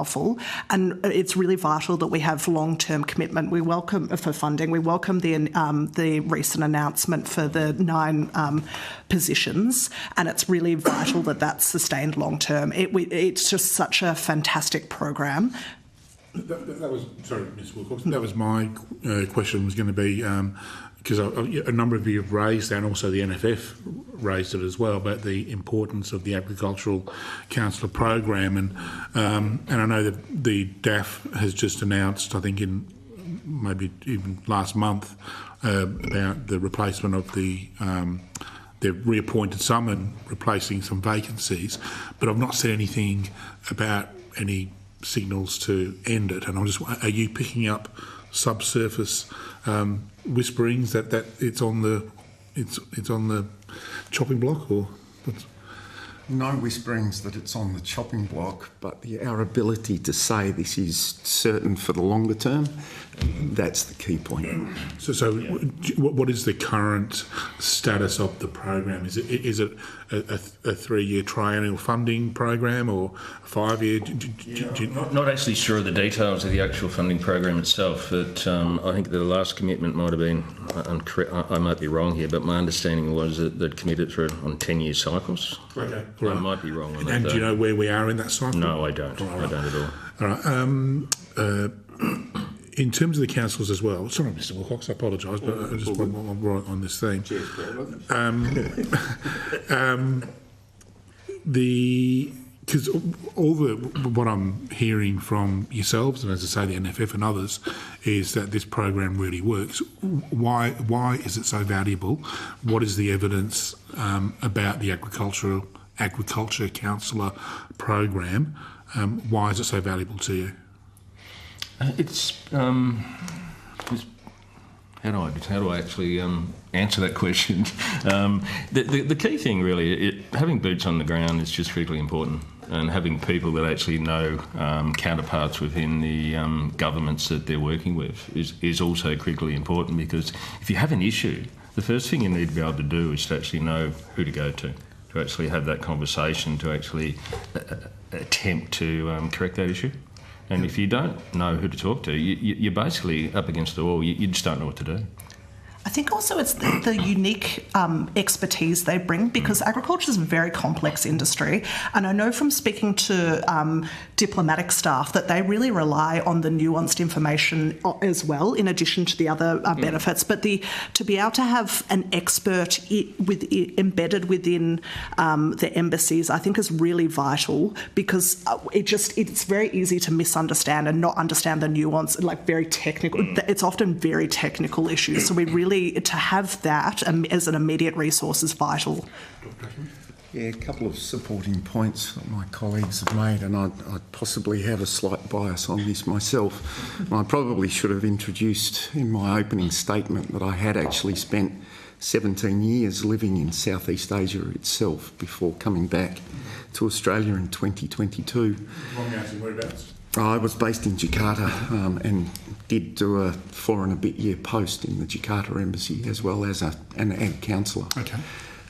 and it's really vital that we have long-term commitment. We welcome for funding. We welcome the recent announcement for the 9 positions, and it's really vital that that's sustained long-term. It's just such a fantastic program. That was, sorry, Ms Wilcox, that was my question was going to be, because a number of you have raised, and also the NFF raised it as well, about the importance of the Agricultural Counsellor program, and I know that the DAF has just announced, I think in maybe even last month, about the replacement of they've reappointed some and replacing some vacancies, but I've not said anything about any signals to end it, and are you picking up subsurface whisperings that it's on the chopping block, or no whisperings that it's on the chopping block, but our ability to say this is certain for the longer term, that's the key point. So what is the current status of the program? Is it a 3-year triennial funding program or a 5-year? Not actually sure of the details of the actual funding program itself, but I think the last commitment might have been, I might be wrong here, but my understanding was that they'd committed on 10-year cycles. Okay. I might be wrong on that. And do you know where we are in that cycle? No, I don't. I don't at all. All right. In terms of the councils as well, sorry, Mr Wilcox, I apologise, but I just want right on this thing. Because what I'm hearing from yourselves, and as I say, the NFF and others, is that this program really works. Why is it so valuable? What is the evidence about the Agriculture Counsellor program? Why is it so valuable to you? How do I actually answer that question? The key thing really, having boots on the ground is just critically important, and having people that actually know counterparts within the governments that they're working with is also critically important, because if you have an issue, the first thing you need to be able to do is to actually know who to go to actually have that conversation, to actually attempt to correct that issue. And if you don't know who to talk to, you're basically up against the wall. You just don't know what to do. I think also it's the unique expertise they bring, because agriculture is a very complex industry, and I know from speaking to diplomatic staff that they really rely on the nuanced information as well, in addition to the other benefits. But to be able to have an expert embedded within the embassies, I think is really vital, because it's very easy to misunderstand and not understand the nuance, like very technical. It's often very technical issues, so we really to have that as an immediate resource is vital. Yeah, a couple of supporting points that my colleagues have made, and I possibly have a slight bias on this myself. I probably should have introduced in my opening statement that I had actually spent 17 years living in Southeast Asia itself before coming back to Australia in 2022. Wrong answer, whereabouts? I was based in Jakarta and did do a 4 and a bit year post in the Jakarta embassy, as well as an ag counsellor. Okay.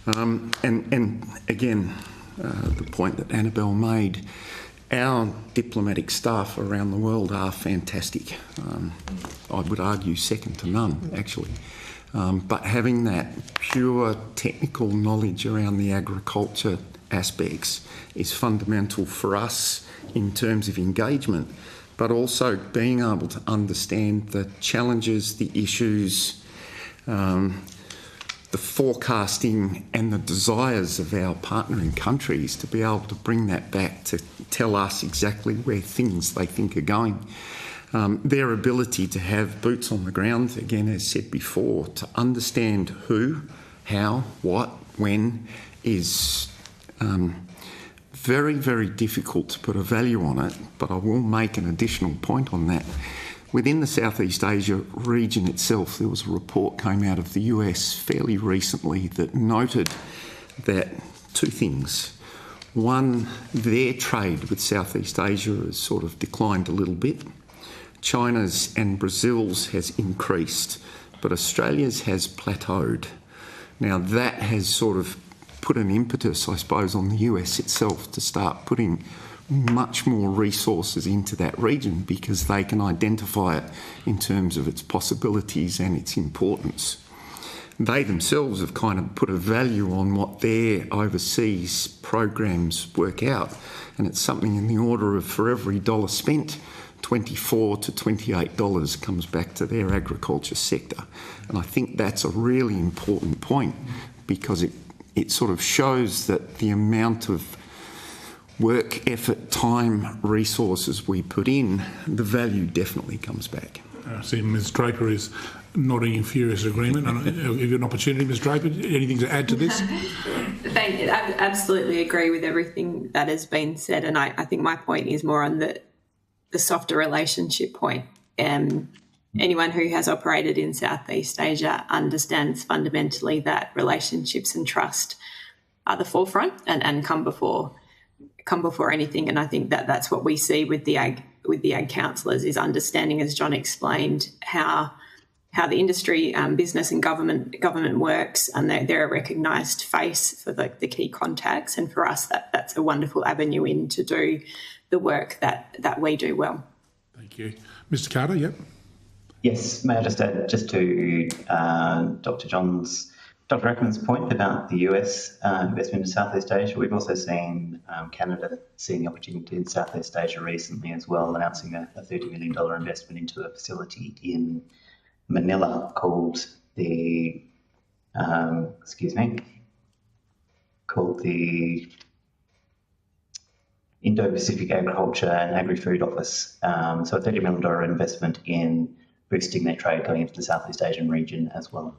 And again, the point that Annabelle made, our diplomatic staff around the world are fantastic. I would argue second to none, actually. But having that pure technical knowledge around the agriculture aspects is fundamental for us in terms of engagement, but also being able to understand the challenges, the issues, the forecasting and the desires of our partnering countries to be able to bring that back to tell us exactly where things they think are going. Their ability to have boots on the ground, again, as said before, to understand who, how, what, when, is very, very difficult to put a value on it, but I will make an additional point on that. Within the Southeast Asia region itself, there was a report came out of the US fairly recently that noted that two things. One, their trade with Southeast Asia has sort of declined a little bit. China's and Brazil's has increased, but Australia's has plateaued. Now that has sort of put an impetus, I suppose, on the US itself to start putting much more resources into that region because they can identify it in terms of its possibilities and its importance. They themselves have kind of put a value on what their overseas programs work out, and it's something in the order of, for every dollar spent, $24 to $28 comes back to their agriculture sector. And I think that's a really important point because it sort of shows that the amount of work, effort, time, resources we put in, the value definitely comes back. I see Ms Draper is nodding in furious agreement. Have you an opportunity, Ms Draper? Anything to add to this? Thank you. I absolutely agree with everything that has been said, and I think my point is more on the softer relationship point. Anyone who has operated in Southeast Asia understands fundamentally that relationships and trust are the forefront and come before anything. And I think that that's what we see with the ag councillors is understanding, as John explained, how the industry, business and government works, and they're a recognised face for the key contacts. And for us, that's a wonderful avenue in to do the work that we do well. Thank you. Mr Carter, yep. Yes, may I just add to Dr. Ackerman's point about the US investment in Southeast Asia. We've also seen Canada seeing the opportunity in Southeast Asia recently as well, announcing a $30 million investment into a facility in Manila called the Indo-Pacific Agriculture and Agri-Food Office. So a $30 million investment in boosting their trade going into the Southeast Asian region as well.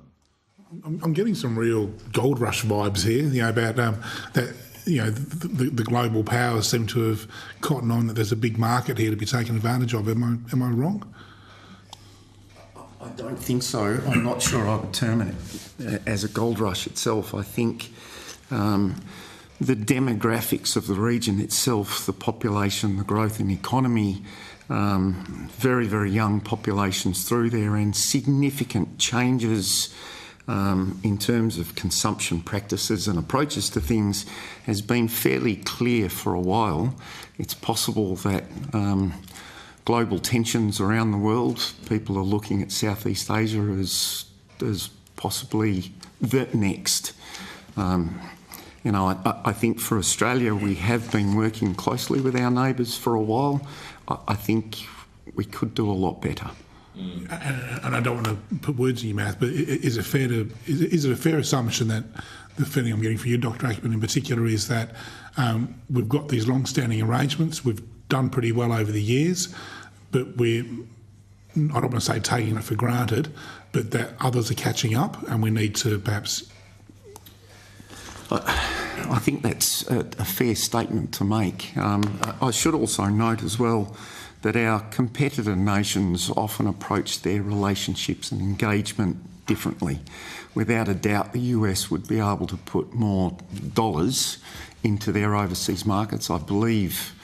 I'm getting some real gold rush vibes here, about that. The global powers seem to have cottoned on that there's a big market here to be taken advantage of. Am I wrong? I don't think so. I'm not sure I would term it as a gold rush itself. I think the demographics of the region itself, the population, the growth in the economy, very, very young populations through there, and significant changes in terms of consumption practices and approaches to things has been fairly clear for a while. It's possible that global tensions around the world, people are looking at Southeast Asia as possibly the next. I think for Australia, we have been working closely with our neighbours for a while. I think we could do a lot better. And I don't want to put words in your mouth, but is it a fair assumption that the feeling I'm getting for you, Dr. Ackerman in particular, is that we've got these long-standing arrangements, we've done pretty well over the years, but I don't want to say taking it for granted, but that others are catching up and we need to perhaps... I think that's a fair statement to make. I should also note as well that our competitor nations often approach their relationships and engagement differently. Without a doubt, the US would be able to put more dollars into their overseas markets. I believe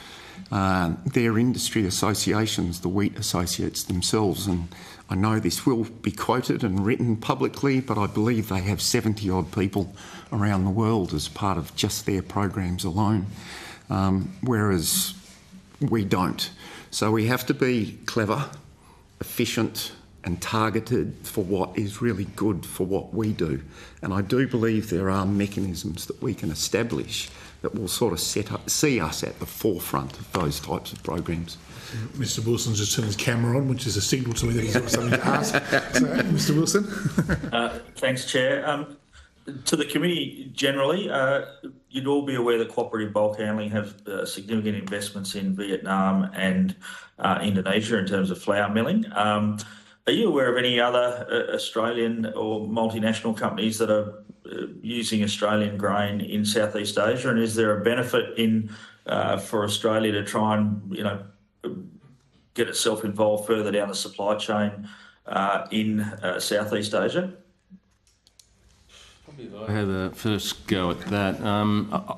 their industry associations, the wheat associates themselves, and I know this will be quoted and written publicly, but I believe they have 70-odd people around the world as part of just their programs alone, whereas we don't. So we have to be clever, efficient and targeted for what is really good for what we do. And I do believe there are mechanisms that we can establish that will sort of see us at the forefront of those types of programs. Mr Wilson's just turned his camera on, which is a signal to me that he's got something to ask. So, Mr Wilson. Thanks, Chair. To the committee generally, you'd all be aware that Cooperative Bulk Handling have significant investments in Vietnam and Indonesia in terms of flour milling. Are you aware of any other Australian or multinational companies that are using Australian grain in Southeast Asia? And is there a benefit for Australia to try and get itself involved further down the supply chain in Southeast Asia? I have a first go at that.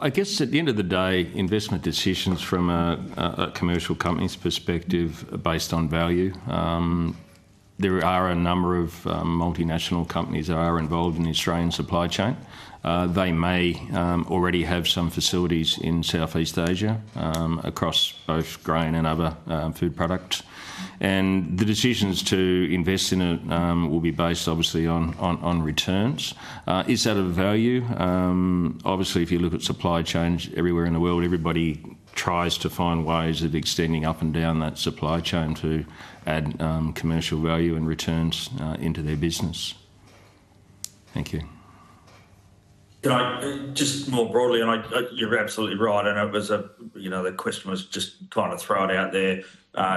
I guess at the end of the day, investment decisions from a commercial company's perspective are based on value. There are a number of multinational companies that are involved in the Australian supply chain. They may already have some facilities in Southeast Asia across both grain and other food products. And the decisions to invest in it will be based obviously on returns. Is that of value? Obviously, if you look at supply chains everywhere in the world, everybody tries to find ways of extending up and down that supply chain to add commercial value and returns into their business. Thank you. Can I just more broadly, and you're absolutely right, and it was the question was just kind of throw it out there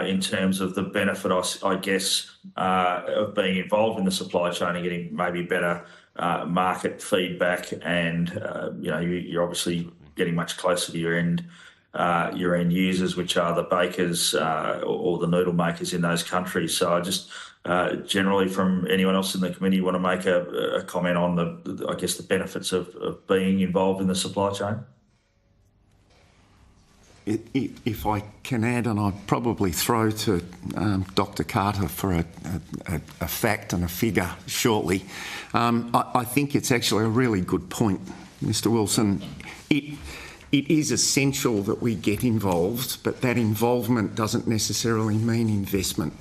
in terms of the benefit, I guess, of being involved in the supply chain and getting maybe better market feedback, and you're obviously getting much closer to your end users, which are the bakers or the noodle makers in those countries. So I just generally, from anyone else in the committee, want to make a comment on the benefits of being involved in the supply chain? If I can add, and I'd probably throw to Dr. Carter for a fact and a figure shortly. I think it's actually a really good point, Mr. Wilson. It is essential that we get involved, but that involvement doesn't necessarily mean investment.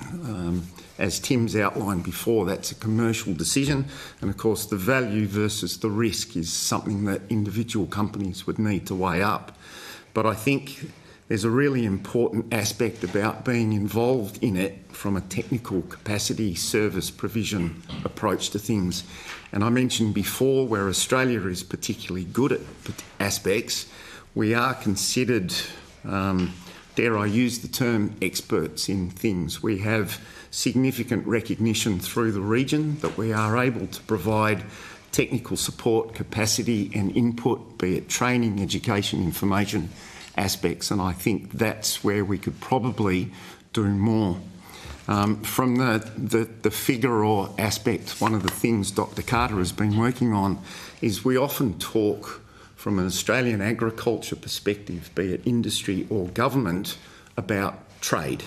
As Tim's outlined before, that's a commercial decision, and of course the value versus the risk is something that individual companies would need to weigh up. But I think there's a really important aspect about being involved in it from a technical capacity service provision approach to things. And I mentioned before where Australia is particularly good at aspects, we are considered, dare I use the term, experts in things. We have significant recognition through the region that we are able to provide technical support, capacity and input, be it training, education, information aspects, and I think that's where we could probably do more. From the figure or aspect, one of the things Dr. Carter has been working on is we often talk from an Australian agriculture perspective, be it industry or government, about trade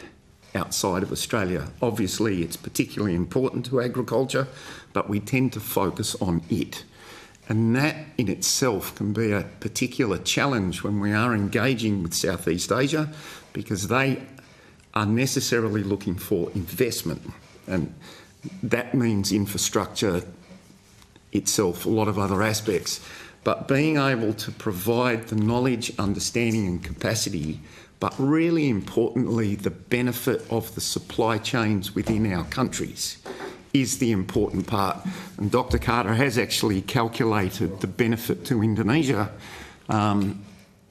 outside of Australia. Obviously, it's particularly important to agriculture, but we tend to focus on it. And that in itself can be a particular challenge when we are engaging with Southeast Asia, because they are necessarily looking for investment. And that means infrastructure itself, a lot of other aspects. But being able to provide the knowledge, understanding and capacity, but really importantly, the benefit of the supply chains within our countries is the important part. And Dr. Carter has actually calculated the benefit to Indonesia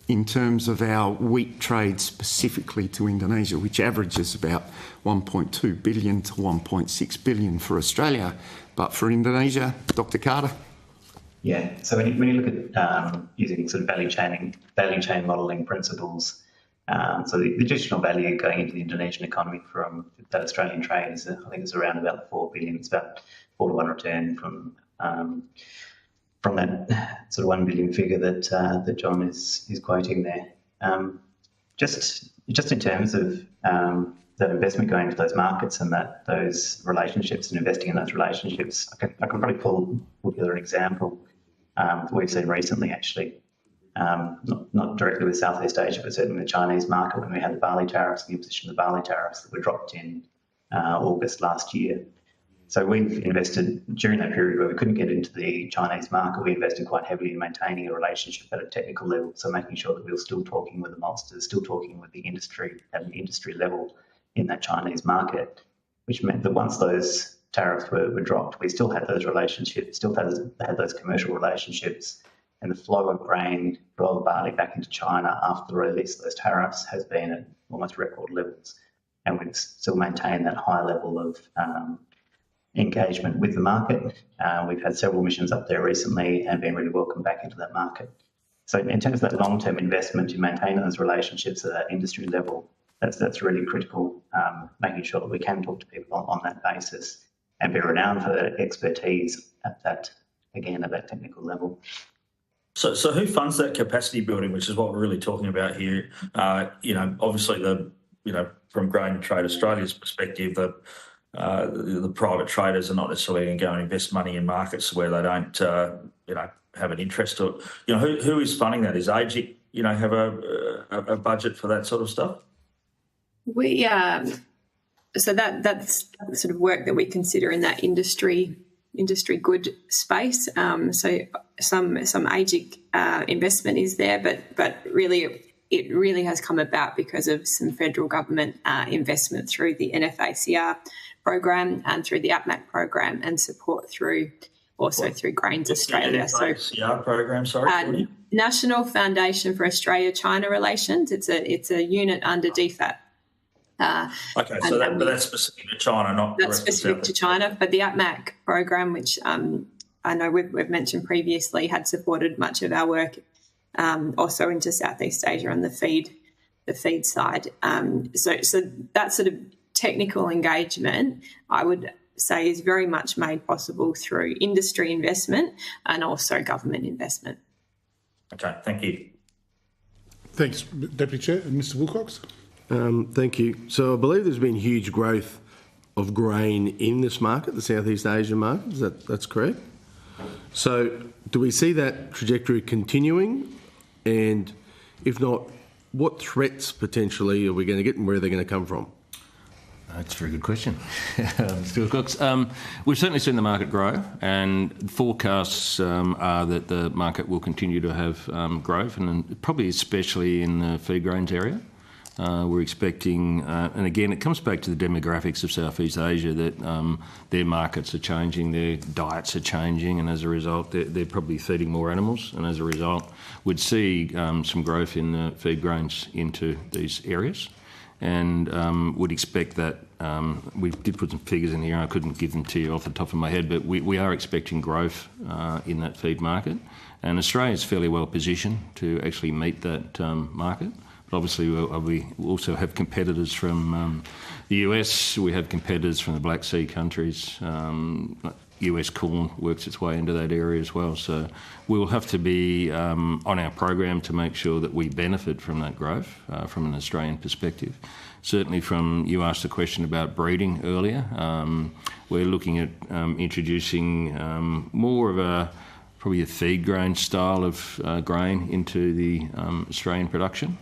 in terms of our wheat trade specifically to Indonesia, which averages about 1.2 billion to 1.6 billion for Australia. But for Indonesia, Dr. Carter? Yeah, so when you look at using sort of value chain modelling principles, so the additional value going into the Indonesian economy from that Australian trade is, I think it's around about 4 billion. It's about 4 to 1 return from that sort of 1 billion figure that John is quoting there. Just in terms of that investment going into those markets and those relationships and investing in those relationships, I can probably pull together an example that we've seen recently, actually. Not directly with Southeast Asia, but certainly the Chinese market when we had the barley tariffs, the imposition of the barley tariffs that were dropped in August last year. So we've invested during that period where we couldn't get into the Chinese market. We invested quite heavily in maintaining a relationship at a technical level, so making sure that we were still talking with the maltsters, still talking with the industry at an industry level in that Chinese market, which meant that once those tariffs were dropped, we still had those relationships, still had those commercial relationships, and the flow of grain, raw barley back into China after the release of those tariffs has been at almost record levels. And we've still maintained that high level of engagement with the market. We've had several missions up there recently and been really welcomed back into that market. So in terms of that long-term investment to maintain those relationships at that industry level, that's really critical, making sure that we can talk to people on that basis and be renowned for their expertise at that technical level. So who funds that capacity building, which is what we're really talking about here? Obviously from Grain Trade Australia's perspective, the private traders are not necessarily going to go and invest money in markets where they don't, have an interest. Or, who is funding that? Is AGIC, have a budget for that sort of stuff? We so that's the sort of work that we consider in that industry good space. So some AGIC investment is there, but really it really has come about because of some federal government investment through the NFACR program and through the APMAC program, and support through Grains Australia. NFACR program, sorry. National Foundation for Australia-China Relations. It's a unit under DFAT. Okay, so that's specific to China, not that's specific to China. But the APMAC program, which I know we've mentioned previously, had supported much of our work, also into Southeast Asia on the feed side. So that sort of technical engagement, I would say, is very much made possible through industry investment and also government investment. Okay, thank you. Thanks, Deputy Chair. And Mr Wilcox? Thank you. So I believe there's been huge growth of grain in this market, the Southeast Asian market. That's correct? So do we see that trajectory continuing? And if not, what threats potentially are we going to get and where are they going to come from? That's a very good question, Mr Wilcox. We've certainly seen the market grow, and forecasts are that the market will continue to have growth, and probably especially in the feed grains area. We're expecting, and again, it comes back to the demographics of Southeast Asia, that their markets are changing, their diets are changing, and as a result, they're probably feeding more animals, and as a result, we'd see some growth in the feed grains into these areas. And would expect that, we did put some figures in here, I couldn't give them to you off the top of my head, but we are expecting growth in that feed market. And Australia is fairly well positioned to actually meet that market. But obviously we also have competitors from the US, we have competitors from the Black Sea countries. US corn works its way into that area as well. So we'll have to be on our program to make sure that we benefit from that growth from an Australian perspective. Certainly you asked a question about breeding earlier. We're looking at introducing more of probably a feed grain style of grain into the Australian production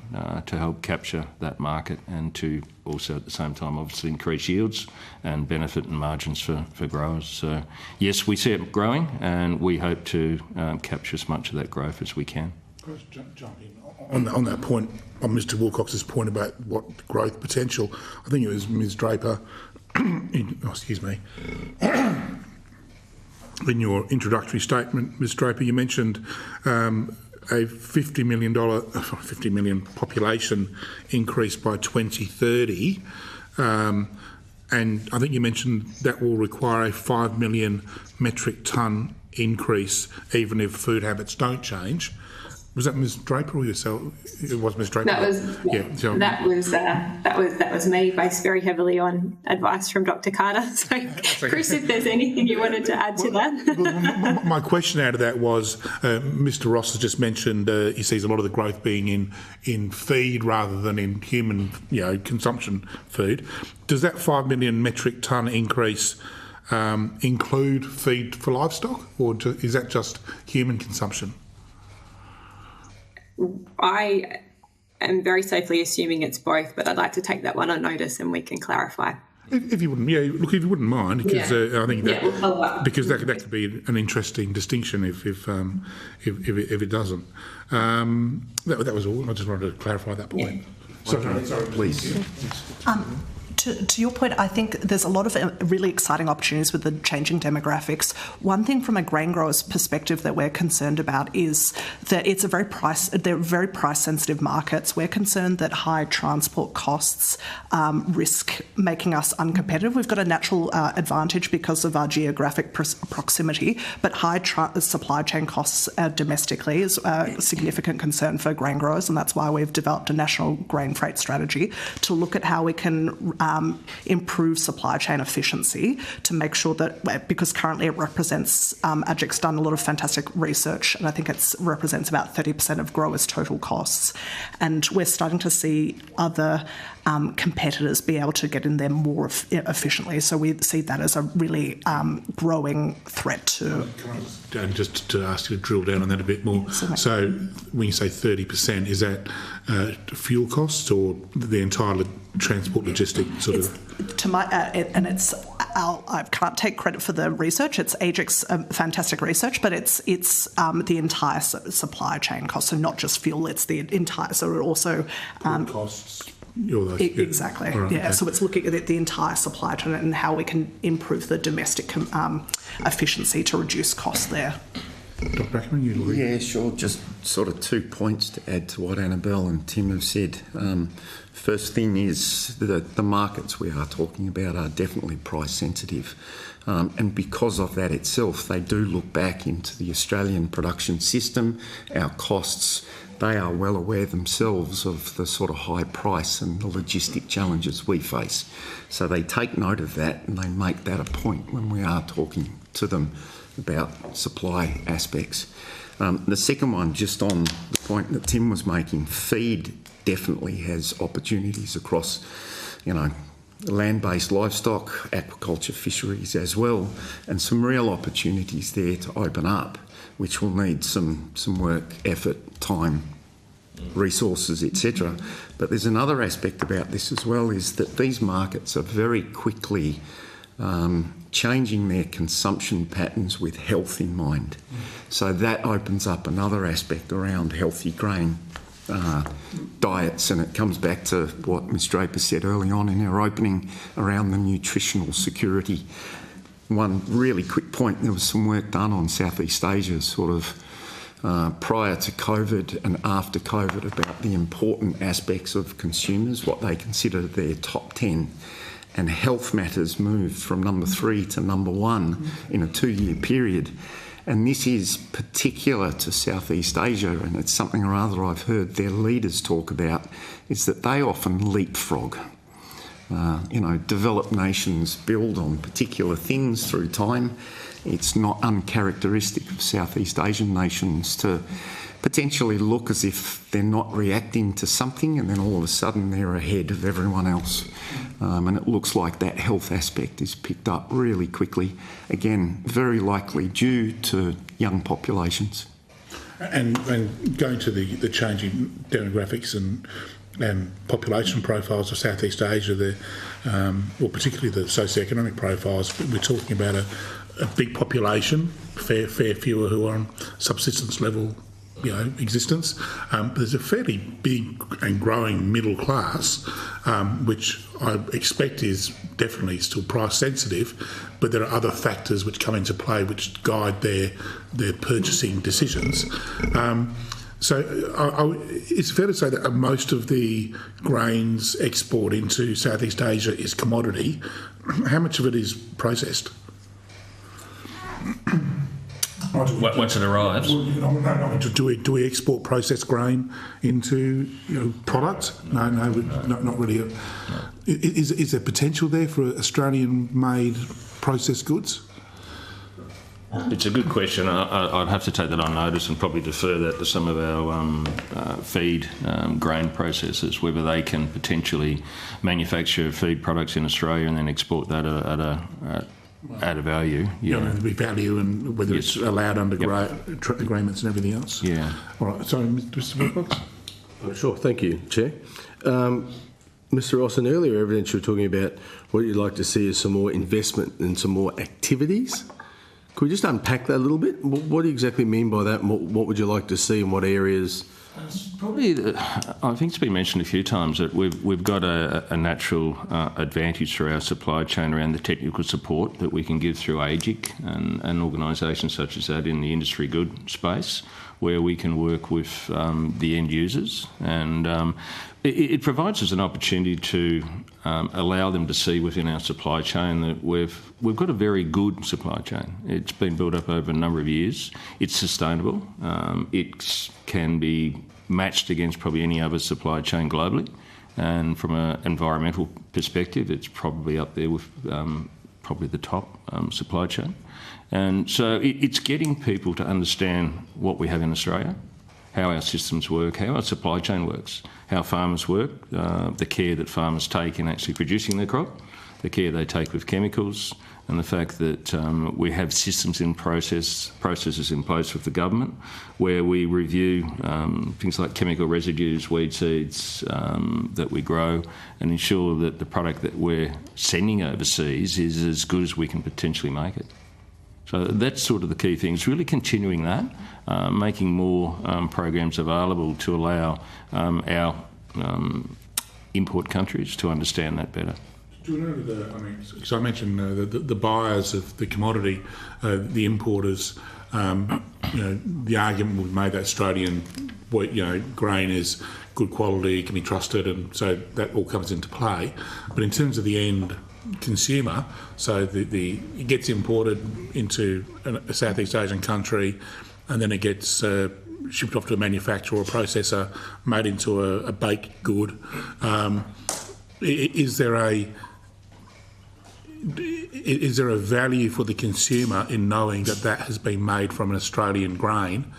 to help capture that market, and to also at the same time obviously increase yields and benefit and margins for growers. So yes, we see it growing, and we hope to capture as much of that growth as we can. Can I just jump in on that point, on Mr Wilcox's point about what growth potential? I think it was Ms Draper, in your introductory statement, Ms Draper, you mentioned a $50 million population increase by 2030, and I think you mentioned that will require a 5 million metric tonne increase even if food habits don't change. Was that Ms Draper or yourself? It was Ms Draper. That was me, based very heavily on advice from Dr. Carter. So, Chris, if there's anything you wanted to add to that. My question out of that was, Mr Ross has just mentioned he sees a lot of the growth being in feed rather than in human, consumption food. Does that 5 million metric tonne increase include feed for livestock, or is that just human consumption? I am very safely assuming it's both, but I'd like to take that one on notice and we can clarify. If you wouldn't, if you wouldn't mind, because I think that because that could be an interesting distinction if it doesn't. That was all. I just wanted to clarify that point. Sorry, please. To your point, I think there's a lot of really exciting opportunities with the changing demographics. One thing from a grain grower's perspective that we're concerned about is that they're very price-sensitive markets. We're concerned that high transport costs risk making us uncompetitive. We've got a natural advantage because of our geographic proximity, but high supply chain costs domestically is a significant concern for grain growers, and that's why we've developed a national grain freight strategy to look at how we can improve supply chain efficiency to make sure that, because currently it represents, AGIC's done a lot of fantastic research, and I think it represents about 30% of growers' total costs. And we're starting to see other competitors be able to get in there more efficiently. So we see that as a really growing threat to... And just to ask you to drill down on that a bit more. So when you say 30%, is that fuel costs or the entire transport logistic sort of? To my and it's I can't take credit for the research. It's AGIC's fantastic research, but it's the entire supply chain cost. So not just fuel. It's the entire. So it also costs. Exactly. Right, yeah. okay. So it's looking at the entire supply chain and how we can improve the domestic efficiency to reduce costs there. Dr. Ackerman, you agree? Yeah, sure. Just sort of 2 points to add to what Annabelle and Tim have said. First thing is that the markets we are talking about are definitely price sensitive. And because of that itself, they do look back into the Australian production system, our costs. They are well aware themselves of the sort of high price and the logistic challenges we face. So they take note of that and they make that a point when we are talking to them about supply aspects. The second one, just on the point that Tim was making, feed definitely has opportunities across, land-based livestock, aquaculture, fisheries as well, and some real opportunities there to open up, which will need some work, effort, time, resources, etc. But there's another aspect about this as well, is that these markets are very quickly changing their consumption patterns with health in mind. So that opens up another aspect around healthy grain diets, and it comes back to what Ms Draper said early on in our opening around the nutritional security. One really quick point, there was some work done on Southeast Asia sort of prior to COVID and after COVID about the important aspects of consumers, what they consider their top 10. And health matters moved from number 3 to number 1 in a 2-year period. And this is particular to Southeast Asia, and it's something or other I've heard their leaders talk about, is that they often leapfrog. Developed nations build on particular things through time. It's not uncharacteristic of Southeast Asian nations to potentially look as if they're not reacting to something and then all of a sudden they're ahead of everyone else. And it looks like that health aspect is picked up really quickly. Again, very likely due to young populations. And going to the changing demographics and population profiles of Southeast Asia, or particularly the socioeconomic profiles, we're talking about a big population, fair fewer who are on subsistence level existence. There's a fairly big and growing middle class, which I expect is definitely still price sensitive, but there are other factors which come into play which guide their purchasing decisions. So it's fair to say that most of the grains export into Southeast Asia is commodity. How much of it is processed? Once it arrives. Do we export processed grain into products? No, not really. Is there potential there for Australian-made processed goods? It's a good question. I'd have to take that on notice and probably defer that to some of our feed grain processors, whether they can potentially manufacture feed products in Australia and then export that at a value. The value and whether it's allowed under agreements and everything else. Yeah. All right. Sorry, Mr. Wilcox. Sure. Thank you, Chair. Mr. Rossen, earlier evidence you were talking about what you'd like to see is some more investment and some more activities. Could we just unpack that a little bit? What do you exactly mean by that? And what would you like to see, and what areas Probably, I think it's been mentioned a few times that we've got a natural advantage through our supply chain around the technical support that we can give through AGIC and organisations such as that in the industry good space, where we can work with the end users, and it provides us an opportunity to allow them to see within our supply chain that we've got a very good supply chain. It's been built up over a number of years. It's sustainable. It can be matched against probably any other supply chain globally, and from an environmental perspective, it's probably up there with probably the top supply chain. And so it's getting people to understand what we have in Australia, how our systems work, how our supply chain works, how farmers work, the care that farmers take in actually producing their crop, the care they take with chemicals, and the fact that we have systems in processes in place with the government where we review things like chemical residues, weed seeds that we grow, and ensure that the product that we're sending overseas is as good as we can potentially make it. So that's sort of the key thing. It's really continuing that, making more programs available to allow our import countries to understand that better. Do you know because I mentioned the buyers of the commodity, the importers, the argument we've made that Australian grain is good quality, can be trusted, and so that all comes into play. But in terms of the end consumer, so it gets imported into a Southeast Asian country, and then it gets shipped off to a manufacturer or processor, made into a baked good. Is there a value for the consumer in knowing that has been made from an Australian grain?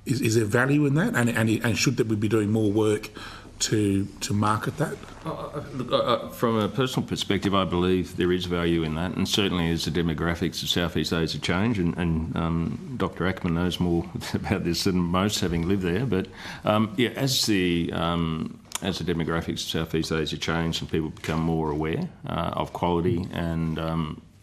Is there value in that? And should that we be doing more work to market that? From a personal perspective, I believe there is value in that, and certainly as the demographics of Southeast Asia change, and Dr. Ackerman knows more about this than most, having lived there. But as the demographics of Southeast Asia change and people become more aware of quality and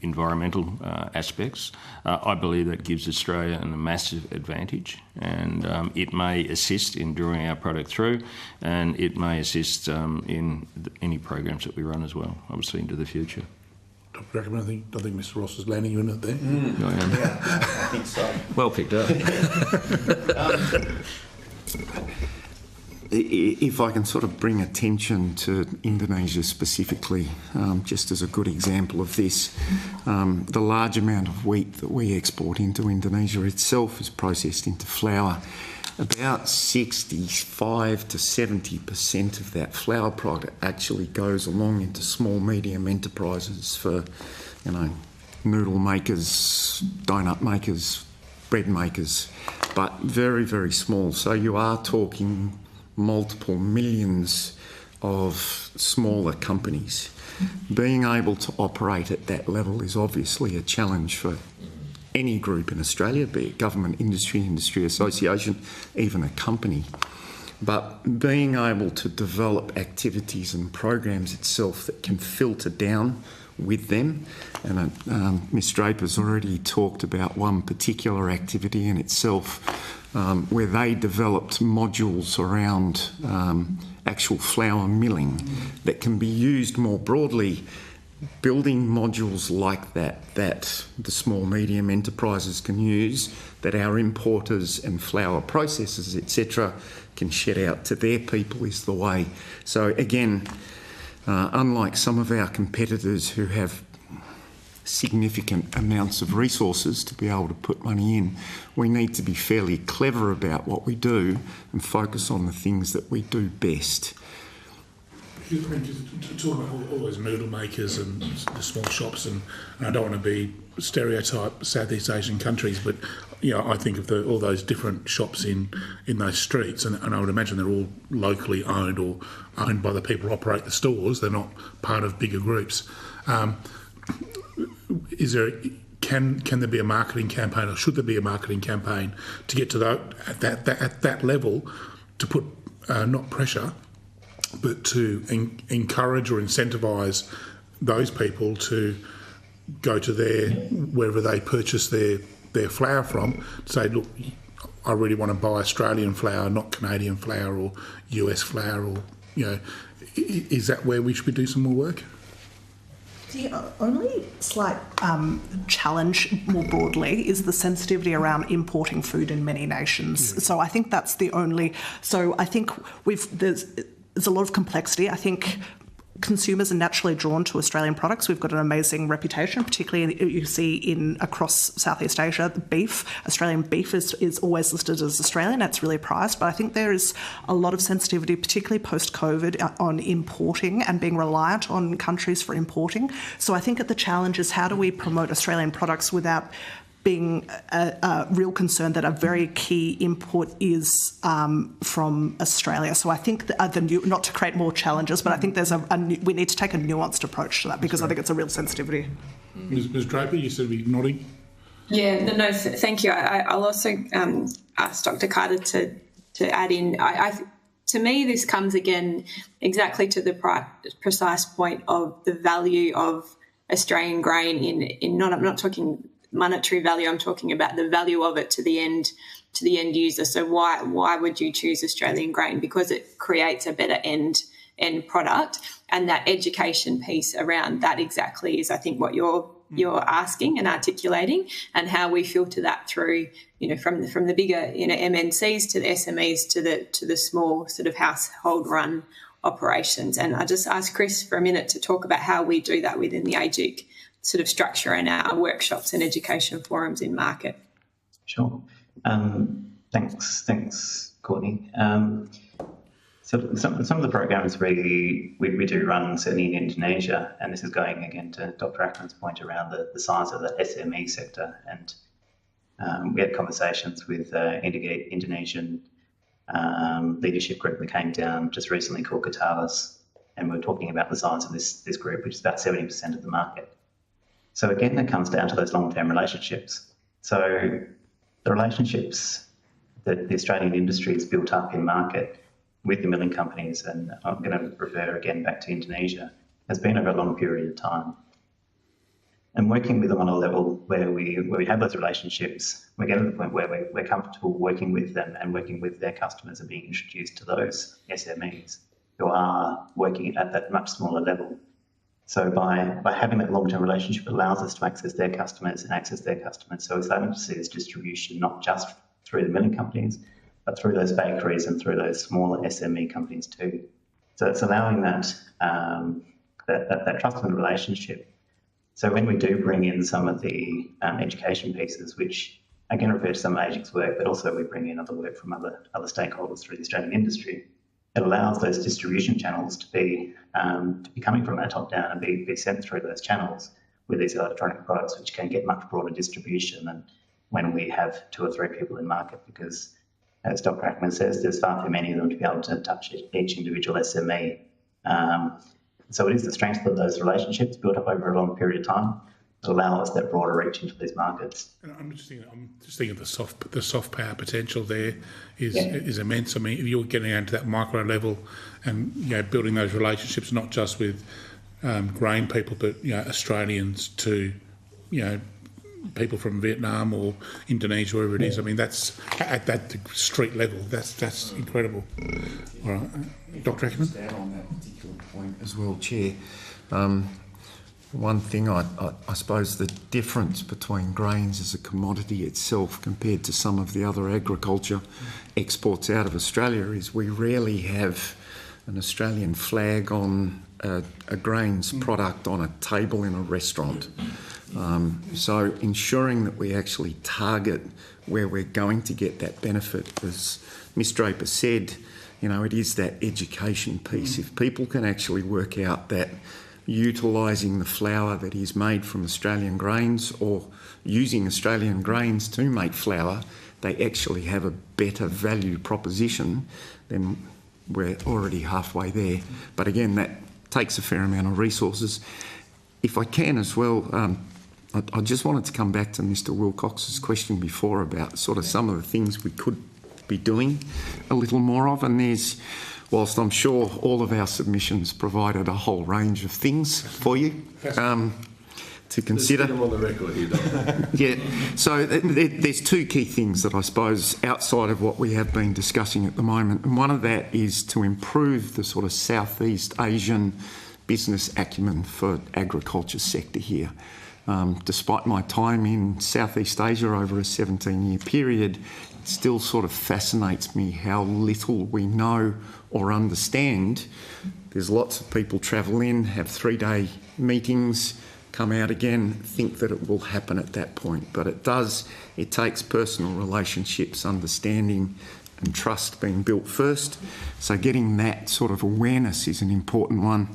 environmental aspects, I believe that gives Australia a massive advantage, and it may assist in drawing our product through, and it may assist in any programs that we run as well, obviously into the future. Dr. Ackerman, I think Mr. Ross is landing you in it there. Yeah, I think so. Well picked up. If I can sort of bring attention to Indonesia specifically, just as a good example of this, the large amount of wheat that we export into Indonesia itself is processed into flour. About 65 to 70% of that flour product actually goes along into small, medium enterprises for, noodle makers, donut makers, bread makers, but very, very small. So you are talking multiple millions of smaller companies. Being able to operate at that level is obviously a challenge for any group in Australia, be it government, industry association, even a company. But being able to develop activities and programs itself that can filter down with them, and Ms. Draper's already talked about one particular activity in itself where they developed modules around actual flour milling that can be used more broadly, building modules like that the small, medium enterprises can use, that our importers and flour processors, etc., can shed out to their people is the way. So again, unlike some of our competitors who have significant amounts of resources to be able to put money in, we need to be fairly clever about what we do and focus on the things that we do best. Just talk about all those noodle makers and the small shops, and I don't want to be stereotype Southeast Asian countries, but I think of all those different shops in those streets, and I would imagine they're all locally owned or owned by the people who operate the stores. They're not part of bigger groups. Can there be a marketing campaign, or should there be a marketing campaign to get to that level, to put not pressure, but to encourage or incentivise those people to go to wherever they purchase their flour from, to say, look, I really want to buy Australian flour, not Canadian flour or US flour, or, you know, is that where we should do some more work? The only slight challenge more broadly is the sensitivity around importing food in many nations. Yeah. So I think that's the only. So I think there's a lot of complexity. I think consumers are naturally drawn to Australian products. We've got an amazing reputation, particularly you see across Southeast Asia. The beef, Australian beef is always listed as Australian. That's really prized. But I think there is a lot of sensitivity, particularly post-COVID, on importing and being reliant on countries for importing. So I think that the challenge is how do we promote Australian products without being a real concern that a very key input is from Australia. So I think not to create more challenges, but I think we need to take a nuanced approach to that because I think it's a real sensitivity. Ms. Draper, you said we're nodding. Yeah, no, thank you. I'll also ask Dr. Carter to add in. To me, this comes again exactly to the precise point of the value of Australian grain I'm not talking monetary value, I'm talking about the value of it to the end user. So why would you choose Australian grain? Because it creates a better end product, and that education piece around that exactly is, I think, what you're asking and articulating, and how we filter that through, from the bigger, MNCs to the SMEs to the small sort of household run operations. And I just asked Chris for a minute to talk about how we do that within the AGIC sort of structure and our workshops and education forums in market. Sure. Thanks, Courtney. So some of the programs we do run, certainly in Indonesia, and this is going again to Dr. Ackland's point around the size of the SME sector. And we had conversations with Indonesian leadership group that came down just recently called Katalis, and we're talking about the size of this group, which is about 70% of the market. So again, that comes down to those long-term relationships. So the relationships that the Australian industry has built up in market with the milling companies, and I'm going to refer again back to Indonesia, has been over a long period of time. And working with them on a level where we have those relationships, we get to the point where we're comfortable working with them and working with their customers and being introduced to those SMEs who are working at that much smaller level. So by having that long-term relationship, it allows us to access their customers. So we're starting to see this distribution not just through the milling companies, but through those bakeries and through those smaller SME companies too. So it's allowing that trust and relationship. So when we do bring in some of the education pieces, which again refer to some of AGIC's work, but also we bring in other work from other stakeholders through the Australian industry, it allows those distribution channels to be coming from that top down and be sent through those channels with these electronic products, which can get much broader distribution than when we have 2 or 3 people in market, because as Dr. Ackman says, there's far too many of them to be able to touch each individual SME. So it is the strength of those relationships built up over a long period of time that allow us that broader reach into these markets. And I'm just thinking of the soft power potential there is immense. I mean, if you're getting down to that micro level and building those relationships, not just with grain people, but Australians to people from Vietnam or Indonesia, wherever it is. I mean, that's at that street level. That's incredible. All right, Dr. Ackman. Just add on that particular point as well, Chair. One thing, I suppose the difference between grains as a commodity itself compared to some of the other agriculture exports out of Australia is we rarely have an Australian flag on a grains product on a table in a restaurant. So ensuring that we actually target where we're going to get that benefit, as Ms. Draper said, it is that education piece. If people can actually work out that utilising the flour that is made from Australian grains or using Australian grains to make flour, they actually have a better value proposition, then we're already halfway there. But again, that takes a fair amount of resources. If I can as well, I just wanted to come back to Mr. Wilcox's question before about sort of some of the things we could be doing a little more of, and whilst I'm sure all of our submissions provided a whole range of things for you, to consider. Let's get them on the record here, Doctor. Yeah, so there's two key things that I suppose outside of what we have been discussing at the moment, and one of that is to improve the sort of Southeast Asian business acumen for agriculture sector here. Despite my time in Southeast Asia over a 17-year period, it still sort of fascinates me how little we know or understand. There's lots of people travel in, have 3-day meetings, come out again, think that it will happen at that point. But it takes personal relationships, understanding and trust being built first. So getting that sort of awareness is an important one.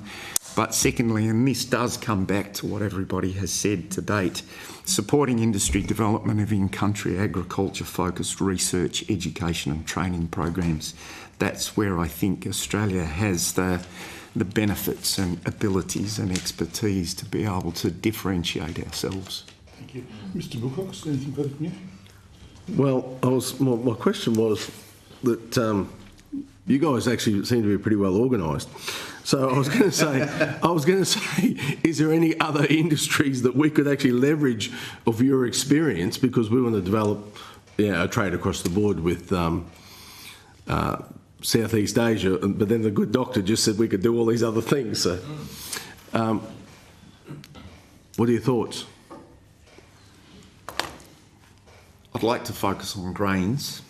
But secondly, and this does come back to what everybody has said to date, supporting industry development of in-country agriculture-focused research, education and training programs. That's where I think Australia has the benefits and abilities and expertise to be able to differentiate ourselves. Thank you. Mr. Wilcox, anything further from you? Well, my question was that you guys actually seem to be pretty well organised. So I was going to say, is there any other industries that we could actually leverage of your experience, because we want to develop a trade across the board with Southeast Asia, but then the good doctor just said we could do all these other things. So, what are your thoughts? I'd like to focus on grains.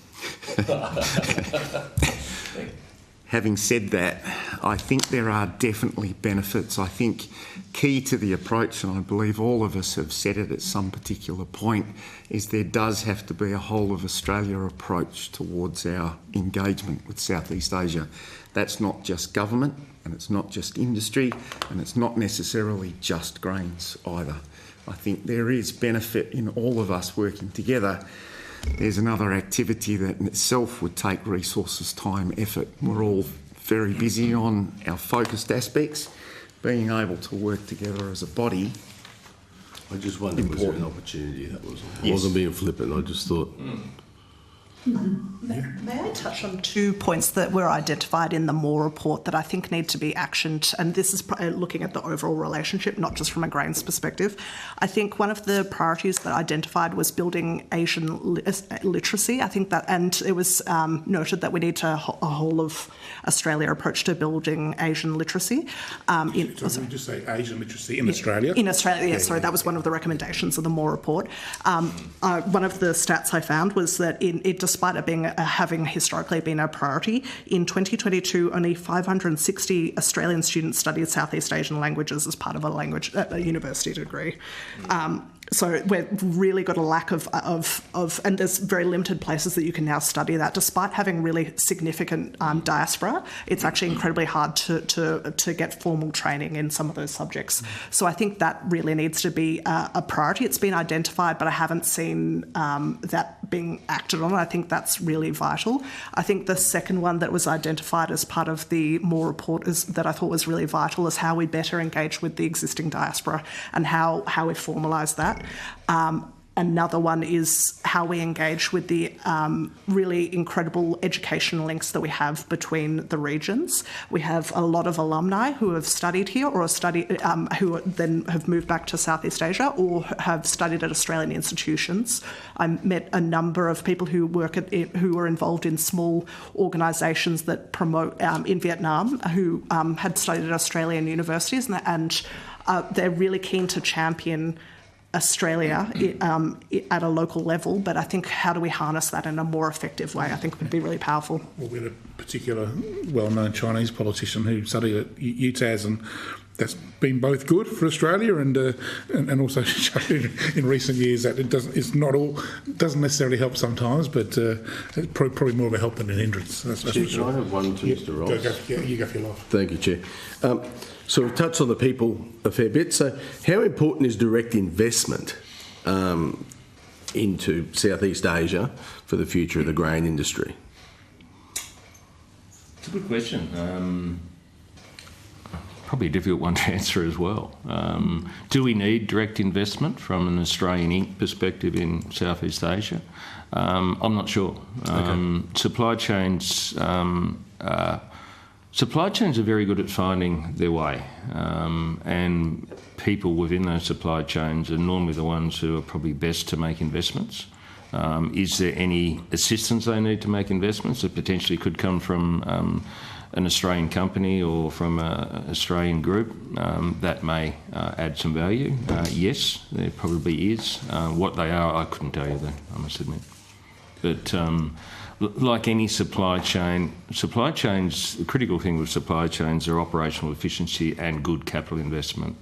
Having said that, I think there are definitely benefits. I think key to the approach, and I believe all of us have said it at some particular point, is there does have to be a whole of Australia approach towards our engagement with Southeast Asia. That's not just government, and it's not just industry, and it's not necessarily just grains either. I think there is benefit in all of us working together. There's another activity that in itself would take resources, time, effort. We're all very busy on our focused aspects. Being able to work together as a body. I just wondered, was there an opportunity? That was. I wasn't being flippant. I just thought. May I touch on 2 points that were identified in the Moore report that I think need to be actioned? And this is looking at the overall relationship, not just from a grains perspective. I think one of the priorities that I identified was building Asian literacy. I think that, and it was noted that we need a whole of Australia approach to building Asian literacy. Sorry, just say Asian literacy in Australia? In Australia, yes, sorry, that was one of the recommendations of the Moore report. One of the stats I found was that despite it being having historically been a priority, in 2022 only 560 Australian students studied Southeast Asian languages as part of a university degree. So we've really got a lack of, and there's very limited places that you can now study that. Despite having really significant diaspora, it's actually incredibly hard to get formal training in some of those subjects. So I think that really needs to be a priority. It's been identified, but I haven't seen that being acted on. I think that's really vital. I think the second one that was identified as part of the Moore report that I thought was really vital is how we better engage with the existing diaspora and how we formalise that. Another one is how we engage with the really incredible education links that we have between the regions. We have a lot of alumni who have studied here or who then have moved back to Southeast Asia or have studied at Australian institutions. I met a number of people who who are involved in small organisations that promote in Vietnam who had studied at Australian universities and they're really keen to champion Australia at a local level, but I think how do we harness that in a more effective way, I think would be really powerful. Well, we had a particular well-known Chinese politician who studied at UTAS, and that's been both good for Australia and also shown in recent years that doesn't necessarily help sometimes, but it's probably more of a help than an hindrance. That's Chair, can I have one to Mr. Ross? You go for your life. Thank you, Chair. So we've touched on the people a fair bit. So how important is direct investment into Southeast Asia for the future of the grain industry? It's a good question. Probably a difficult one to answer as well. Do we need direct investment from an Australian Inc. perspective in Southeast Asia? I'm not sure. Okay. Supply chains Supply chains are very good at finding their way, and people within those supply chains are normally the ones who are probably best to make investments. Is there any assistance they need to make investments that potentially could come from an Australian company or from an Australian group that may add some value? Yes, there probably is. What they are, I couldn't tell you that, I must admit. But like any supply chains, the critical thing with supply chains are operational efficiency and good capital investment.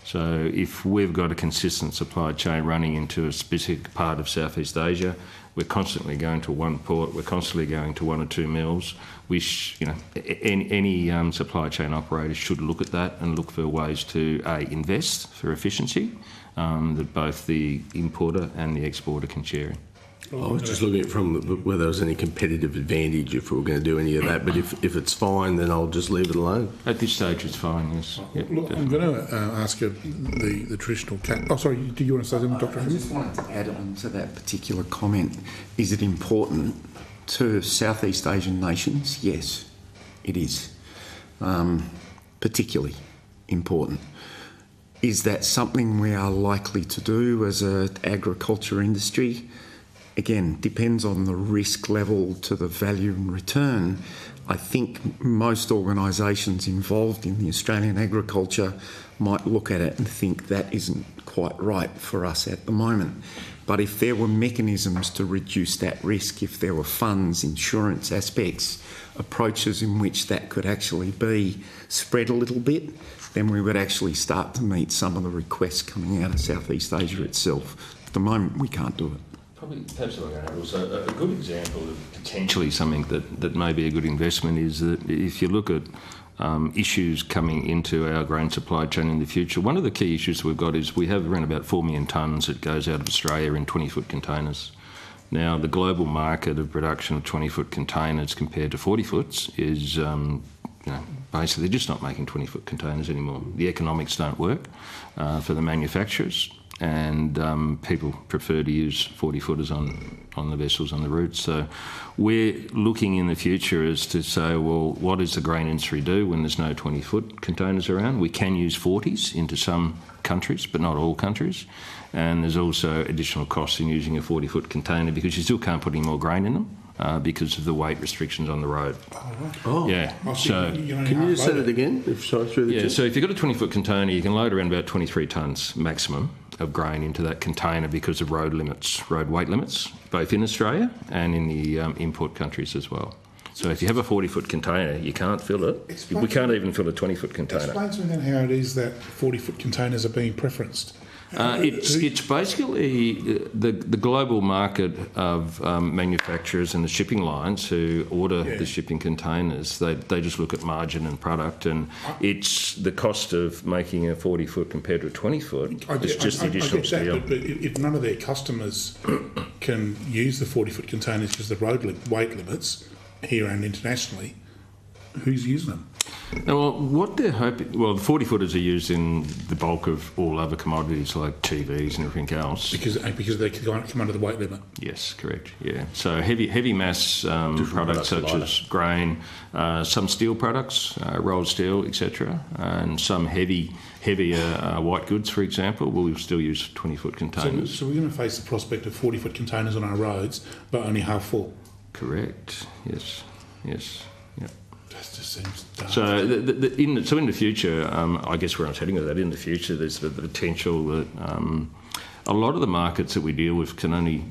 So if we've got a consistent supply chain running into a specific part of Southeast Asia, we're constantly going to one port, we're constantly going to one or two mills. Any supply chain operator should look at that and look for ways to invest for efficiency that both the importer and the exporter can share in. I was just looking at it from whether there was any competitive advantage if we were going to do any of that, but if it's fine, then I'll just leave it alone. At this stage, it's fine, yes. Yep, look, I'm going to ask you the traditional... sorry, do you want to say something, Dr. I just wanted to add on to that particular comment. Is it important to Southeast Asian nations? Yes, it is. Particularly important. Is that something we are likely to do as an agriculture industry? Again, depends on the risk level to the value and return. I think most organisations involved in the Australian agriculture might look at it and think that isn't quite right for us at the moment. But if there were mechanisms to reduce that risk, if there were funds, insurance aspects, approaches in which that could actually be spread a little bit, then we would actually start to meet some of the requests coming out of Southeast Asia itself. At the moment, we can't do it. Probably, perhaps I'm going to add also a good example of potentially something that may be a good investment is that if you look at issues coming into our grain supply chain in the future, one of the key issues we've got is we have around about 4 million tonnes that goes out of Australia in 20-foot containers. Now, the global market of production of 20-foot containers compared to 40-foots is, basically they're just not making 20-foot containers anymore. The economics don't work for the manufacturers. And people prefer to use 40-footers on the vessels on the routes. So we're looking in the future as to say, well, what does the grain industry do when there's no 20-foot containers around? We can use 40s into some countries, but not all countries. And there's also additional costs in using a 40-foot container because you still can't put any more grain in them. Because of the weight restrictions on the road. Oh, yeah. So can you say that again? So if you've got a 20-foot container, you can load around about 23 tonnes maximum of grain into that container because of road weight limits, both in Australia and in the import countries as well. So if you have a 40-foot container, you can't fill it. We can't even fill a 20-foot container. Explain to me then how it is that 40-foot containers are being preferenced. It's basically the global market of manufacturers and the shipping lines who order the shipping containers. They just look at margin and product, and it's the cost of making a 40-foot compared to a 20-foot. It's just the additional steel. But if none of their customers can use the 40-foot containers because of the road weight limits here and internationally, who's using them? Now, well, what they're hoping... Well, the 40-footers are used in the bulk of all other commodities like TVs and everything else. Because they come under the weight limit? Yes, correct, yeah. So heavy mass products such as grain, some steel products, rolled steel, etc., and some heavier white goods, for example, we'll still use 20-foot containers. So we're going to face the prospect of 40-foot containers on our roads, but only half full? Correct, yes. That just seems dark. So in the future, I guess where I'm heading with that, in the future there's the potential that a lot of the markets that we deal with can only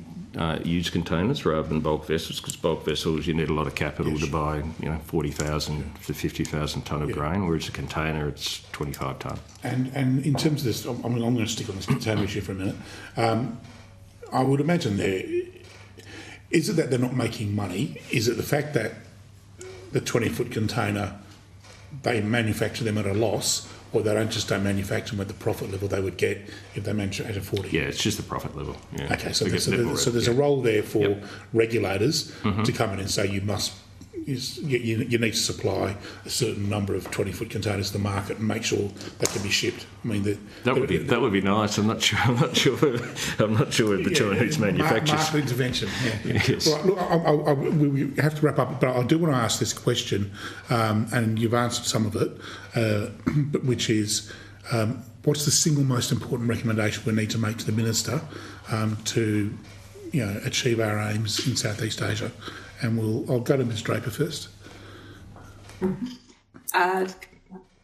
use containers rather than bulk vessels, because bulk vessels you need a lot of capital to buy 40,000 to 50,000 tonne of grain, whereas a container it's 25 tonne. And in terms of this, I'm going to stick on this container issue for a minute. I would imagine is it that they're not making money? Is it the fact that the 20-foot container, they manufacture them at a loss, or they don't manufacture them at the profit level they would get if they manufacture at a 40? Yeah, it's just the profit level. Yeah. Okay, so there's a role there for regulators to come in and say you must is you need to supply a certain number of 20-foot containers to the market and make sure that can be shipped. I mean, that would be nice. I'm not sure of the Chinese manufacturers. Market intervention. Yeah. Yes. Right, look, we have to wrap up, but I do want to ask this question, and you've answered some of it, but which is, what's the single most important recommendation we need to make to the Minister to, achieve our aims in Southeast Asia? And I'll go to Ms. Draper first.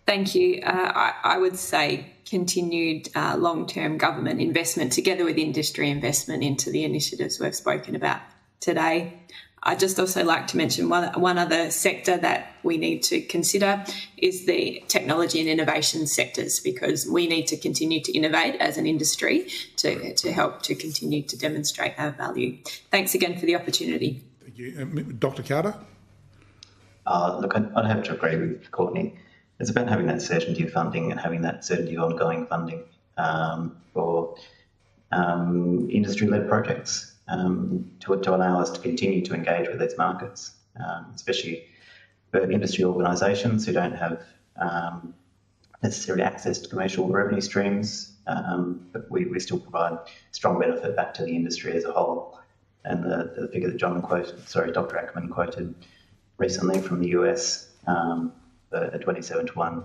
Thank you. I would say continued long-term government investment together with industry investment into the initiatives we've spoken about today. I'd just also like to mention one other sector that we need to consider is the technology and innovation sectors, because we need to continue to innovate as an industry to help to continue to demonstrate our value. Thanks again for the opportunity. Thank you. Dr. Carter? Look, I'd have to agree with Courtney. It's about having that certainty of funding and having that certainty of ongoing funding for industry-led projects to allow us to continue to engage with these markets, especially for industry organisations who don't have necessarily access to commercial revenue streams, but we still provide strong benefit back to the industry as a whole. And the figure that Dr. Ackerman quoted recently from the US, a 27-to-1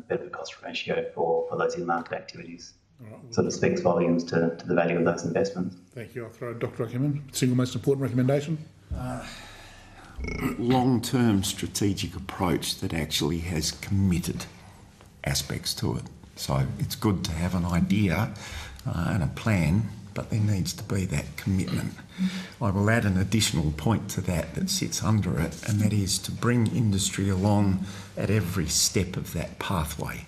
benefit cost ratio for those in-market activities. Right. Sort of speaks volumes to the value of those investments. Thank you. I'll throw Dr. Ackerman. Single most important recommendation? Long-term strategic approach that actually has committed aspects to it. So it's good to have an idea and a plan, but there needs to be that commitment. I will add an additional point to that sits under it, and that is to bring industry along at every step of that pathway.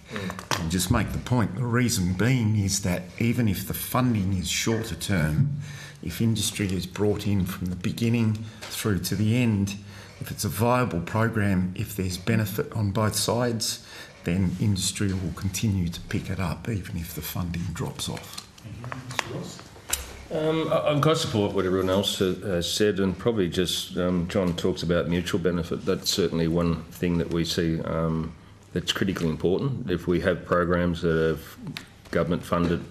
And just make the point, the reason being is that even if the funding is shorter term, if industry is brought in from the beginning through to the end, if it's a viable program, if there's benefit on both sides, then industry will continue to pick it up even if the funding drops off. I've got to support what everyone else has said, and probably just John talks about mutual benefit. That's certainly one thing that we see that's critically important. If we have programs that are government funded,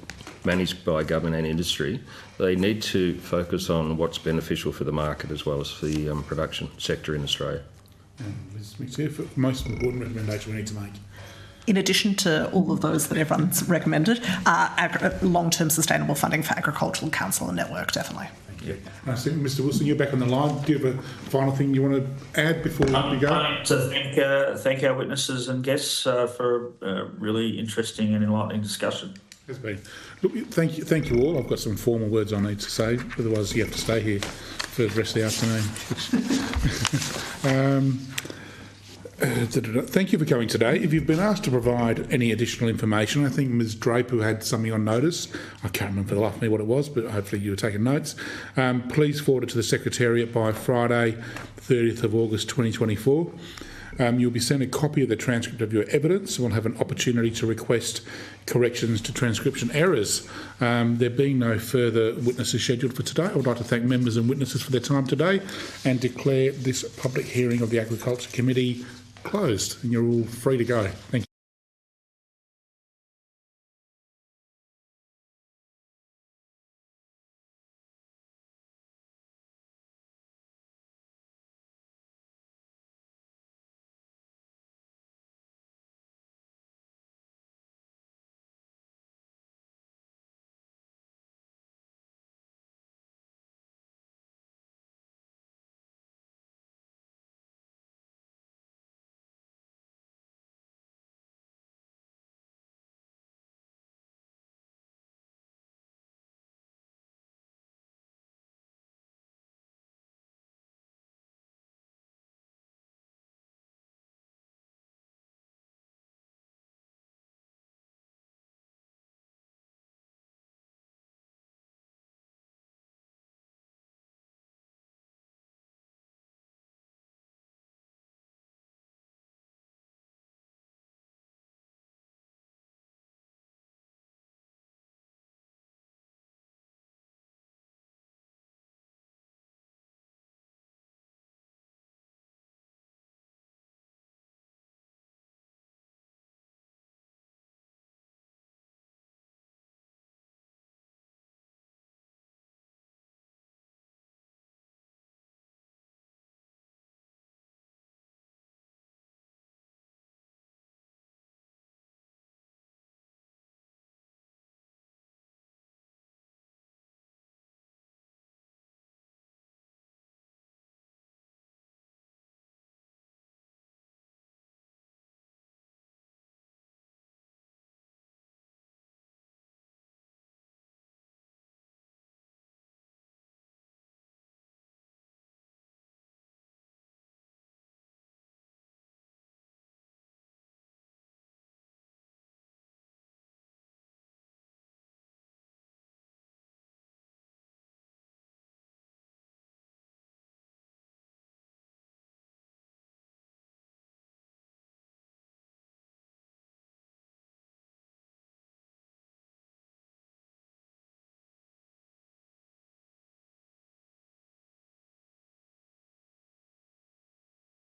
managed by government and industry, they need to focus on what's beneficial for the market as well as for the production sector in Australia. Ms. McSeer, most important recommendation we need to make. In addition to all of those that everyone's recommended, long-term sustainable funding for Agricultural Council and Network, definitely. Thank you. I think, Mr. Wilson, you're back on the line. Do you have a final thing you want to add before we go? I'd like to thank our witnesses and guests for a really interesting and enlightening discussion. Has been. Look, thank you all. I've got some formal words I need to say, otherwise you have to stay here for the rest of the afternoon. Thank you for coming today. If you've been asked to provide any additional information, I think Ms. Draper had something on notice. I can't remember for the life of me what it was, but hopefully you were taking notes. Please forward it to the Secretariat by Friday, 30th of August 2024. You'll be sent a copy of the transcript of your evidence and will have an opportunity to request corrections to transcription errors. There being no further witnesses scheduled for today, I would like to thank members and witnesses for their time today and declare this public hearing of the Agriculture Committee closed, and you're all free to go. Thank you.